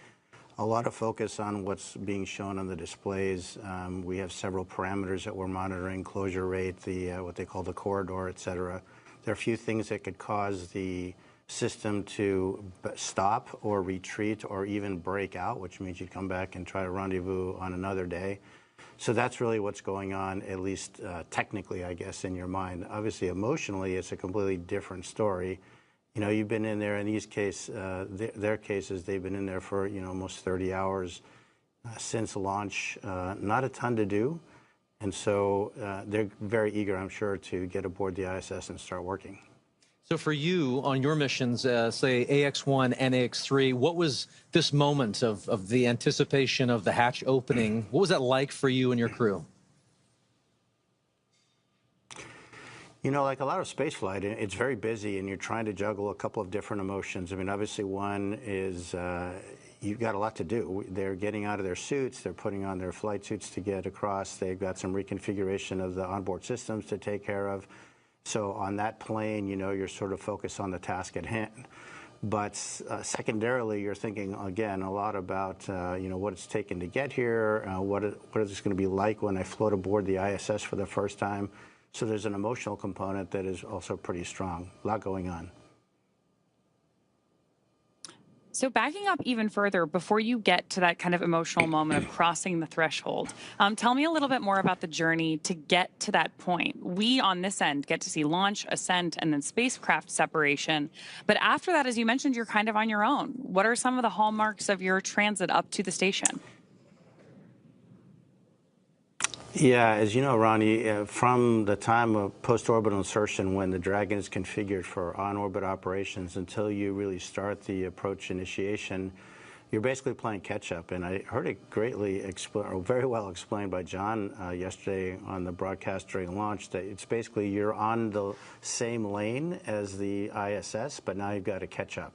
A lot of focus on what's being shown on the displays. We have several parameters that we're monitoring: closure rate, what they call the corridor, et cetera. There are a few things that could cause the system to stop or retreat or even break out, which means you'd come back and try to rendezvous on another day. So that's really what's going on, at least technically, I guess, in your mind. Obviously, emotionally, it's a completely different story. You know, you've been in there. In these their cases, they've been in there for almost 30 hours since launch. Not a ton to do, and so they're very eager, I'm sure, to get aboard the ISS and start working. So for you, on your missions, say AX-1 and AX-3, what was this moment of the anticipation of the hatch opening? What was that like for you and your crew? You know, like a lot of spaceflight, it's very busy, and you're trying to juggle a couple of different emotions. I mean, obviously, one is you've got a lot to do. They're getting out of their suits. They're putting on their flight suits to get across. They've got some reconfiguration of the onboard systems to take care of. So on that plane, you're sort of focused on the task at hand. But secondarily, you're thinking, again, a lot about, what it's taken to get here, what is this going to be like when I float aboard the ISS for the first time. So there's an emotional component that is also pretty strong. A lot going on. So backing up even further, before you get to that kind of emotional moment of crossing the threshold, tell me a little bit more about the journey to get to that point. We, on this end, get to see launch, ascent, and then spacecraft separation. But after that, as you mentioned, you're kind of on your own. What are some of the hallmarks of your transit up to the station? Yeah, as you know, Ronnie, from the time of post-orbital insertion, when the Dragon is configured for on-orbit operations, until you really start the approach initiation, you're basically playing catch-up. And I heard it very well explained by John yesterday on the broadcast during launch, that it's basically you're on the same lane as the ISS, but now you've got to catch up.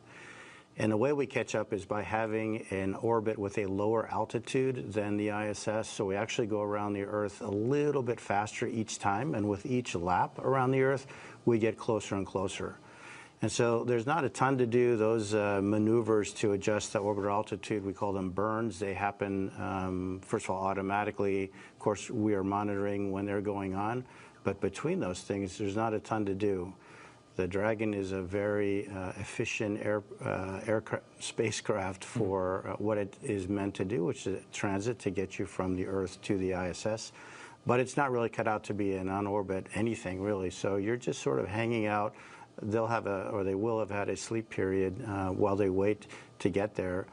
And the way we catch up is by having an orbit with a lower altitude than the ISS. So we actually go around the Earth a little bit faster each time. And with each lap around the Earth, we get closer and closer. And so there's not a ton to do. Those maneuvers to adjust the orbital altitude, we call them burns. They happen, first of all, automatically. Of course, we are monitoring when they're going on. But between those things, there's not a ton to do. The Dragon is a very efficient spacecraft for what it is meant to do, which is transit to get you from the Earth to the ISS. But it's not really cut out to be an on-orbit anything, really. So you're just sort of hanging out. They will have had a sleep period while they wait to get there.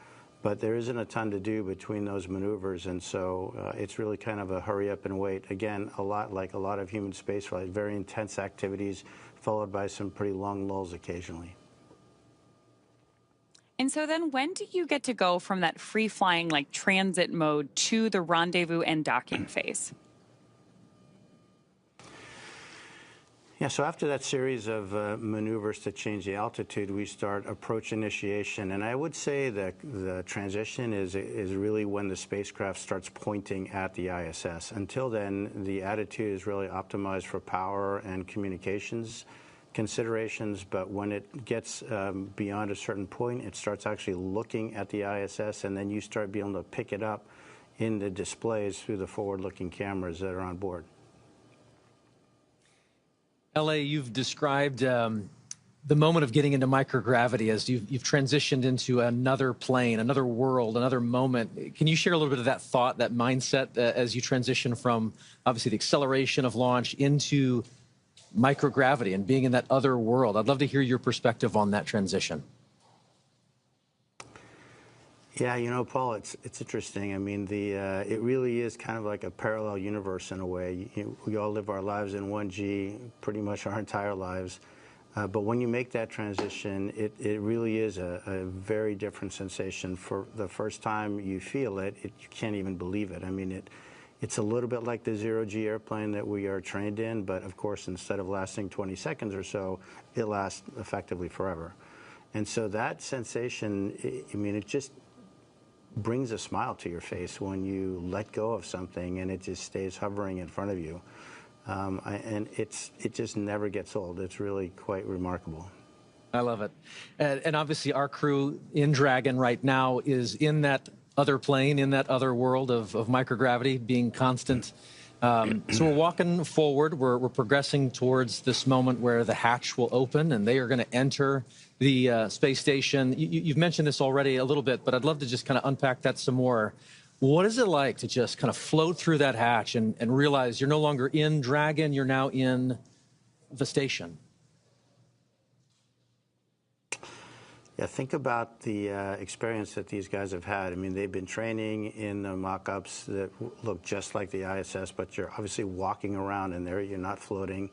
But there isn't a ton to do between those maneuvers, and so it's really kind of a hurry up and wait. Again, a lot like a lot of human spaceflight, very intense activities, followed by some pretty long lulls occasionally. And so then when do you get to go from that free-flying, like transit mode, to the rendezvous and docking phase? Yeah, so after that series of maneuvers to change the altitude, we start approach initiation. And I would say that the transition is really when the spacecraft starts pointing at the ISS. Until then, the attitude is really optimized for power and communications considerations. But when it gets beyond a certain point, it starts actually looking at the ISS, and then you start being able to pick it up in the displays through the forward-looking cameras that are on board. L.A., you've described the moment of getting into microgravity as you've transitioned into another plane, another world, another moment. Can you share a little bit of that thought, that mindset, as you transition from, obviously, the acceleration of launch into microgravity and being in that other world? I'd love to hear your perspective on that transition. Yeah, you know, Paul, it's interesting. I mean, it really is kind of like a parallel universe in a way. We all live our lives in 1G pretty much our entire lives. But when you make that transition, it really is a very different sensation. For the first time you feel it, you can't even believe it. I mean, it's a little bit like the zero-G airplane that we are trained in, but of course, instead of lasting 20 seconds or so, it lasts effectively forever. And so that sensation, I mean, it just brings a smile to your face when you let go of something and it just stays hovering in front of you. And it just never gets old. It's really quite remarkable. I love it. And obviously our crew in Dragon right now is in that other plane, in that other world of microgravity being constant. So we're walking forward. We're progressing towards this moment where the hatch will open and they are going to enter the space station. You've mentioned this already a little bit, but I'd love to just kind of unpack that some more. What is it like to just kind of float through that hatch and realize you're no longer in Dragon, you're now in the station? Yeah, think about the experience that these guys have had. I mean, they've been training in the mock-ups that look just like the ISS, but you're obviously walking around in there. You're not floating.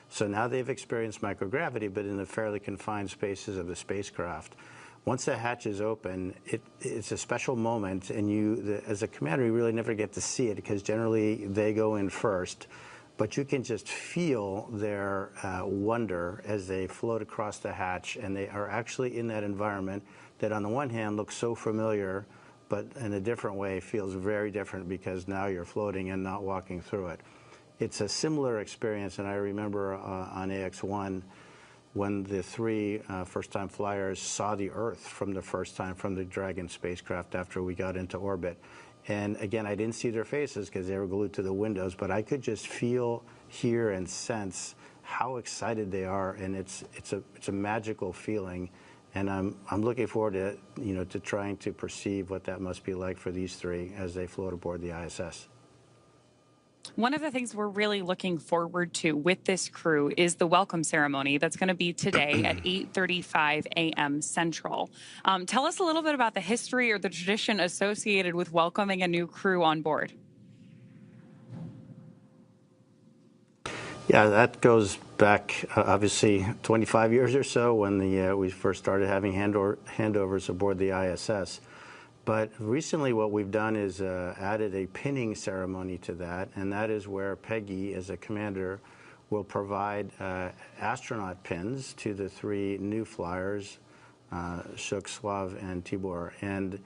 So now they've experienced microgravity, but in the fairly confined spaces of the spacecraft. Once the hatch is open, it's a special moment, and you, as a commander, you really never get to see it because generally they go in first. But you can just feel their wonder as they float across the hatch, and they are actually in that environment that on the one hand looks so familiar, but in a different way feels very different because now you're floating and not walking through it. It's a similar experience, and I remember on AX-1 when the three first-time flyers saw the Earth from the first time from the Dragon spacecraft after we got into orbit. And again, I didn't see their faces because they were glued to the windows, but I could just feel, hear, and sense how excited they are, and it's a magical feeling. And I'm looking forward to to trying to perceive what that must be like for these three as they float aboard the ISS. One of the things we're really looking forward to with this crew is the welcome ceremony that's going to be today at 8:35 a.m. Central. Tell us a little bit about the history or the tradition associated with welcoming a new crew on board. Yeah, that goes back, obviously, 25 years or so when we first started having handovers aboard the ISS. But recently what we've done is added a pinning ceremony to that, and that is where Peggy, as a commander, will provide astronaut pins to the three new flyers, Shuk, Slav, and Tibor. And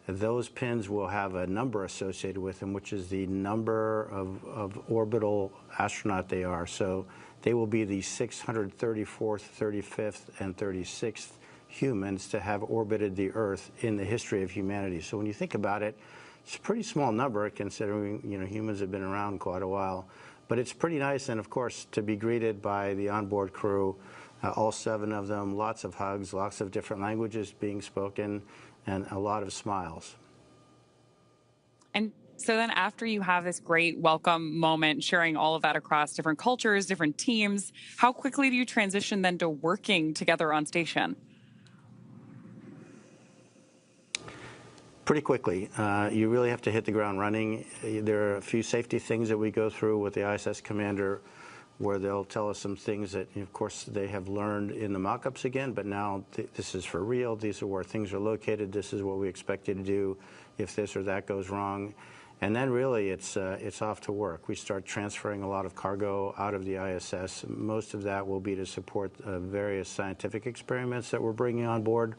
those pins will have a number associated with them, which is the number of orbital astronaut they are. So they will be the 634th, 35th, and 36th humans to have orbited the Earth in the history of humanity. So when you think about it, it's a pretty small number considering humans have been around quite a while. But it's pretty nice, and of course, to be greeted by the onboard crew, all 7 of them, lots of hugs, lots of different languages being spoken, and a lot of smiles. And so then after you have this great welcome moment, sharing all of that across different cultures, different teams, how quickly do you transition then to working together on station? Pretty quickly. You really have to hit the ground running. There are a few safety things that we go through with the ISS commander where they'll tell us some things that, of course, they have learned in the mock-ups again, but now this is for real. These are where things are located. This is what we expect you to do if this or that goes wrong. And then really it's off to work. We start transferring a lot of cargo out of the ISS. Most of that will be to support various scientific experiments that we're bringing on board.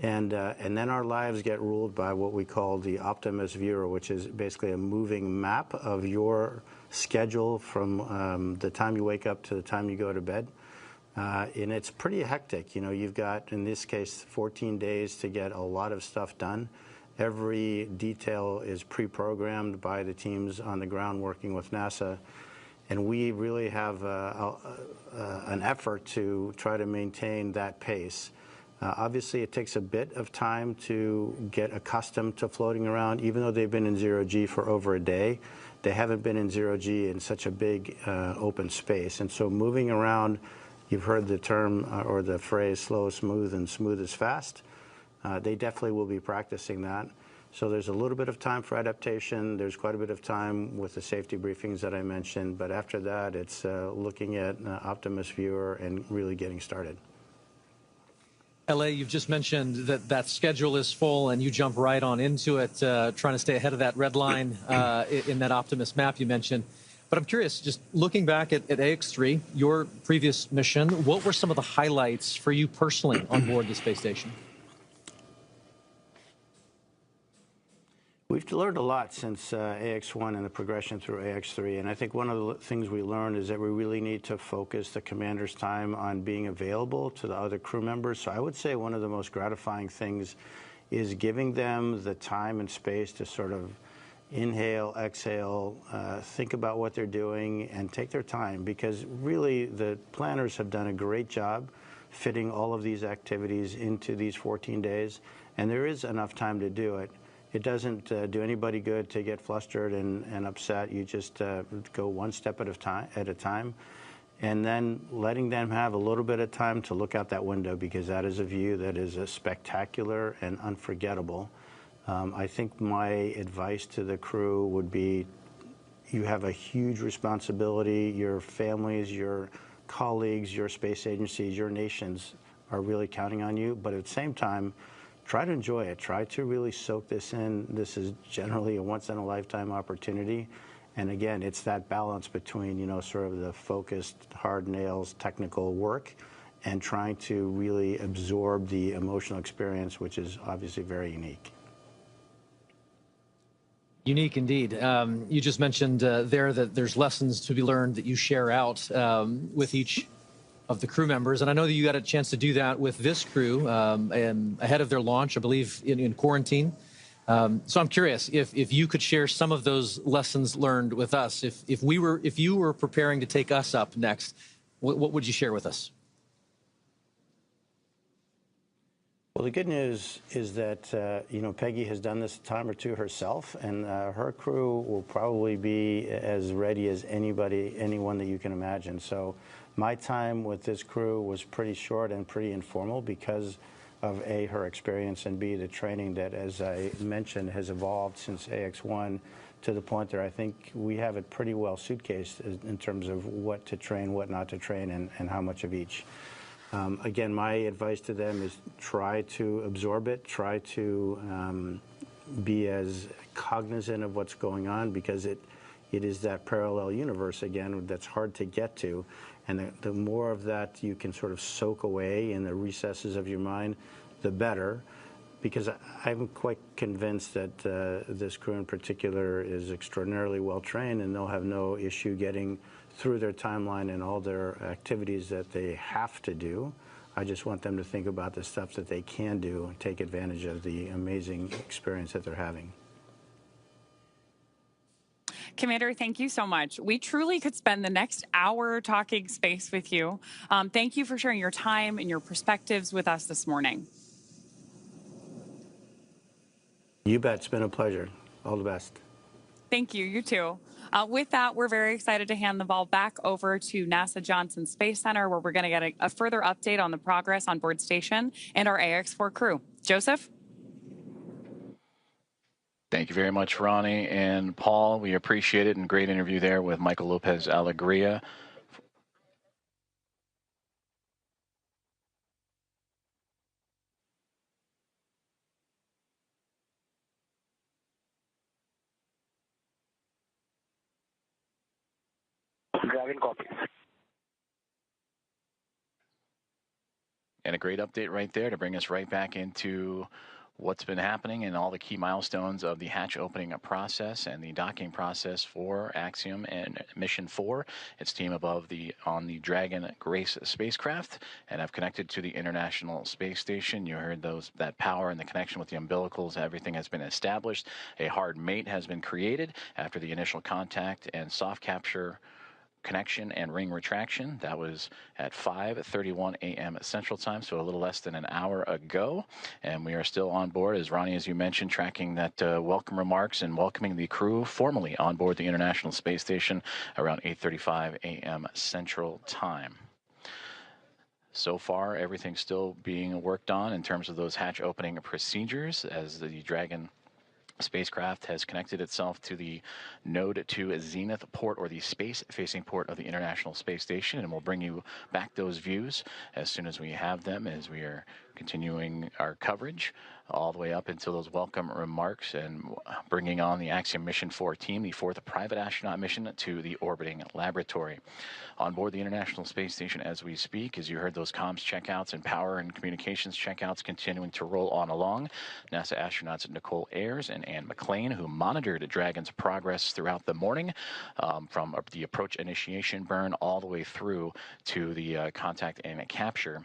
And then our lives get ruled by what we call the Optimus Viewer, which is basically a moving map of your schedule from the time you wake up to the time you go to bed. And it's pretty hectic. You've got, in this case, 14 days to get a lot of stuff done. Every detail is pre-programmed by the teams on the ground working with NASA. And we really have an effort to try to maintain that pace. Obviously, it takes a bit of time to get accustomed to floating around. Even though they've been in zero-G for over a day, they haven't been in zero-G in such a big open space. And so moving around, you've heard the term or the phrase slow is smooth and smooth is fast. They definitely will be practicing that. So there's a little bit of time for adaptation. There's quite a bit of time with the safety briefings that I mentioned. But after that, it's looking at Optimus Viewer and really getting started. LA, you've just mentioned that schedule is full and you jump right on into it, trying to stay ahead of that red line in that Optimus map you mentioned. But I'm curious, just looking back at AX-3, your previous mission, what were some of the highlights for you personally on board the space station? We've learned a lot since AX-1 and the progression through AX-3, and I think one of the things we learned is that we really need to focus the commander's time on being available to the other crew members. So I would say one of the most gratifying things is giving them the time and space to sort of inhale, exhale, think about what they're doing, and take their time, because really the planners have done a great job fitting all of these activities into these 14 days, and there is enough time to do it. It doesn't do anybody good to get flustered and upset. You just go one step at a time, and then letting them have a little bit of time to look out that window, because that is a view that is spectacular and unforgettable. I think my advice to the crew would be, you have a huge responsibility. Your families, your colleagues, your space agencies, your nations are really counting on you. But at the same time, try to enjoy it. Try to really soak this in. This is generally a once-in-a-lifetime opportunity. And again, it's that balance between, you know, sort of the focused, hard nails, technical work, and trying to really absorb the emotional experience, which is obviously very unique. Unique indeed. You just mentioned there that there's lessons to be learned that you share out with each of the crew members. And I know that you got a chance to do that with this crew and ahead of their launch, I believe, in quarantine. So I'm curious if you could share some of those lessons learned with us. If you were preparing to take us up next, what would you share with us? Well, the good news is that, you know, Peggy has done this a time or two herself, and her crew will probably be as ready as anyone that you can imagine. So my time with this crew was pretty short and pretty informal because of A, her experience, and B, the training that, as I mentioned, has evolved since AX1 to the point that I think we have it pretty well suitcased in terms of what to train, what not to train, and how much of each. Again, my advice to them is try to absorb it, try to be as cognizant of what's going on, because it is that parallel universe, again, that's hard to get to. And the more of that you can sort of soak away in the recesses of your mind, the better. Because I'm quite convinced that this crew in particular is extraordinarily well trained, and they'll have no issue getting through their timeline and all their activities that they have to do. I just want them to think about the stuff that they can do and take advantage of the amazing experience that they're having. Commander, thank you so much. We truly could spend the next hour talking space with you. Thank you for sharing your time and your perspectives with us this morning. You bet. It's been a pleasure. All the best. Thank you. You too. With that, we're very excited to hand the ball back over to NASA Johnson Space Center, where we're going to get a further update on the progress on board station and our AX-4 crew. Joseph? Thank you very much, Ronnie and Paul. We appreciate it, and great interview there with Michael Lopez-Alegría. Dragon copies. And a great update right there to bring us right back into what's been happening and all the key milestones of the hatch opening process and the docking process for Axiom and Mission 4, its team on the Dragon Grace spacecraft, and have connected to the International Space Station. You heard that power and the connection with the umbilicals. Everything has been established. A hard mate has been created after the initial contact and soft capture connection and ring retraction. That was at 5:31 a.m. Central Time, so a little less than an hour ago. And we are still on board, as Ronnie, as you mentioned, tracking that welcome remarks and welcoming the crew formally on board the International Space Station around 8:35 a.m. Central Time. So far, everything's still being worked on in terms of those hatch opening procedures as the Dragon spacecraft has connected itself to the Node 2 Zenith port, or the space-facing port of the International Space Station, and we'll bring you back those views as soon as we have them, as we are continuing our coverage all the way up until those welcome remarks and bringing on the Axiom Mission 4 team, the fourth private astronaut mission to the orbiting laboratory. On board the International Space Station as we speak, as you heard, those comms checkouts and power and communications checkouts continuing to roll on along. NASA astronauts Nicole Ayers and Anne McLean, who monitored Dragon's progress throughout the morning, from the approach initiation burn all the way through to the contact and capture,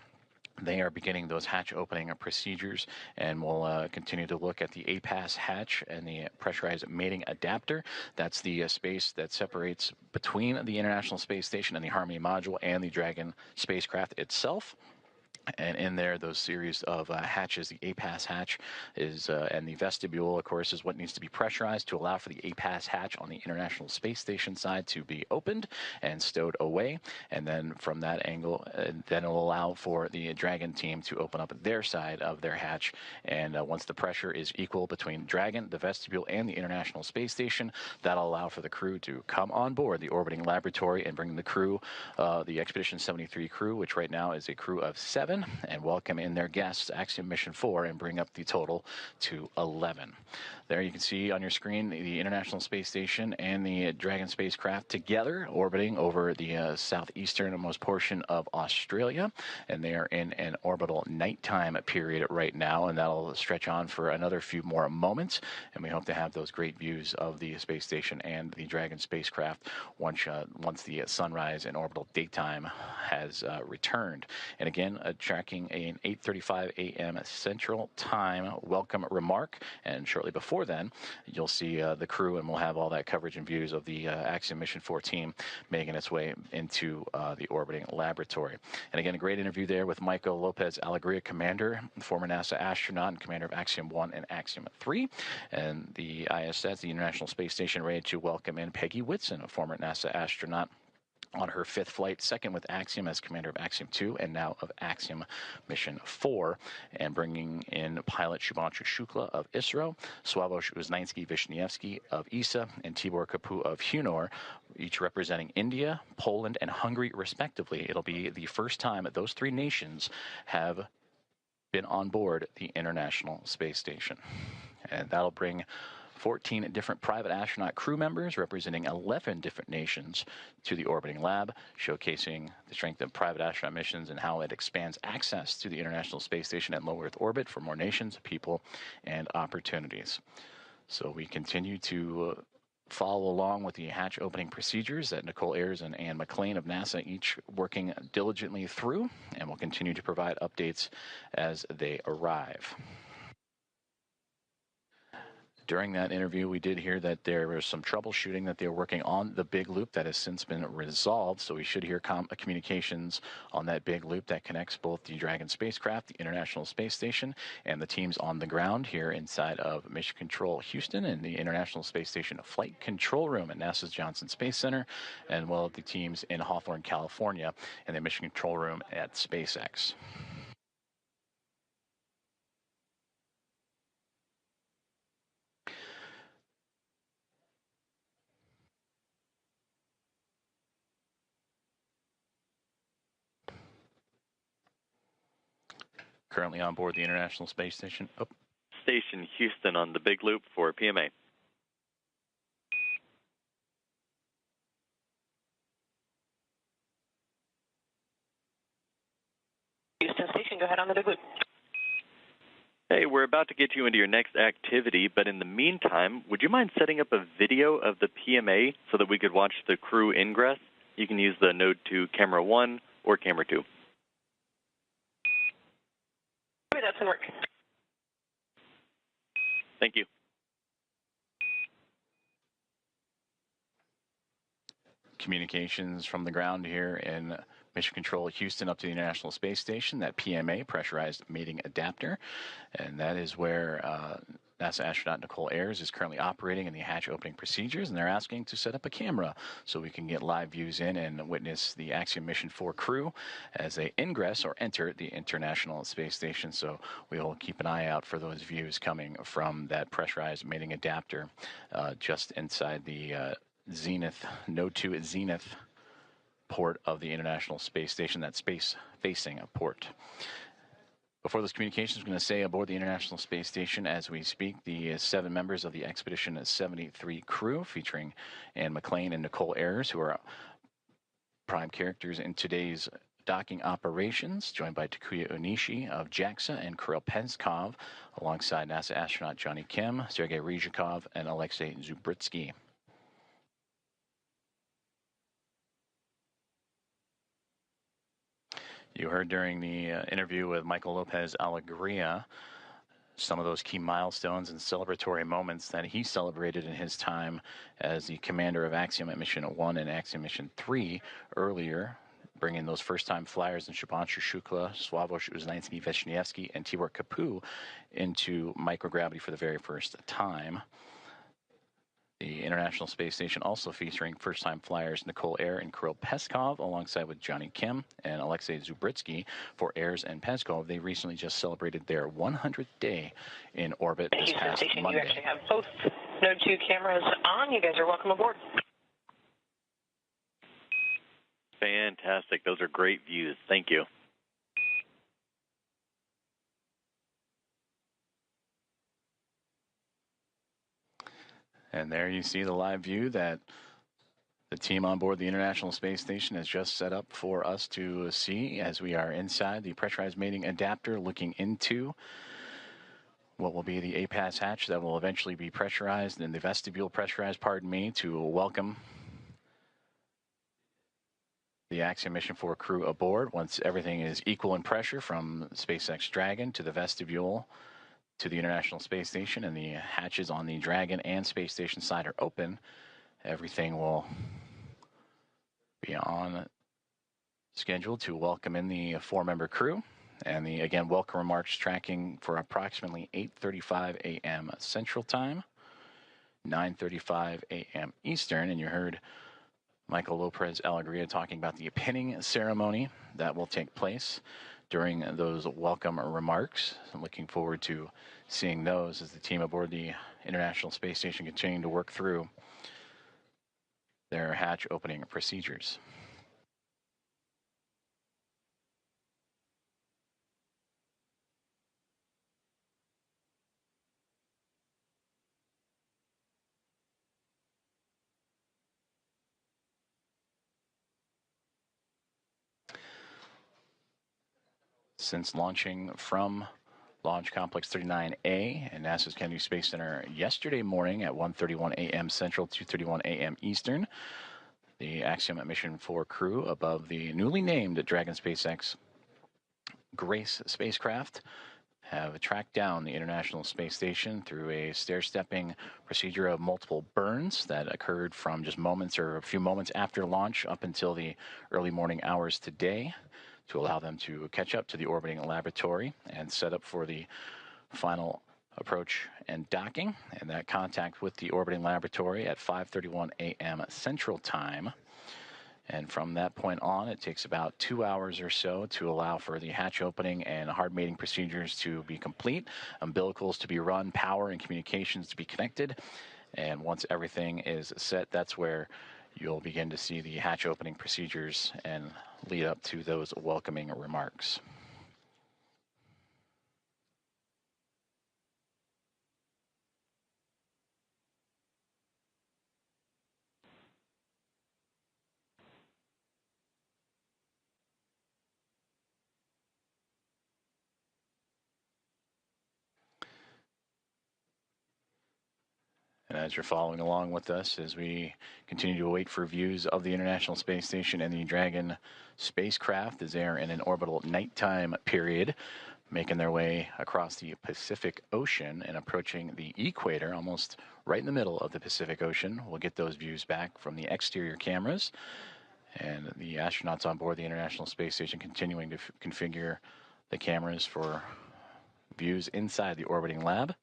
They are beginning those hatch opening procedures, and we'll continue to look at the APAS hatch and the pressurized mating adapter. That's the space that separates between the International Space Station and the Harmony module and the Dragon spacecraft itself. And in there, those series of hatches, the APAS hatch is, and the vestibule, of course, is what needs to be pressurized to allow for the APAS hatch on the International Space Station side to be opened and stowed away. And then from that angle, then it'll allow for the Dragon team to open up their side of their hatch. And once the pressure is equal between Dragon, the vestibule, and the International Space Station, that'll allow for the crew to come on board the orbiting laboratory and bring the crew, the Expedition 73 crew, which right now is a crew of 7, and welcome in their guests, Axiom Mission 4, and bring up the total to 11. There you can see on your screen the International Space Station and the Dragon spacecraft together orbiting over the southeasternmost portion of Australia, and they are in an orbital nighttime period right now, and that'll stretch on for another few more moments, and we hope to have those great views of the space station and the Dragon spacecraft once the sunrise and orbital daytime has returned. And again, tracking an 8:35 a.m. Central Time welcome remark, and shortly before then, you'll see the crew, and we'll have all that coverage and views of the Axiom Mission 4 team making its way into the orbiting laboratory. And again, a great interview there with Michael Lopez-Alegría, commander, former NASA astronaut and commander of Axiom-1 and Axiom-3, and the ISS, the International Space Station, ready to welcome in Peggy Whitson, a former NASA astronaut, on her 5th flight, second with Axiom as commander of Axiom-2 and now of Axiom Mission 4, and bringing in pilot Shubhanshu Shukla of ISRO, Sławomir Uznański-Wiśniewski of ESA, and Tibor Kapu of Hunor, each representing India, Poland, and Hungary respectively. It'll be the first time that those 3 nations have been on board the International Space Station. And that'll bring 14 different private astronaut crew members representing 11 different nations to the orbiting lab, showcasing the strength of private astronaut missions and how it expands access to the International Space Station and low Earth orbit for more nations, people, and opportunities. So we continue to follow along with the hatch opening procedures that Nicole Ayers and Anne McLean of NASA each working diligently through, and we'll continue to provide updates as they arrive. During that interview, we did hear that there was some troubleshooting that they were working on the big loop that has since been resolved. So we should hear communications on that big loop that connects both the Dragon spacecraft, the International Space Station, and the teams on the ground here inside of Mission Control Houston and the International Space Station Flight Control Room at NASA's Johnson Space Center, and well, the teams in Hawthorne, California, and the Mission Control Room at SpaceX. Currently on board the International Space Station. Oh. Station Houston on the big loop for PMA. Houston Station, go ahead on the big loop. Hey, we're about to get you into your next activity, but in the meantime, would you mind setting up a video of the PMA so that we could watch the crew ingress? You can use the Node 2 Camera 1 or Camera 2. That's in work. Thank you. Communications from the ground here in Mission Control Houston up to the International Space Station, that PMA, pressurized mating adapter, and that is where NASA astronaut Nicole Ayers is currently operating in the hatch opening procedures, and they're asking to set up a camera so we can get live views in and witness the Axiom Mission 4 crew as they ingress or enter the International Space Station. So we will keep an eye out for those views coming from that pressurized mating adapter just inside the Zenith, Node 2 Zenith port of the International Space Station, that space-facing port. Before those communications, I'm going to say aboard the International Space Station as we speak, the 7 members of the Expedition 73 crew, featuring Anne McLean and Nicole Ayers, who are prime characters in today's docking operations, joined by Takuya Onishi of JAXA and Kirill Peskov, alongside NASA astronaut Johnny Kim, Sergei Ryzhikov, and Alexei Zubritsky. You heard during the interview with Michael Lopez-Alegría some of those key milestones and celebratory moments that he celebrated in his time as the commander of Axiom at Mission 1 and Axiom Mission 3 earlier, bringing those first-time flyers in Shubhanshu Shukla, Sławomir Uznański-Wiśniewski, and Tibor Kapu into microgravity for the very first time. The International Space Station also featuring first-time flyers Nicole Ayer and Kirill Peskov, alongside with Johnny Kim and Alexei Zubritsky for Ayers and Peskov. They recently just celebrated their 100th day in orbit this past Monday. You actually have both Node 2 cameras on. You guys are welcome aboard. Fantastic. Those are great views. Thank you. And there you see the live view that the team on board the International Space Station has just set up for us to see as we are inside the pressurized mating adapter looking into what will be the APAS hatch that will eventually be pressurized and the vestibule pressurized, pardon me, to welcome the Axiom Mission 4 crew aboard once everything is equal in pressure from SpaceX Dragon to the vestibule to the International Space Station, and the hatches on the Dragon and Space Station side are open. Everything will be on schedule to welcome in the 4-member crew. And the, again, welcome remarks tracking for approximately 8:35 a.m. Central Time, 9:35 a.m. Eastern. And you heard Michael Lopez-Alegría talking about the pinning ceremony that will take place during those welcome remarks. I'm looking forward to seeing those as the team aboard the International Space Station continuing to work through their hatch opening procedures. Since launching from Launch Complex 39A and NASA's Kennedy Space Center yesterday morning at 1:31 a.m. Central, 2:31 a.m. Eastern, the Axiom Mission 4 crew above the newly named Dragon SpaceX Grace spacecraft have tracked down the International Space Station through a stair-stepping procedure of multiple burns that occurred from just moments or a few moments after launch up until the early morning hours today, to allow them to catch up to the orbiting laboratory and set up for the final approach and docking, and that contact with the orbiting laboratory at 5:31 a.m. Central Time. And from that point on, it takes about 2 hours or so to allow for the hatch opening and hard mating procedures to be complete, umbilicals to be run, power and communications to be connected. And once everything is set, that's where you'll begin to see the hatch opening procedures and lead up to those welcoming remarks. And as you're following along with us, as we continue to wait for views of the International Space Station and the Dragon spacecraft as they are in an orbital nighttime period, making their way across the Pacific Ocean and approaching the equator, almost right in the middle of the Pacific Ocean. We'll get those views back from the exterior cameras. And the astronauts on board the International Space Station continuing to configure the cameras for views inside the orbiting lab.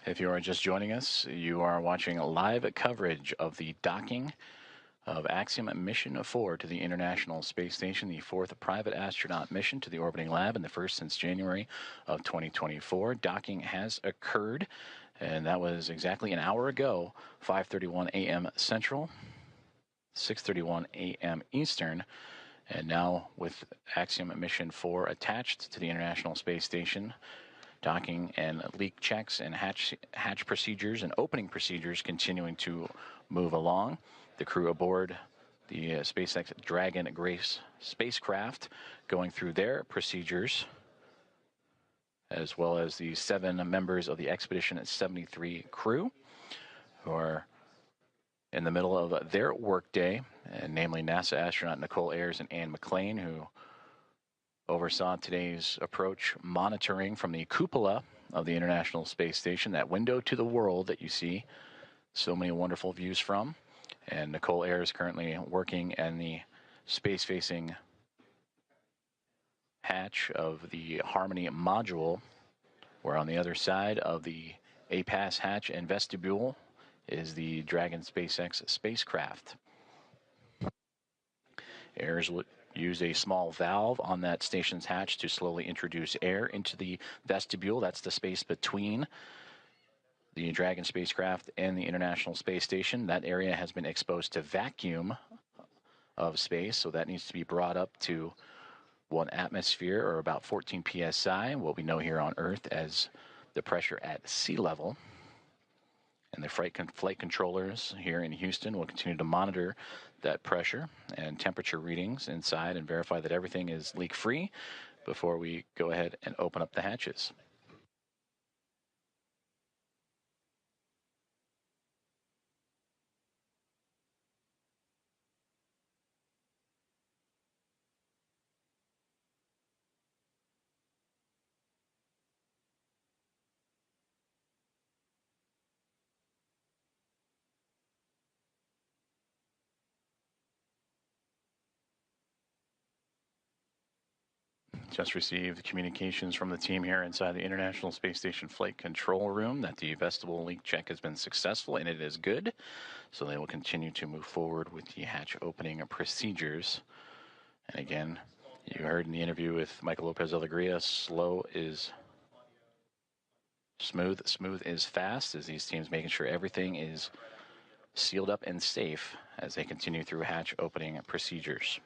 If you are just joining us, you are watching live coverage of the docking of Axiom Mission 4 to the International Space Station, the 4th private astronaut mission to the orbiting lab and the first since January of 2024. Docking has occurred And that was exactly an hour ago, 5:31 a.m. Central, 6:31 a.m. Eastern. And now with Axiom Mission 4 attached to the International Space Station, docking and leak checks and hatch procedures and opening procedures continuing to move along. The crew aboard the SpaceX Dragon Grace spacecraft going through their procedures, as well as the 7 members of the Expedition 73 crew who are in the middle of their workday, and namely NASA astronaut Nicole Ayers and Anne McClain, who oversaw today's approach monitoring from the cupola of the International Space Station, that window to the world that you see so many wonderful views from. And Nicole Ayers currently working in the space-facing hatch of the Harmony module, where on the other side of the APAS hatch and vestibule is the Dragon SpaceX spacecraft. Ayers will use a small valve on that station's hatch to slowly introduce air into the vestibule. That's the space between the Dragon spacecraft and the International Space Station. That area has been exposed to vacuum of space, so that needs to be brought up to 1 atmosphere, or about 14 psi, what we know here on Earth as the pressure at sea level. And the flight controllers here in Houston will continue to monitor that pressure and temperature readings inside and verify that everything is leak-free before we go ahead and open up the hatches. Just received communications from the team here inside the International Space Station Flight Control Room that the vestibule leak check has been successful, and it is good. So they will continue to move forward with the hatch opening procedures. And again, you heard in the interview with Michael Lopez-Alegría, slow is smooth, smooth is fast, as these teams making sure everything is sealed up and safe as they continue through hatch opening procedures.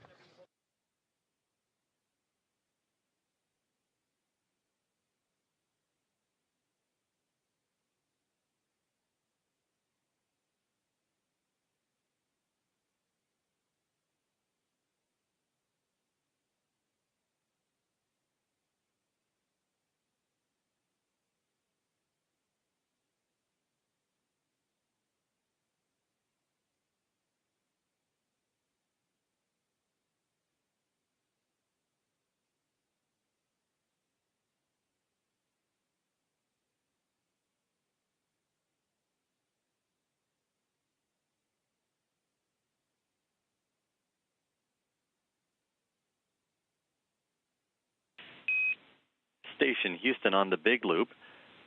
Station Houston on the Big Loop.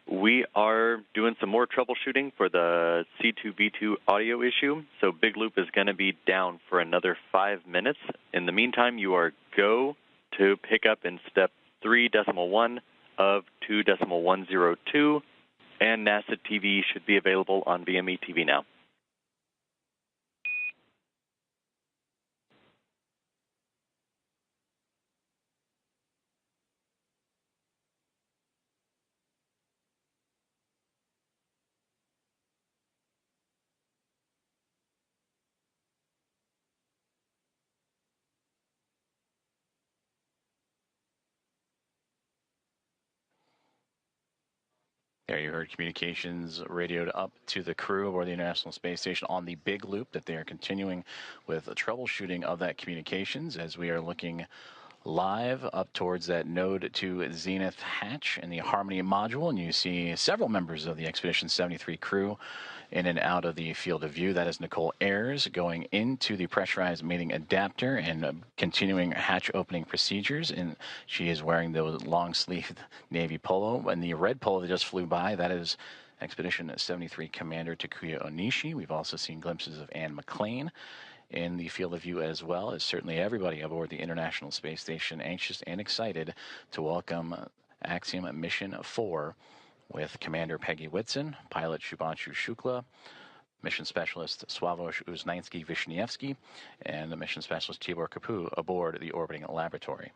We are doing some more troubleshooting for the C2V2 audio issue, so Big Loop is going to be down for another 5 minutes. In the meantime, you are go to pick up in step 3.1 of 2.102, and NASA TV should be available on VME TV now. There you heard communications radioed up to the crew aboard the International Space Station on the Big Loop that they are continuing with the troubleshooting of that communications as we are looking live up towards that node to zenith hatch in the Harmony module, and you see several members of the Expedition 73 crew in and out of the field of view. That is Nicole Ayers going into the pressurized mating adapter and continuing hatch opening procedures, and she is wearing the long-sleeved navy polo. And the red polo that just flew by, that is Expedition 73 Commander Takuya Onishi. We've also seen glimpses of Anne McClain in the field of view, as well as certainly everybody aboard the International Space Station anxious and excited to welcome Axiom Mission 4 with Commander Peggy Whitson, pilot Shubhanshu Shukla, mission specialist Sławomir Uznański-Wiśniewski, and the mission specialist Tibor Kapu aboard the orbiting laboratory.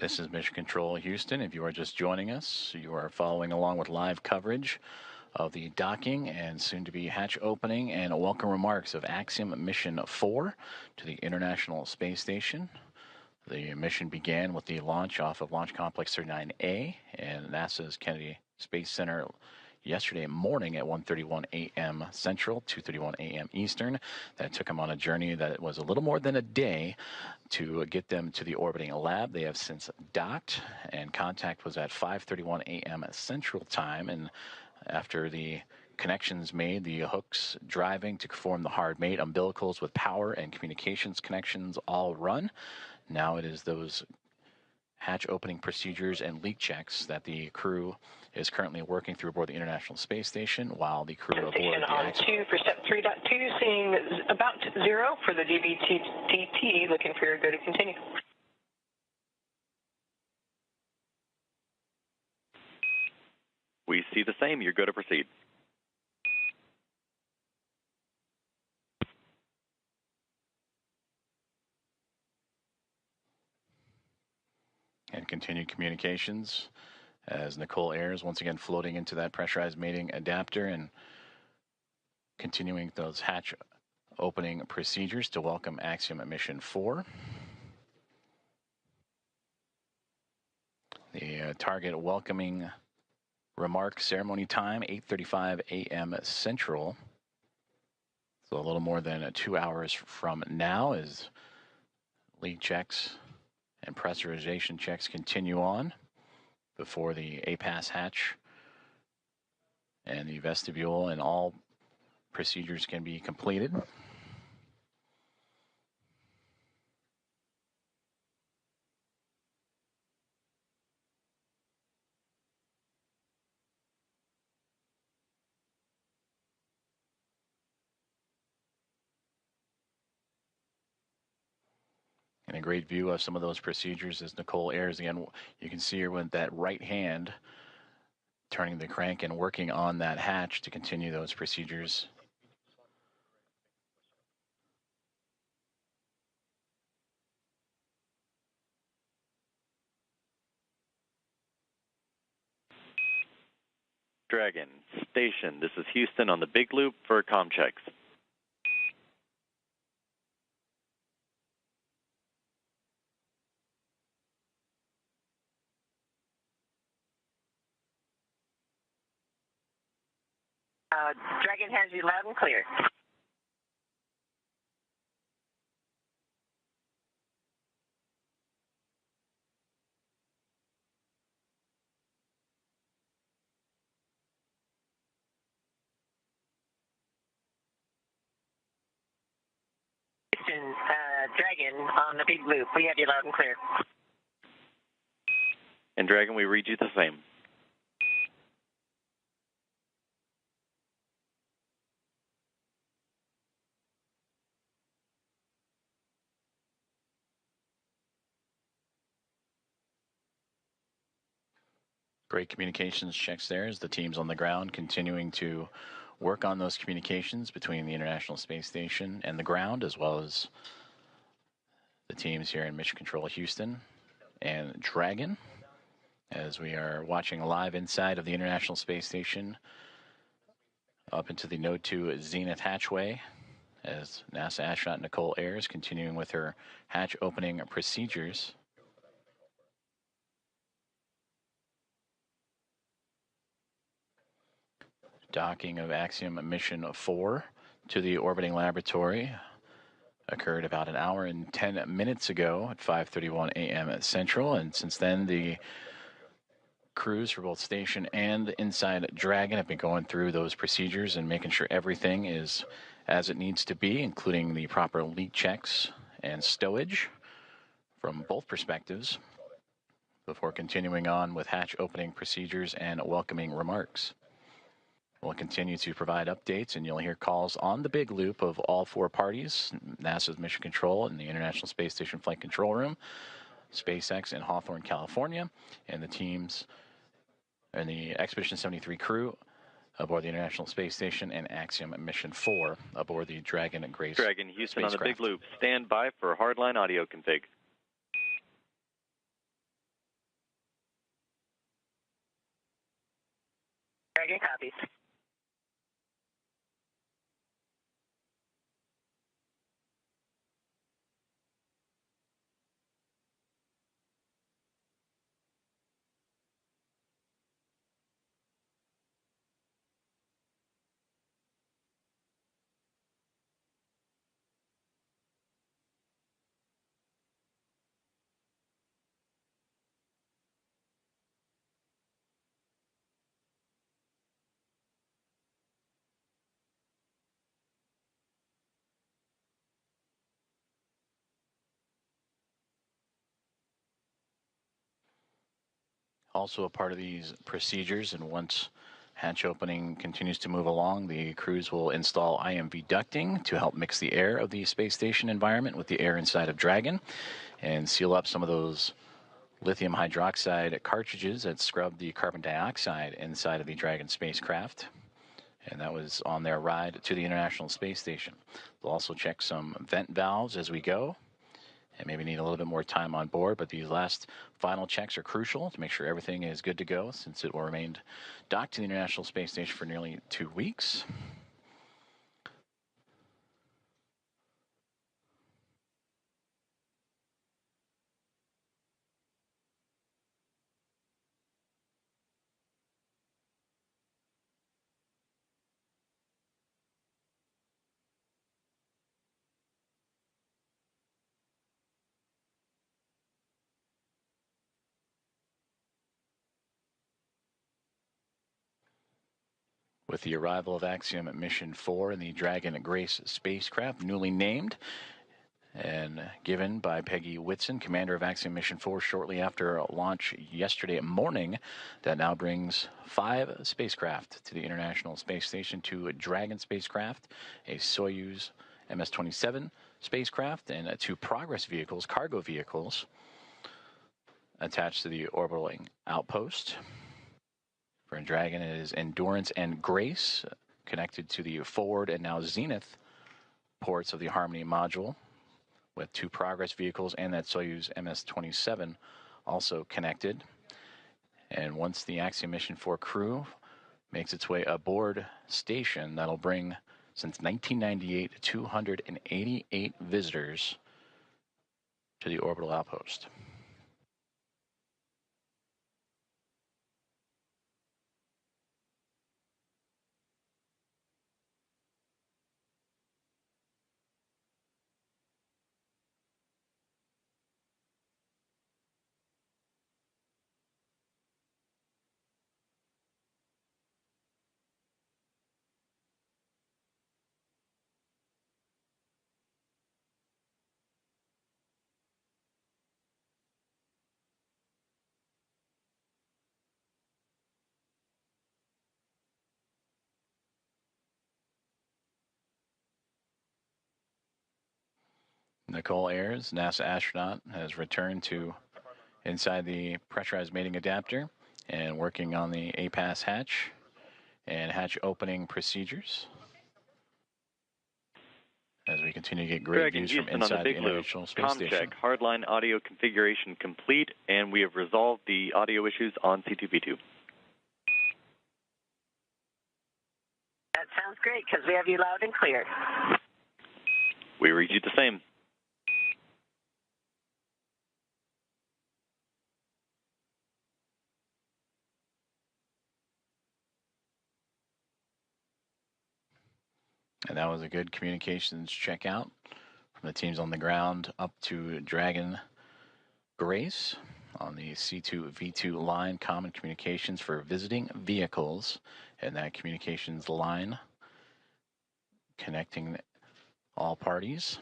This is Mission Control Houston. If you are just joining us, you are following along with live coverage of the docking and soon-to-be hatch opening and welcome remarks of Axiom Mission 4 to the International Space Station. The mission began with the launch off of Launch Complex 39A and NASA's Kennedy Space Center yesterday morning at 1:31 a.m. Central, 2:31 a.m. Eastern. That took them on a journey that was a little more than a day to get them to the orbiting lab. They have since docked, and contact was at 5:31 a.m. Central Time. And after the connections made, the hooks driving to form the hard mate, umbilicals with power and communications connections all run. Now it is those hatch opening procedures and leak checks that the crew is currently working through aboard the International Space Station, while the crew aboard the on 2 for step 3.2, seeing about 0 for the DBTT, looking for your go to continue. We see the same. You're good to proceed. And continued communications as Nicole Ayers once again floating into that pressurized mating adapter and continuing those hatch opening procedures to welcome Axiom Mission 4. The target welcoming remark ceremony time, 8:35 a.m. Central. So a little more than 2 hours from now as leak checks and pressurization checks continue on before the APAS hatch and the vestibule and all procedures can be completed. And a great view of some of those procedures is Nicole Ayers. Again, you can see her with that right hand turning the crank and working on that hatch to continue those procedures. Dragon, station, this is Houston on the big loop for comm checks. Dragon has you loud and clear. Dragon on the big loop. We have you loud and clear. And Dragon, we read you the same. Great communications checks there as the teams on the ground continuing to work on those communications between the International Space Station and the ground, as well as the teams here in Mission Control Houston and Dragon, as we are watching live inside of the International Space Station up into the Node 2 Zenith hatchway as NASA astronaut Nicole Ayers continuing with her hatch opening procedures. Docking of Axiom Mission 4 to the orbiting laboratory occurred about an hour and 10 minutes ago at 5:31 a.m. Central, and since then the crews for both station and inside Dragon have been going through those procedures and making sure everything is as it needs to be, including the proper leak checks and stowage from both perspectives, before continuing on with hatch opening procedures and welcoming remarks. We'll continue to provide updates, and you'll hear calls on the big loop of all four parties: NASA's Mission Control in the International Space Station Flight Control Room, SpaceX in Hawthorne, California, and the teams and the Expedition 73 crew aboard the International Space Station, and Axiom-4 Mission aboard the Dragon and Grace Dragon Houston spacecraft. On the big loop. Stand by for hardline audio config. Dragon copies. Also a part of these procedures, and once hatch opening continues to move along, the crews will install IMV ducting to help mix the air of the space station environment with the air inside of Dragon and seal up some of those lithium hydroxide cartridges that scrub the carbon dioxide inside of the Dragon spacecraft. And that was on their ride to the International Space Station. They'll also check some vent valves as we go, and maybe need a little bit more time on board, but these last final checks are crucial to make sure everything is good to go, since it will remain docked to the International Space Station for nearly 2 weeks. With the arrival of Axiom-4 and the Dragon Grace spacecraft, newly named and given by Peggy Whitson, commander of Axiom-4, shortly after launch yesterday morning, that now brings 5 spacecraft to the International Space Station: 2 Dragon spacecraft, a Soyuz MS-27 spacecraft, and 2 Progress vehicles, cargo vehicles, attached to the orbiting outpost. For Dragon, it is Endurance and Grace, connected to the forward and now zenith ports of the Harmony module, with 2 Progress vehicles and that Soyuz MS-27 also connected. And once the Axiom-4 crew makes its way aboard station, that'll bring, since 1998, 288 visitors to the orbital outpost. Nicole Ayers, NASA astronaut, has returned to inside the pressurized mating adapter and working on the APAS hatch and hatch opening procedures as we continue to get great Dragon views from Houston inside on the the big loop. International Space Com Station. check. Hardline audio configuration complete, and we have resolved the audio issues on C2V2. That sounds great, because we have you loud and clear. We read you the same. And that was a good communications checkout from the teams on the ground up to Dragon Grace on the C2V2 line, common communications for visiting vehicles, and that communications line connecting all parties.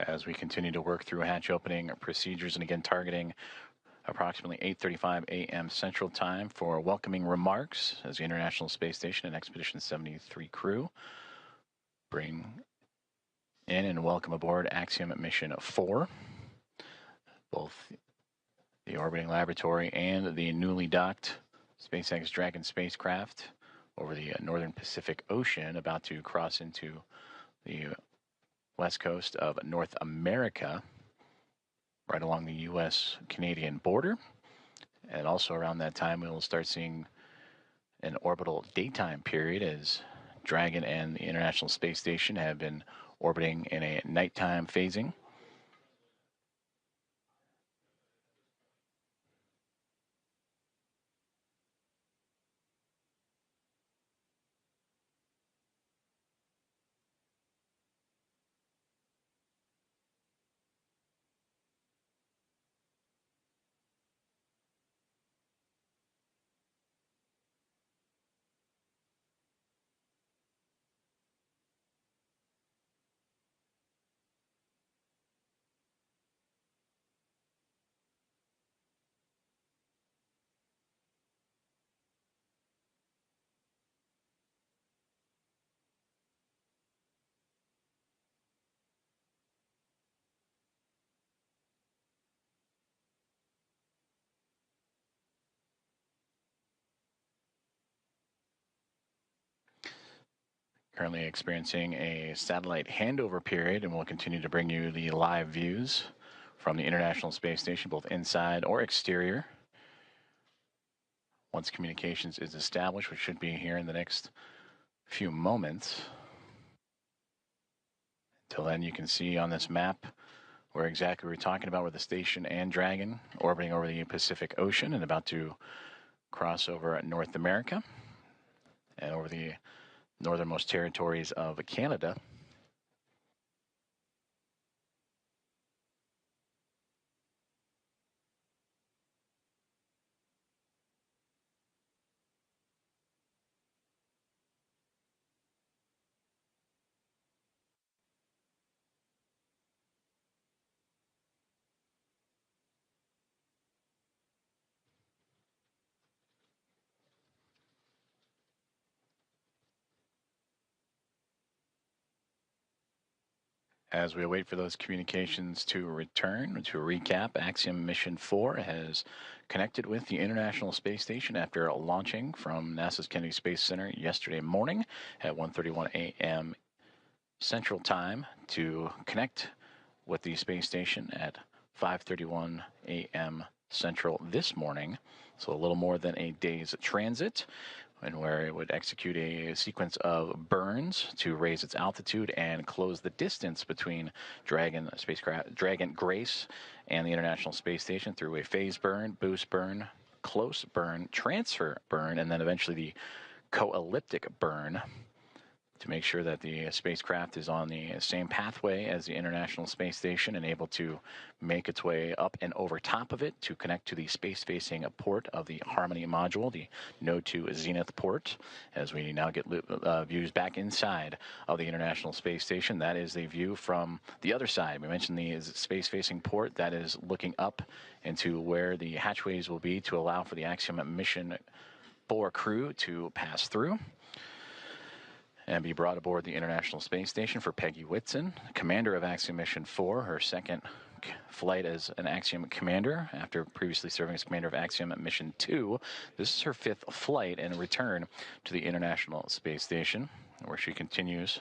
As we continue to work through hatch opening procedures, and again targeting approximately 8:35 a.m. Central Time for welcoming remarks as the International Space Station and Expedition 73 crew bring in and welcome aboard Axiom Mission 4. Both the orbiting laboratory and the newly docked SpaceX Dragon spacecraft over the northern Pacific Ocean, about to cross into the west coast of North America, right along the U.S.-Canadian border. And also around that time, we will start seeing an orbital daytime period as Dragon and the International Space Station have been orbiting in a nighttime phasing. Currently experiencing a satellite handover period, and we'll continue to bring you the live views from the International Space Station, both inside or exterior. Once communications is established, which should be here in the next few moments. Until then, you can see on this map where exactly we're talking about, where the station and Dragon orbiting over the Pacific Ocean and about to cross over North America and over the northernmost territories of Canada. As we wait for those communications to return, to recap, Axiom Mission 4 has connected with the International Space Station after launching from NASA's Kennedy Space Center yesterday morning at 1:31 a.m. Central Time to connect with the space station at 5:31 a.m. Central this morning. So a little more than a day's transit, and where it would execute a sequence of burns to raise its altitude and close the distance between Dragon spacecraft, Dragon Grace, and the International Space Station through a phase burn, boost burn, close burn, transfer burn, and then eventually the co-elliptic burn, to make sure that the spacecraft is on the same pathway as the International Space Station and able to make its way up and over top of it to connect to the space-facing port of the Harmony module, the Node 2 Zenith port. As we now get views back inside of the International Space Station, that is the view from the other side. We mentioned the space-facing port that is looking up into where the hatchways will be to allow for the Axiom Mission 4 crew to pass through and be brought aboard the International Space Station for Peggy Whitson, commander of Axiom Mission 4, her second flight as an Axiom commander after previously serving as commander of Axiom Mission 2. This is her 5th flight and return to the International Space Station, where she continues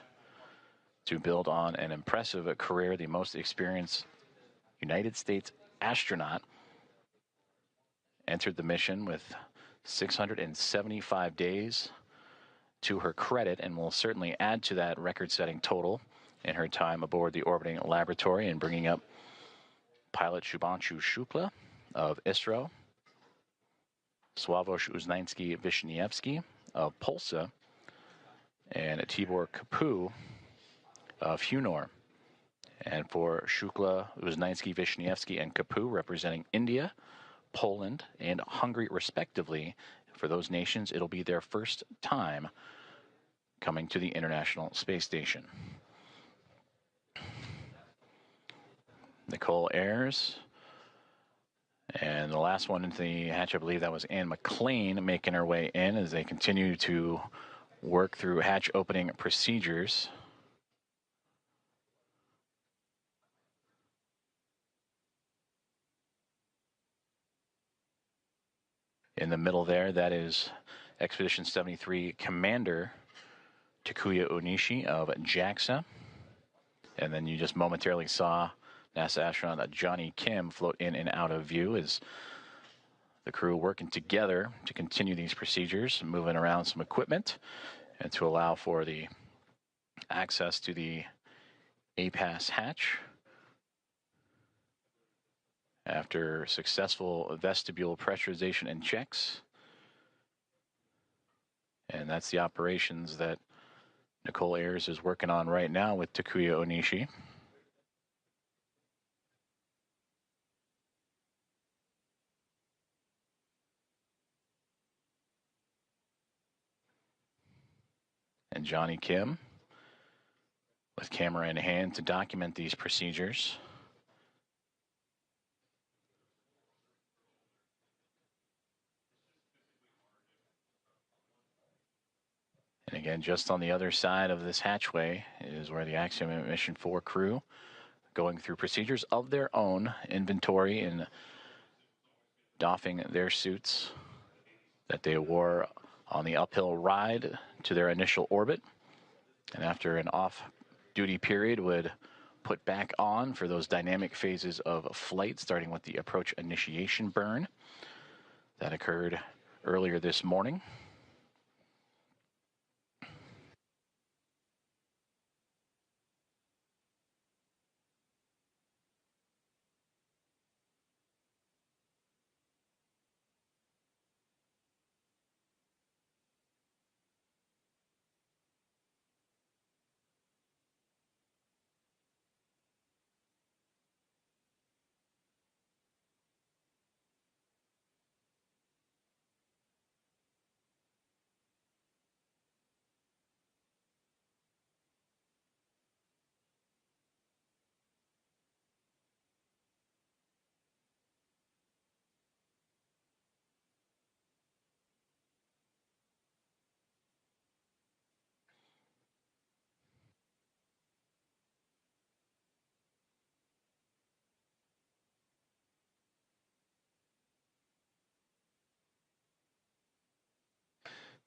to build on an impressive career, the most experienced United States astronaut. Entered the mission with 675 days to her credit and will certainly add to that record-setting total in her time aboard the orbiting laboratory and bringing up pilot Shubhanshu Shukla of ISRO, Sławomir Uznański-Wiśniewski of Polsa, and Tibor Kapu of Hunor. And for Shukla, Uznański-Wiśniewski, and Kapu representing India, Poland, and Hungary respectively, for those nations, it'll be their first time coming to the International Space Station. Nicole Ayres. And the last one into the hatch, I believe that was Anne McLean making her way in as they continue to work through hatch opening procedures. In the middle there, that is Expedition 73 Commander Takuya Onishi of JAXA. And then you just momentarily saw NASA astronaut Johnny Kim float in and out of view as the crew working together to continue these procedures, moving around some equipment and to allow for the access to the APAS hatch. After successful vestibule pressurization and checks. And that's the operations that Nicole Ayres is working on right now with Takuya Onishi. And Johnny Kim with camera in hand to document these procedures. And again, just on the other side of this hatchway is where the Axiom 4 crew going through procedures of their own, inventory and doffing their suits that they wore on the uphill ride to their initial orbit. And after an off-duty period would put back on for those dynamic phases of flight, starting with the approach initiation burn that occurred earlier this morning.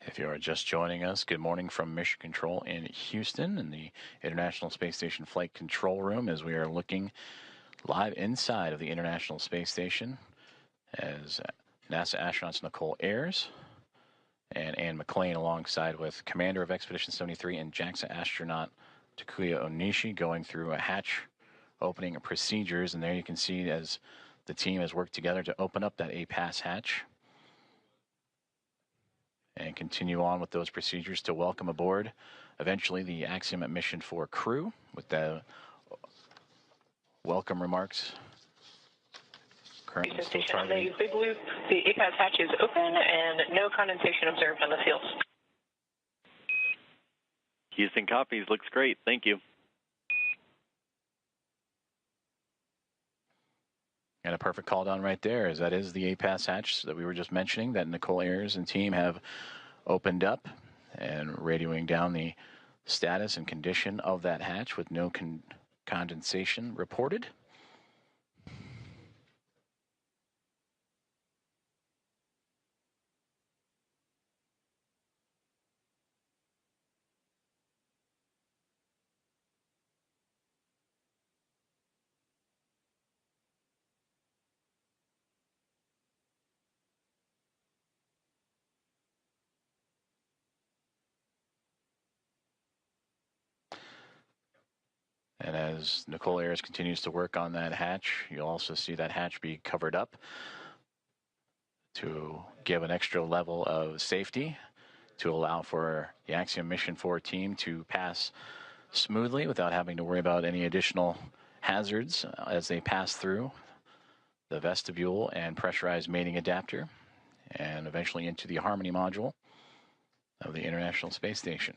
If you are just joining us, good morning from Mission Control in Houston in the International Space Station Flight Control Room as we are looking live inside of the International Space Station as NASA astronauts Nicole Ayres and Anne McLean alongside with Commander of Expedition 73 and JAXA astronaut Takuya Onishi going through a hatch opening procedures. And there you can see as the team has worked together to open up that APAS hatch and continue on with those procedures to welcome aboard eventually the Axiom 4 crew with the welcome remarks. Currently still targeting. Big loop, the APAS hatch is open and no condensation observed on the field. Houston copies. Looks great. Thank you. And a perfect call down right there, as that is the APAS hatch that we were just mentioning that Nicole Ayres and team have opened up and radioing down the status and condition of that hatch with no condensation reported. And as Nicole Ayers continues to work on that hatch, you'll also see that hatch be covered up to give an extra level of safety to allow for the Axiom Mission 4 team to pass smoothly without having to worry about any additional hazards as they pass through the vestibule and pressurized mating adapter and eventually into the Harmony module of the International Space Station.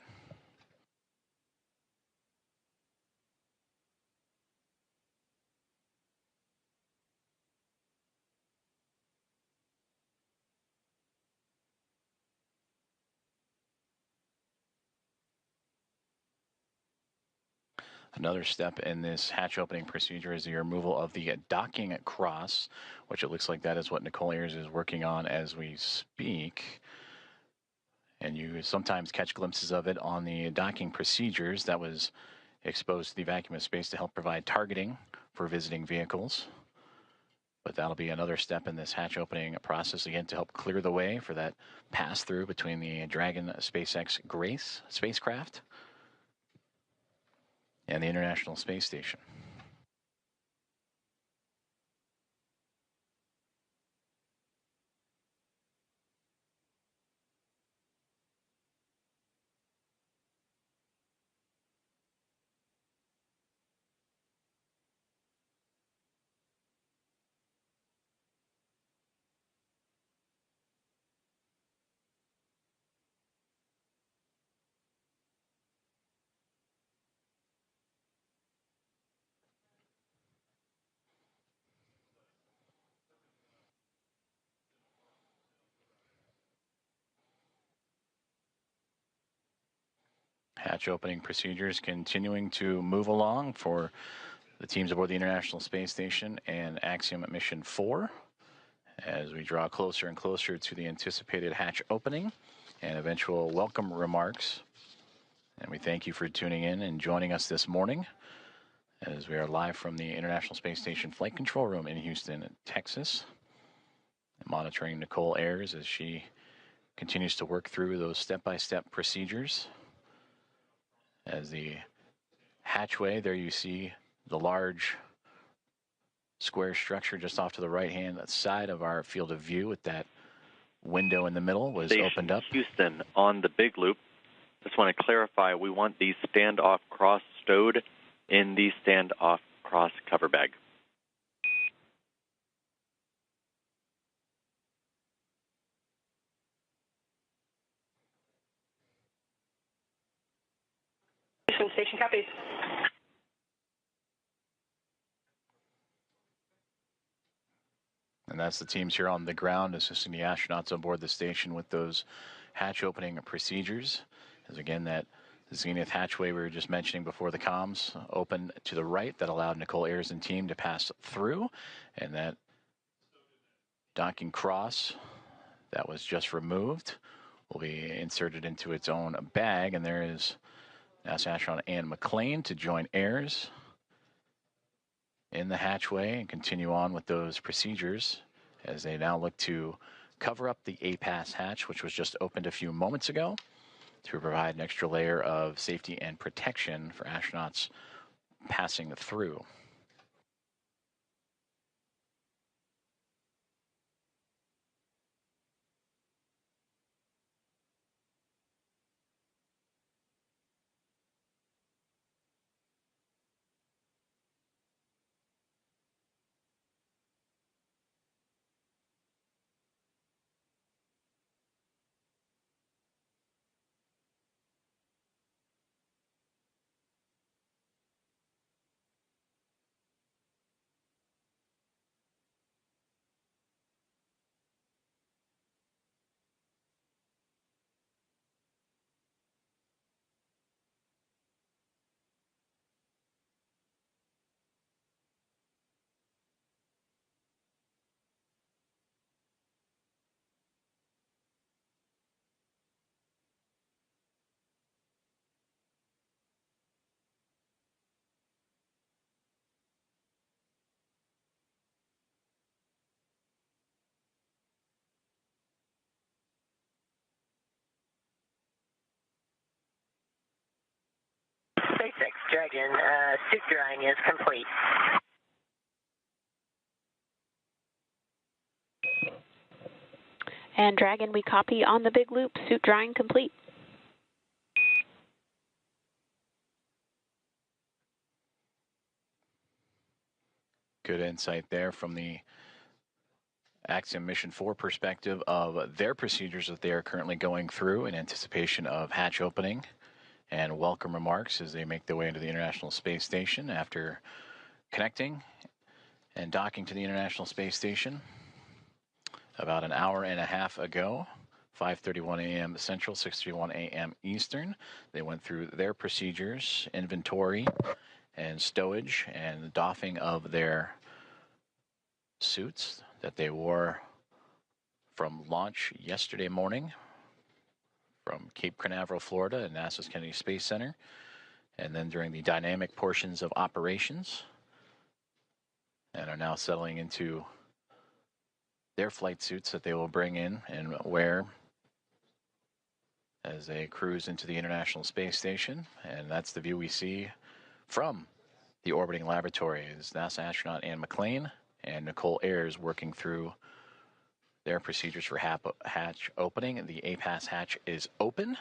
Another step in this hatch opening procedure is the removal of the docking cross, which it looks like that is what Nicole Ayers is working on as we speak. And you sometimes catch glimpses of it on the docking procedures that was exposed to the vacuum of space to help provide targeting for visiting vehicles. But that'll be another step in this hatch opening process, again, to help clear the way for that pass-through between the Dragon SpaceX Grace spacecraft and the International Space Station. Hatch opening procedures continuing to move along for the teams aboard the International Space Station and Axiom Mission 4 as we draw closer and closer to the anticipated hatch opening and eventual welcome remarks. And we thank you for tuning in and joining us this morning as we are live from the International Space Station Flight Control Room in Houston, Texas, monitoring Nicole Ayers as she continues to work through those step-by-step procedures. As the hatchway, there you see the large square structure just off to the right-hand side of our field of view with that window in the middle was Station opened up. Houston on the big loop. Just want to clarify, we want the standoff cross stowed in the standoff cross cover bag. Houston Station copies. And that's the teams here on the ground assisting the astronauts on board the station with those hatch opening procedures. As again, that zenith hatchway we were just mentioning before the comms open to the right that allowed Nicole Ayers and team to pass through. And that docking cross that was just removed will be inserted into its own bag. And there is NASA astronaut Ann McLean to join Ayers in the hatchway and continue on with those procedures as they now look to cover up the APAS hatch, which was just opened a few moments ago, to provide an extra layer of safety and protection for astronauts passing through. Dragon, suit drying is complete. And Dragon, we copy on the big loop, suit drying complete. Good insight there from the Axiom Mission 4 perspective of their procedures that they are currently going through in anticipation of hatch opening, and welcome remarks as they make their way into the International Space Station after connecting and docking to the International Space Station about an hour and a half ago. 5:31 a.m. Central, 6:31 a.m. Eastern. They went through their procedures, inventory and stowage, and the doffing of their suits that they wore from launch yesterday morning from Cape Canaveral, Florida, and NASA's Kennedy Space Center, and then during the dynamic portions of operations, and are now settling into their flight suits that they will bring in and wear as they cruise into the International Space Station. And that's the view we see from the orbiting laboratory is NASA astronaut Anne McClain and Nicole Ayers working through their procedures for hatch opening. The APAS hatch is open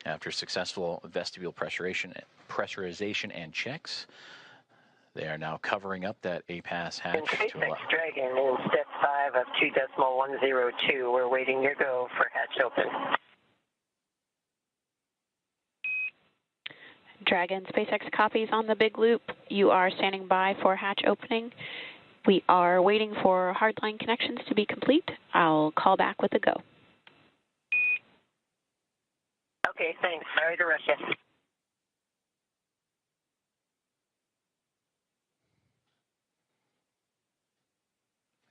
after successful vestibule pressurization and checks. They are now covering up that APAS hatch. SpaceX Dragon in step 5 of 2.102. We're waiting your go for hatch open. Dragon, SpaceX copies on the big loop. You are standing by for hatch opening. We are waiting for hardline connections to be complete. I'll call back with a go. Okay, thanks. Sorry to rush you.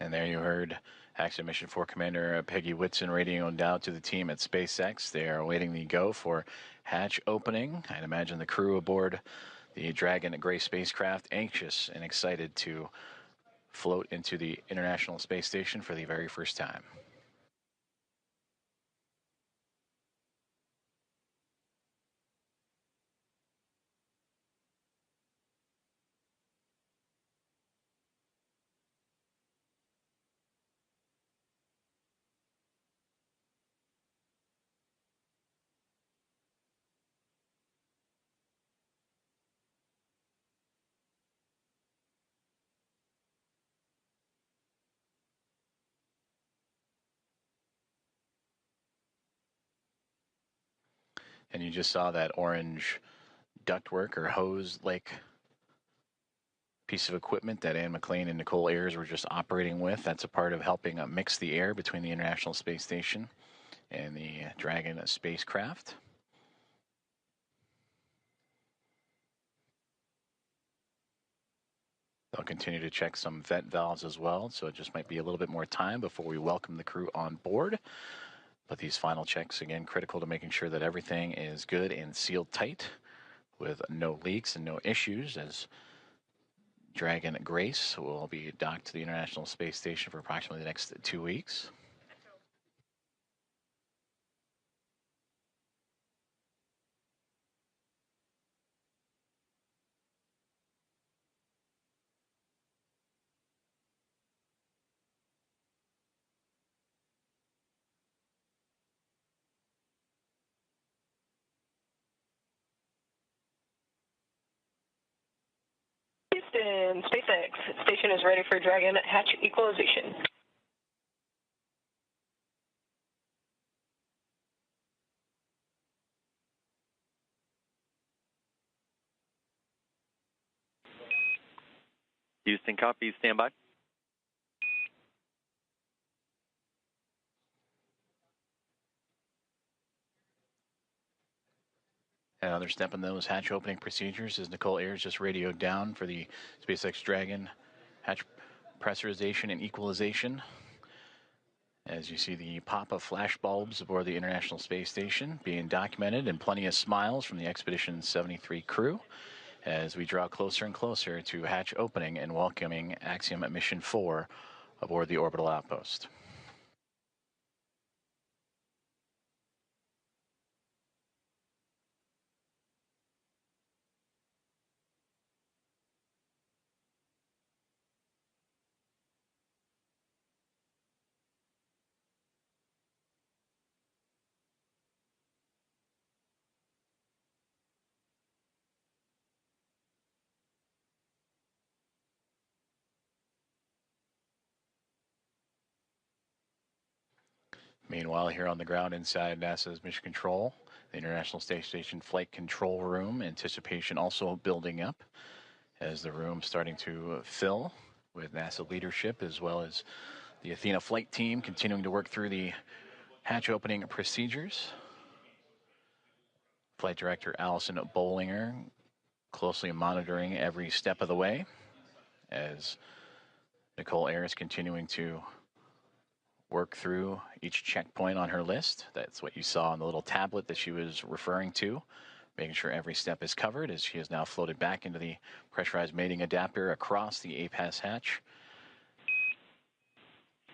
And there you heard Axiom Mission 4 Commander Peggy Whitson radioing out to the team at SpaceX. They are awaiting the go for hatch opening. I'd imagine the crew aboard the Dragon Gray spacecraft anxious and excited to float into the International Space Station for the very first time. And you just saw that orange ductwork or hose-like piece of equipment that Anne McClain and Nicole Ayers were just operating with. That's a part of helping mix the air between the International Space Station and the Dragon spacecraft. They'll continue to check some vent valves as well, so it just might be a little bit more time before we welcome the crew on board. But these final checks, again, critical to making sure that everything is good and sealed tight with no leaks and no issues, as Dragon Grace will be docked to the International Space Station for approximately the next 2 weeks. Houston, SpaceX station is ready for Dragon hatch equalization. Houston, copy. Stand by. Another step in those hatch opening procedures is Nicole Ayers just radioed down for the SpaceX Dragon hatch pressurization and equalization. As you see the pop of flash bulbs aboard the International Space Station being documented, and plenty of smiles from the Expedition 73 crew as we draw closer and closer to hatch opening and welcoming Axiom Mission 4 aboard the orbital outpost. Meanwhile, here on the ground inside NASA's Mission Control, the International Space Station Flight Control Room, anticipation also building up as the room starting to fill with NASA leadership, as well as the Athena flight team continuing to work through the hatch opening procedures. Flight Director Allison Bollinger closely monitoring every step of the way as Nicole Ayers is continuing to work through each checkpoint on her list. That's what you saw on the little tablet that she was referring to, making sure every step is covered as she has now floated back into the pressurized mating adapter across the APAS hatch.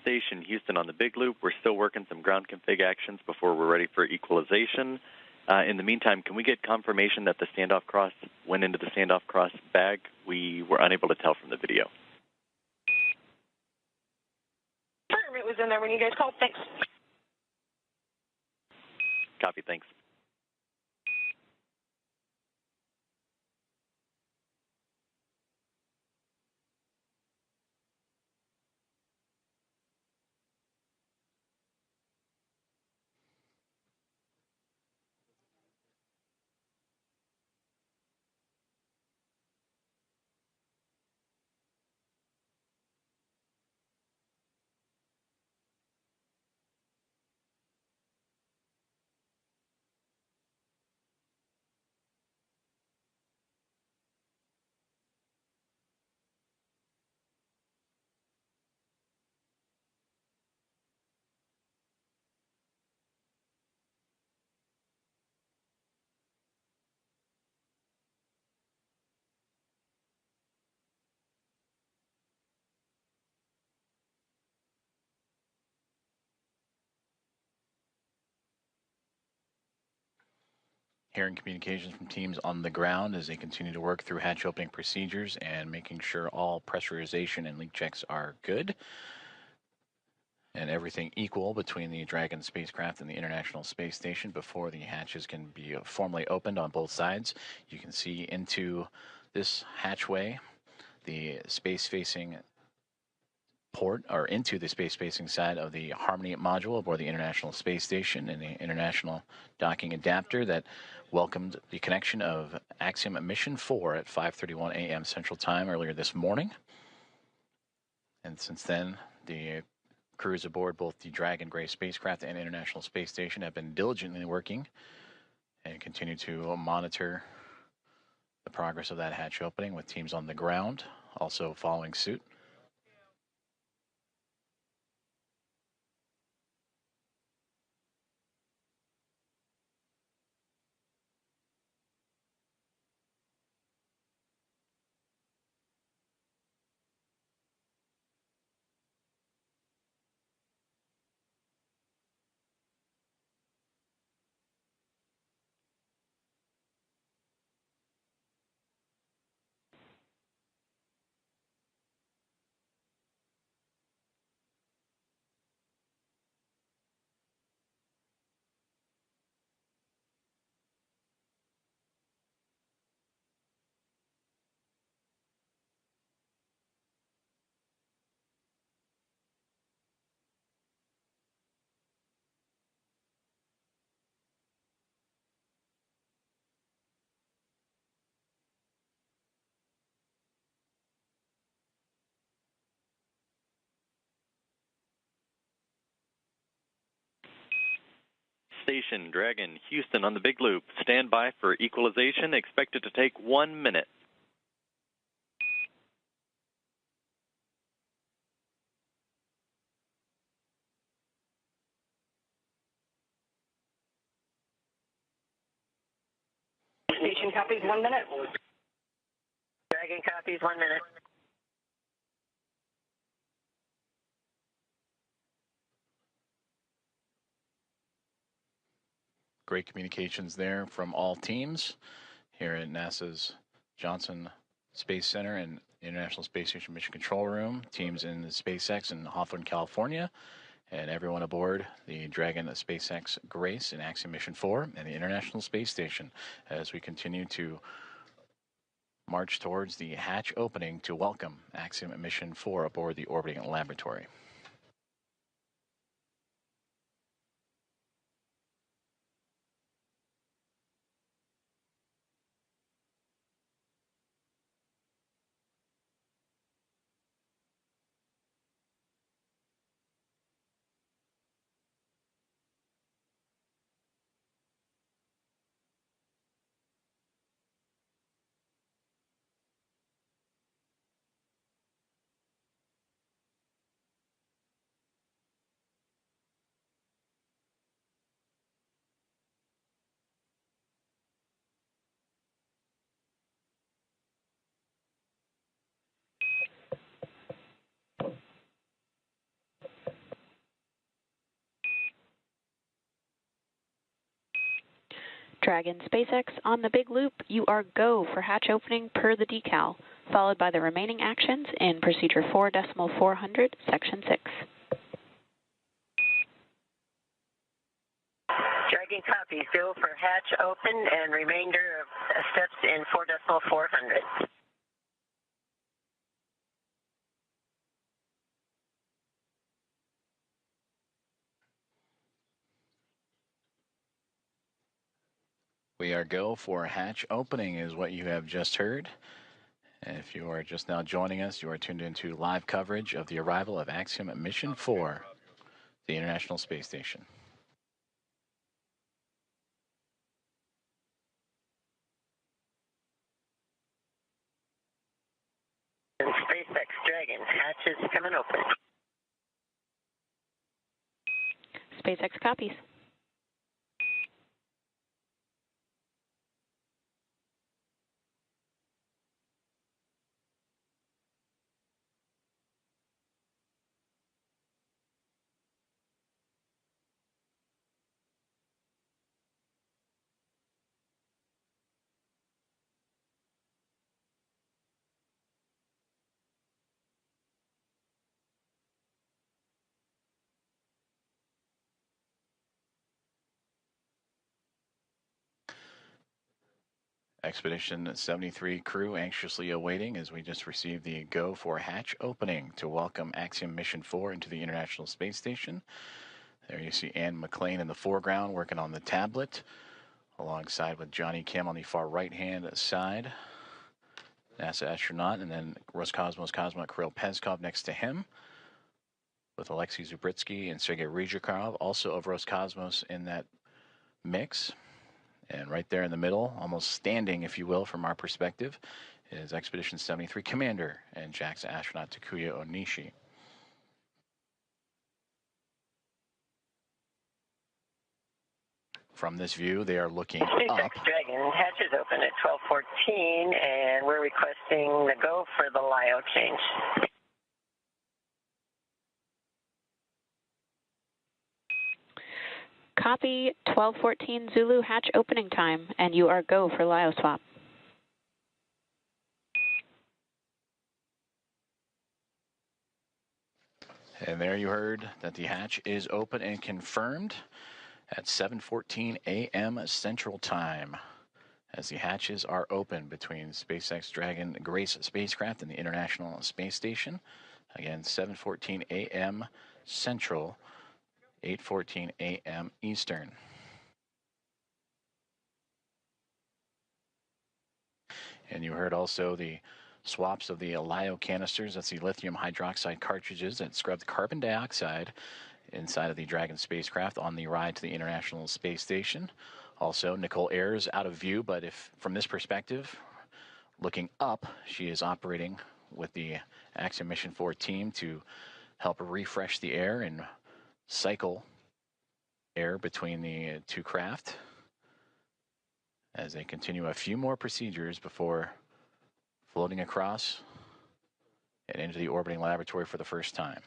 Station Houston on the big loop. We're still working some ground config actions before we're ready for equalization. In the meantime, can we get confirmation that the standoff cross went into the standoff cross bag? We were unable to tell from the video. It was in there when you guys called. Thanks. Copy, thanks. Hearing communications from teams on the ground as they continue to work through hatch opening procedures and making sure all pressurization and leak checks are good and everything equal between the Dragon spacecraft and the International Space Station before the hatches can be formally opened on both sides. You can see into this hatchway the space-facing port, or into the space-facing side of the Harmony module aboard the International Space Station and the International Docking Adapter that welcomed the connection of Axiom-4 at 5:31 a.m. Central Time earlier this morning. And since then, the crews aboard both the Dragon Gray spacecraft and International Space Station have been diligently working and continue to monitor the progress of that hatch opening with teams on the ground also following suit. Station Dragon Houston on the big loop. Stand by for equalization. Expected to take 1 minute. Station copies 1 minute. Dragon copies 1 minute. Great communications there from all teams here at NASA's Johnson Space Center and International Space Station Mission Control Room, teams in the SpaceX in Hawthorne, California, and everyone aboard the Dragon SpaceX Grace and Axiom-4 and the International Space Station as we continue to march towards the hatch opening to welcome Axiom-4 aboard the orbiting laboratory. Dragon SpaceX, on the big loop, you are go for hatch opening per the decal, followed by the remaining actions in procedure 4.400, section 6. Dragon copies. Go for hatch open and remainder of steps in 4.400. We are go for hatch opening is what you have just heard. And if you are just now joining us, you are tuned into live coverage of the arrival of Axiom Mission 4, the International Space Station. And SpaceX Dragon, hatch is coming open. SpaceX copies. Expedition 73 crew anxiously awaiting as we just received the go for hatch opening to welcome Axiom Mission 4 into the International Space Station. There you see Ann McLean in the foreground working on the tablet, alongside with Johnny Kim on the far right-hand side, NASA astronaut, and then Roscosmos cosmonaut Kirill Peskov next to him, with Alexei Zubritsky and Sergei Ryzhikov, also of Roscosmos, in that mix. And right there in the middle, almost standing, if you will, from our perspective, is Expedition 73 Commander and JAXA astronaut Takuya Onishi. From this view, they are looking up. SpaceX Dragon, hatch is open at 12:14, and we're requesting the go for the LIO change. Copy 1214 Zulu hatch opening time, and you are go for LIO swap. And there you heard that the hatch is open and confirmed at 7:14 a.m. Central Time, as the hatches are open between SpaceX Dragon Grace spacecraft and the International Space Station. Again, 7:14 a.m. Central, 8:14 a.m. Eastern. And you heard also the swaps of the LIO canisters. That's the lithium hydroxide cartridges that scrub the carbon dioxide inside of the Dragon spacecraft on the ride to the International Space Station. Also, Nicole Ayers out of view, but if from this perspective, looking up, she is operating with the Axiom Mission 4 team to help refresh the air and cycle air between the two craft as they continue a few more procedures before floating across and into the orbiting laboratory for the first time.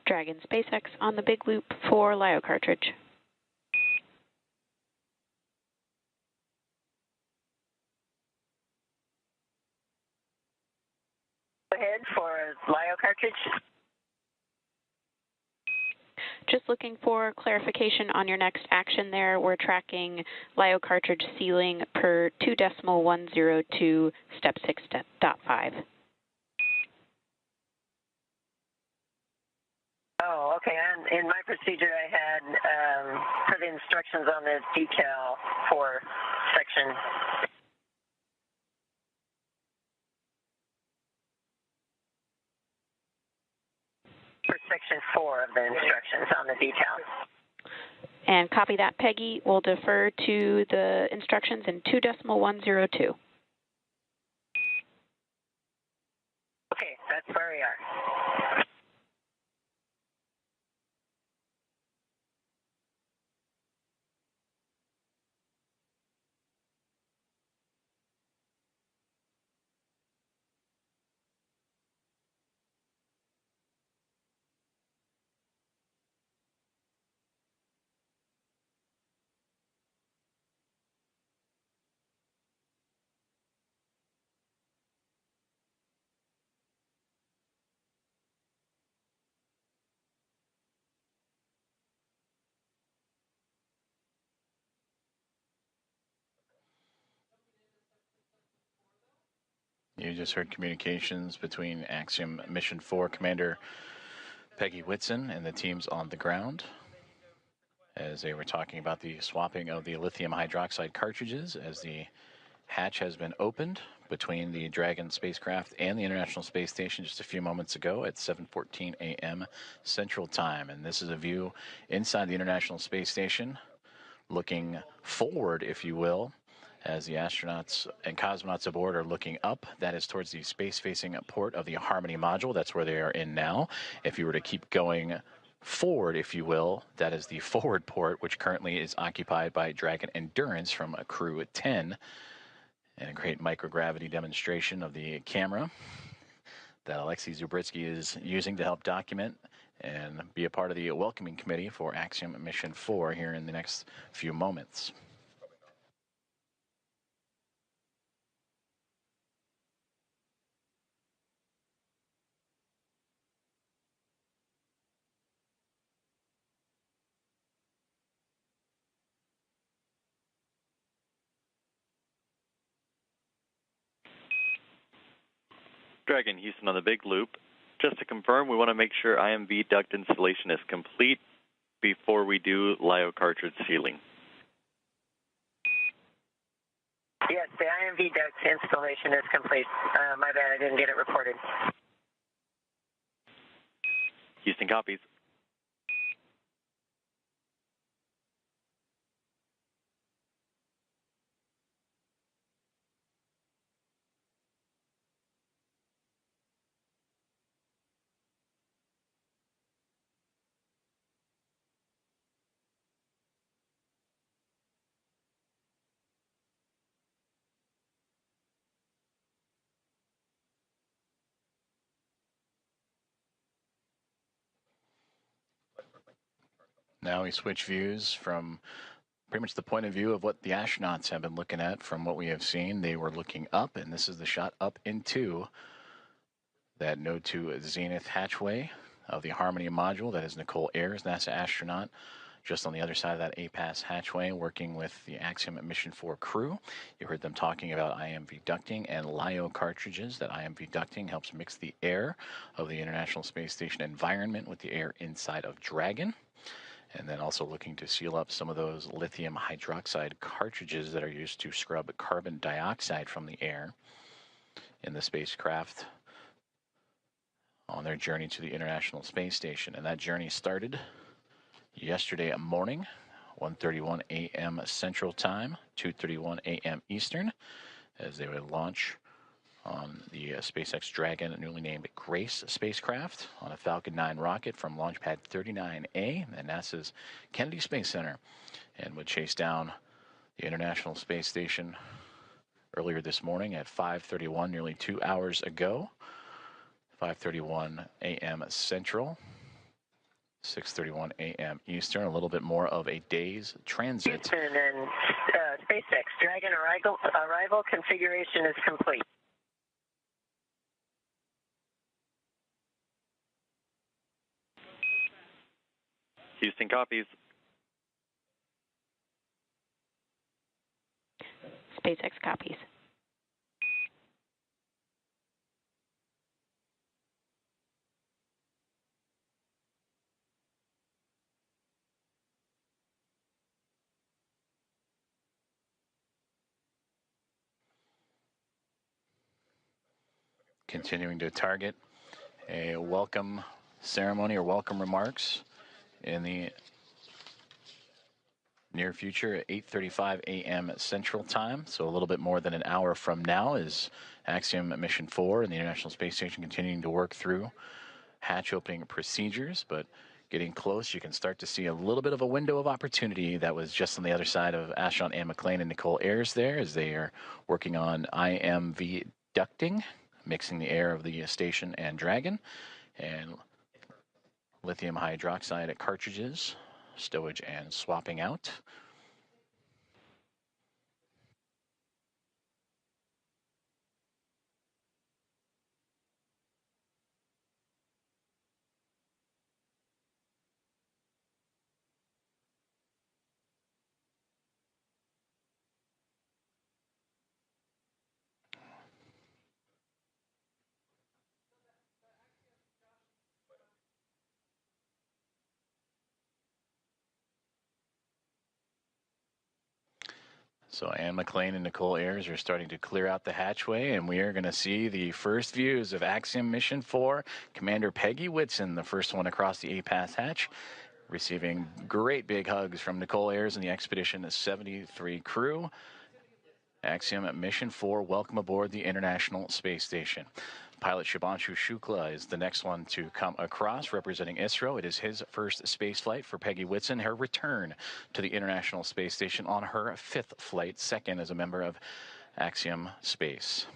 Dragon SpaceX on the big loop for LIO cartridge. Go ahead for LIO cartridge. Just looking for clarification on your next action there. We're tracking LIO cartridge sealing per 2.102 step 6.5. Oh, okay. In my procedure, I had for the instructions on the decal for section. For section 4 of the instructions on the decal. And copy that, Peggy. We'll defer to the instructions in 2.102. Okay, that's where we are. You just heard communications between Axiom Mission 4 Commander Peggy Whitson and the teams on the ground as they were talking about the swapping of the lithium hydroxide cartridges as the hatch has been opened between the Dragon spacecraft and the International Space Station just a few moments ago at 7:14 a.m. Central Time. And this is a view inside the International Space Station, looking forward, if you will, as the astronauts and cosmonauts aboard are looking up. That is towards the space-facing port of the Harmony module. That's where they are in now. If you were to keep going forward, if you will, that is the forward port, which currently is occupied by Dragon Endurance from Crew 10. And a great microgravity demonstration of the camera that Alexei Zubritsky is using to help document and be a part of the welcoming committee for Axiom Mission 4 here in the next few moments. Dragon Houston on the big loop. Just to confirm, we want to make sure IMV duct installation is complete before we do LIO cartridge sealing. Yes, the IMV duct installation is complete. My bad, I didn't get it reported. Houston copies. Now we switch views from pretty much the point of view of what the astronauts have been looking at. From what we have seen, they were looking up, and this is the shot up into that Node 2 Zenith hatchway of the Harmony module. That is Nicole Ayers, NASA astronaut, just on the other side of that APAS hatchway, working with the Axiom Mission 4 crew. You heard them talking about IMV ducting and LIO cartridges. That IMV ducting helps mix the air of the International Space Station environment with the air inside of Dragon. And then also looking to seal up some of those lithium hydroxide cartridges that are used to scrub carbon dioxide from the air in the spacecraft on their journey to the International Space Station. And that journey started yesterday morning, 1:31 a.m. Central Time, 2:31 a.m. Eastern, as they would launch on the SpaceX Dragon, newly named Grace spacecraft, on a Falcon 9 rocket from Launch Pad 39A at NASA's Kennedy Space Center, and would chase down the International Space Station earlier this morning at 5:31, nearly 2 hours ago, 5:31 a.m. Central, 6:31 a.m. Eastern, a little bit more of a day's transit. Houston and SpaceX Dragon arrival configuration is complete. Houston copies. SpaceX copies. Continuing to target a welcome ceremony or welcome remarks in the near future at 8:35 a.m. Central Time. So a little bit more than an hour from now is Axiom Mission 4 and the International Space Station continuing to work through hatch opening procedures, but getting close, you can start to see a little bit of a window of opportunity that was just on the other side of astronaut Anne McLean and Nicole Ayers there, as they are working on IMV ducting, mixing the air of the station and Dragon, and lithium hydroxide cartridges, stowage and swapping out. So Ann McLean and Nicole Ayers are starting to clear out the hatchway, and we are going to see the first views of Axiom Mission 4. Commander Peggy Whitson, the first one across the A-Pass hatch, receiving great big hugs from Nicole Ayers and the Expedition 73 crew. Axiom Mission 4, welcome aboard the International Space Station. Pilot Shubhanshu Shukla is the next one to come across, representing ISRO. It is his first space flight for Peggy Whitson, her return to the International Space Station on her 5th flight, second as a member of Axiom Space.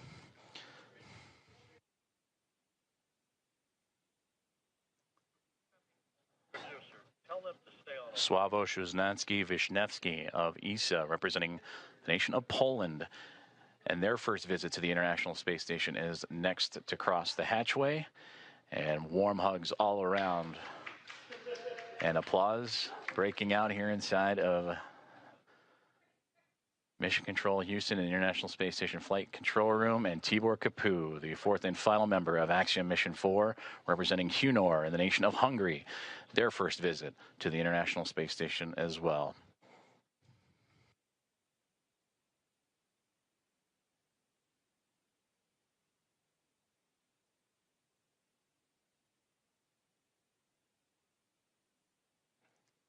Sławomir Wisniewski of ESA, representing the nation of Poland. And their first visit to the International Space Station is next to cross the hatchway. And warm hugs all around. And applause breaking out here inside of Mission Control Houston and International Space Station Flight Control Room. And Tibor Kapu, the fourth and final member of Axiom Mission 4, representing Hunor and the nation of Hungary. Their first visit to the International Space Station as well.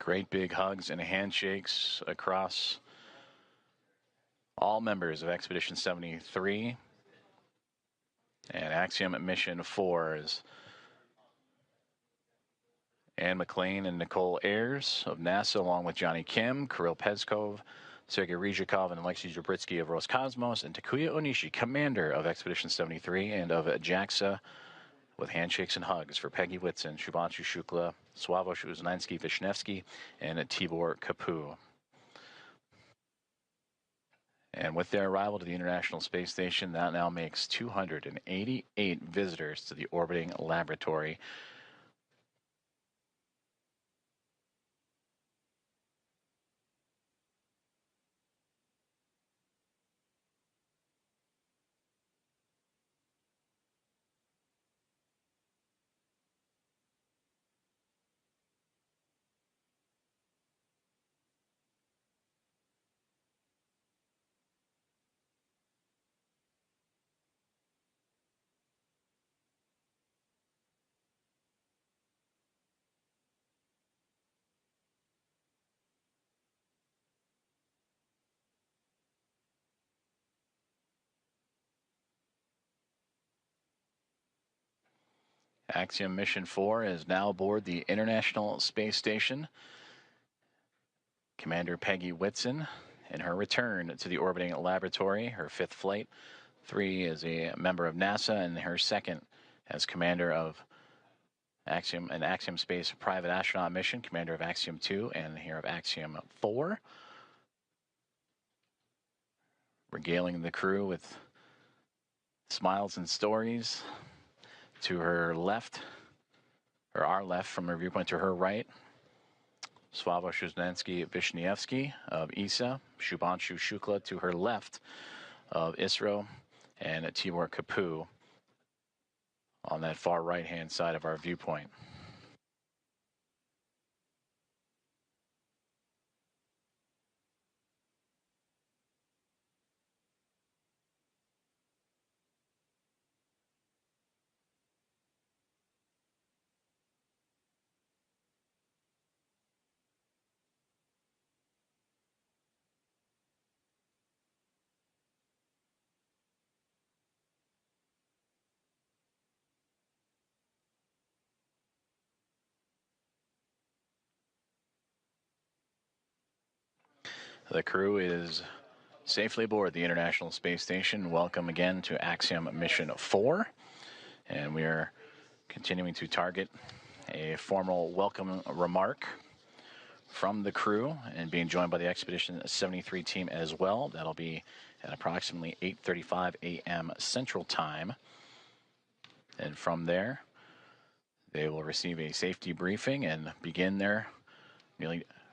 Great big hugs and handshakes across all members of Expedition 73 and Axiom Mission 4 is Ann McLean and Nicole Ayers of NASA, along with Johnny Kim, Kirill Peskov, Sergei Ryzhikov, and Alexei Zabritsky of Roscosmos, and Takuya Onishi, commander of Expedition 73 and of JAXA, with handshakes and hugs for Peggy Whitson, Shubhanshu Shukla, Sławomir Wisniewski, and Tibor Kapu. And with their arrival to the International Space Station, that now makes 288 visitors to the orbiting laboratory. Axiom Mission 4 is now aboard the International Space Station. Commander Peggy Whitson in her return to the orbiting laboratory, her 5th flight. 3 is a member of NASA, and her 2nd as commander of Axiom Space private astronaut mission, commander of Axiom 2 and here of Axiom 4. Regaling the crew with smiles and stories. To her left, or our left from her viewpoint, to her right, Sławomir Wisniewski of ESA, Shubhanshu Shukla to her left of ISRO, and Tibor Kapu on that far right-hand side of our viewpoint. The crew is safely aboard the International Space Station. Welcome again to Axiom Mission 4. And we are continuing to target a formal welcome remark from the crew and being joined by the Expedition 73 team as well. That'll be at approximately 8:35 a.m. Central Time. And from there, they will receive a safety briefing and begin their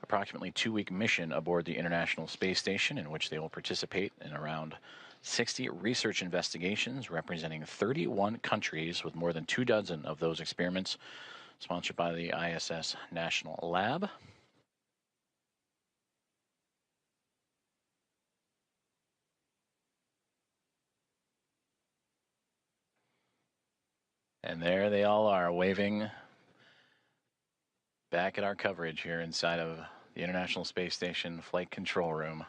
approximately 2-week mission aboard the International Space Station, in which they will participate in around 60 research investigations representing 31 countries, with more than 24 of those experiments sponsored by the ISS National Lab. And there they all are, waving back at our coverage here inside of the International Space Station Flight Control Room.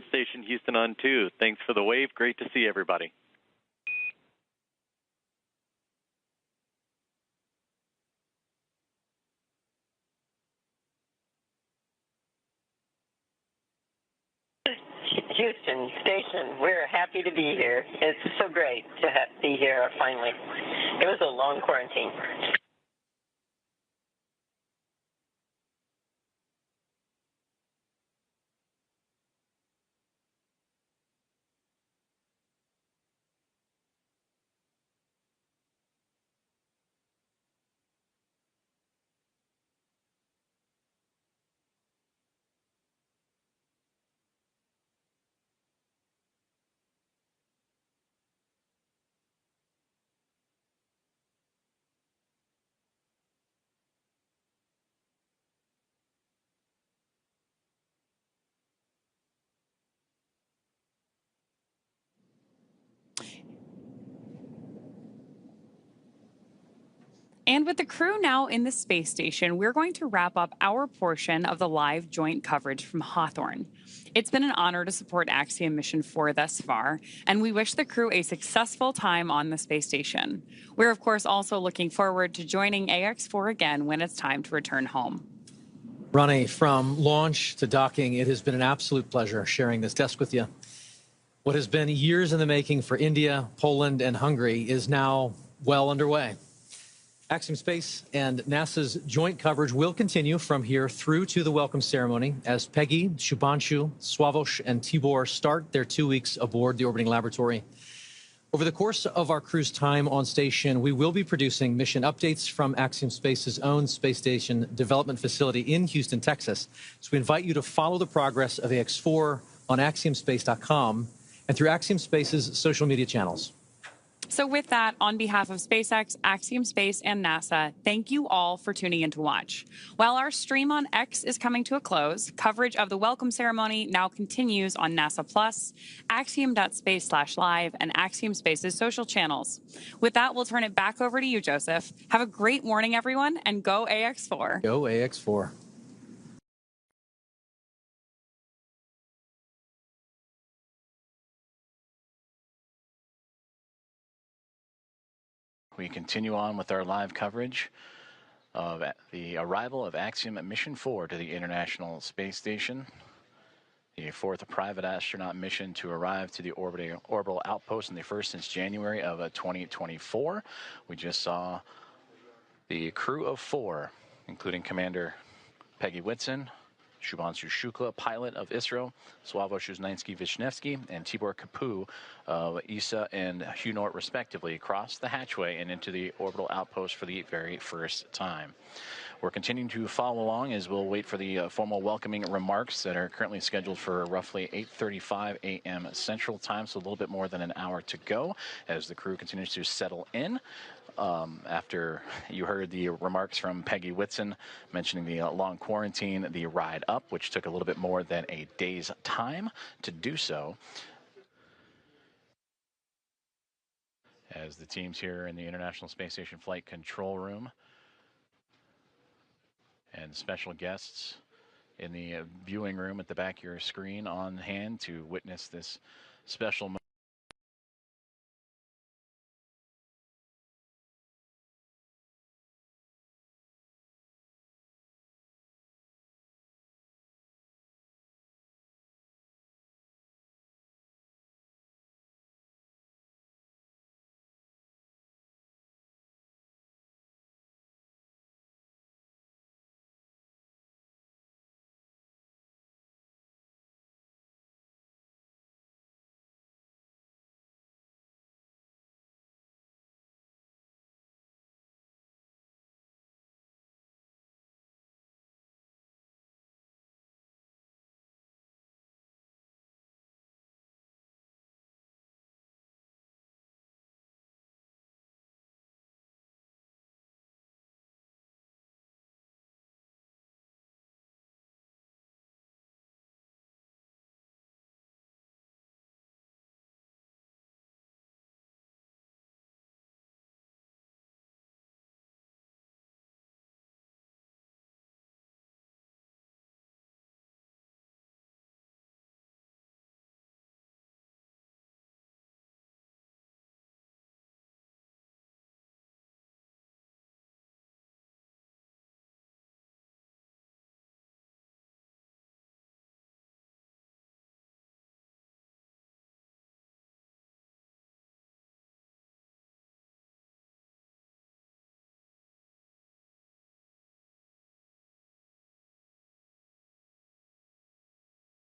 Station Houston on 2. Thanks for the wave. Great to see everybody. Houston Station, we're happy to be here. It's so great to be here finally. It was a long quarantine. And with the crew now in the space station, we're going to wrap up our portion of the live joint coverage from Hawthorne. It's been an honor to support Axiom Mission 4 thus far, and we wish the crew a successful time on the space station. We're, of course, also looking forward to joining AX4 again when it's time to return home. Ronnie, from launch to docking, it has been an absolute pleasure sharing this desk with you. What has been years in the making for India, Poland, and Hungary is now well underway. Axiom Space and NASA's joint coverage will continue from here through to the welcome ceremony as Peggy, Shubhanshu, Swavesh, and Tibor start their 2 weeks aboard the orbiting laboratory. Over the course of our crew's time on station, we will be producing mission updates from Axiom Space's own space station development facility in Houston, Texas. So we invite you to follow the progress of AX4 on axiomspace.com and through Axiom Space's social media channels. So with that, on behalf of SpaceX, Axiom Space, and NASA, thank you all for tuning in to watch. While our stream on X is coming to a close, coverage of the welcome ceremony now continues on NASA Plus, axiom.space/live, and Axiom Space's social channels. With that, we'll turn it back over to you, Joseph. Have a great morning, everyone, and go AX4. Go AX4. We continue on with our live coverage of the arrival of Axiom Mission 4 to the International Space Station, the fourth private astronaut mission to arrive to the orbital outpost, and the first since January of 2024. We just saw the crew of 4, including Commander Peggy Whitson, Shubhanshu Shukla, pilot of ISRO, Swavesh Uznanski-Vishnevsky, and Tibor Kapu of ESA and HUNORT, respectively, crossed the hatchway and into the orbital outpost for the very first time. We're continuing to follow along as we'll wait for the formal welcoming remarks that are currently scheduled for roughly 8:35 a.m. Central Time, so a little bit more than an hour to go as the crew continues to settle in. After you heard the remarks from Peggy Whitson mentioning the long quarantine, the ride up, which took a little bit more than a day's time to do so, as the teams here in the International Space Station Flight Control Room and special guests in the viewing room at the back of your screen on hand to witness this special moment.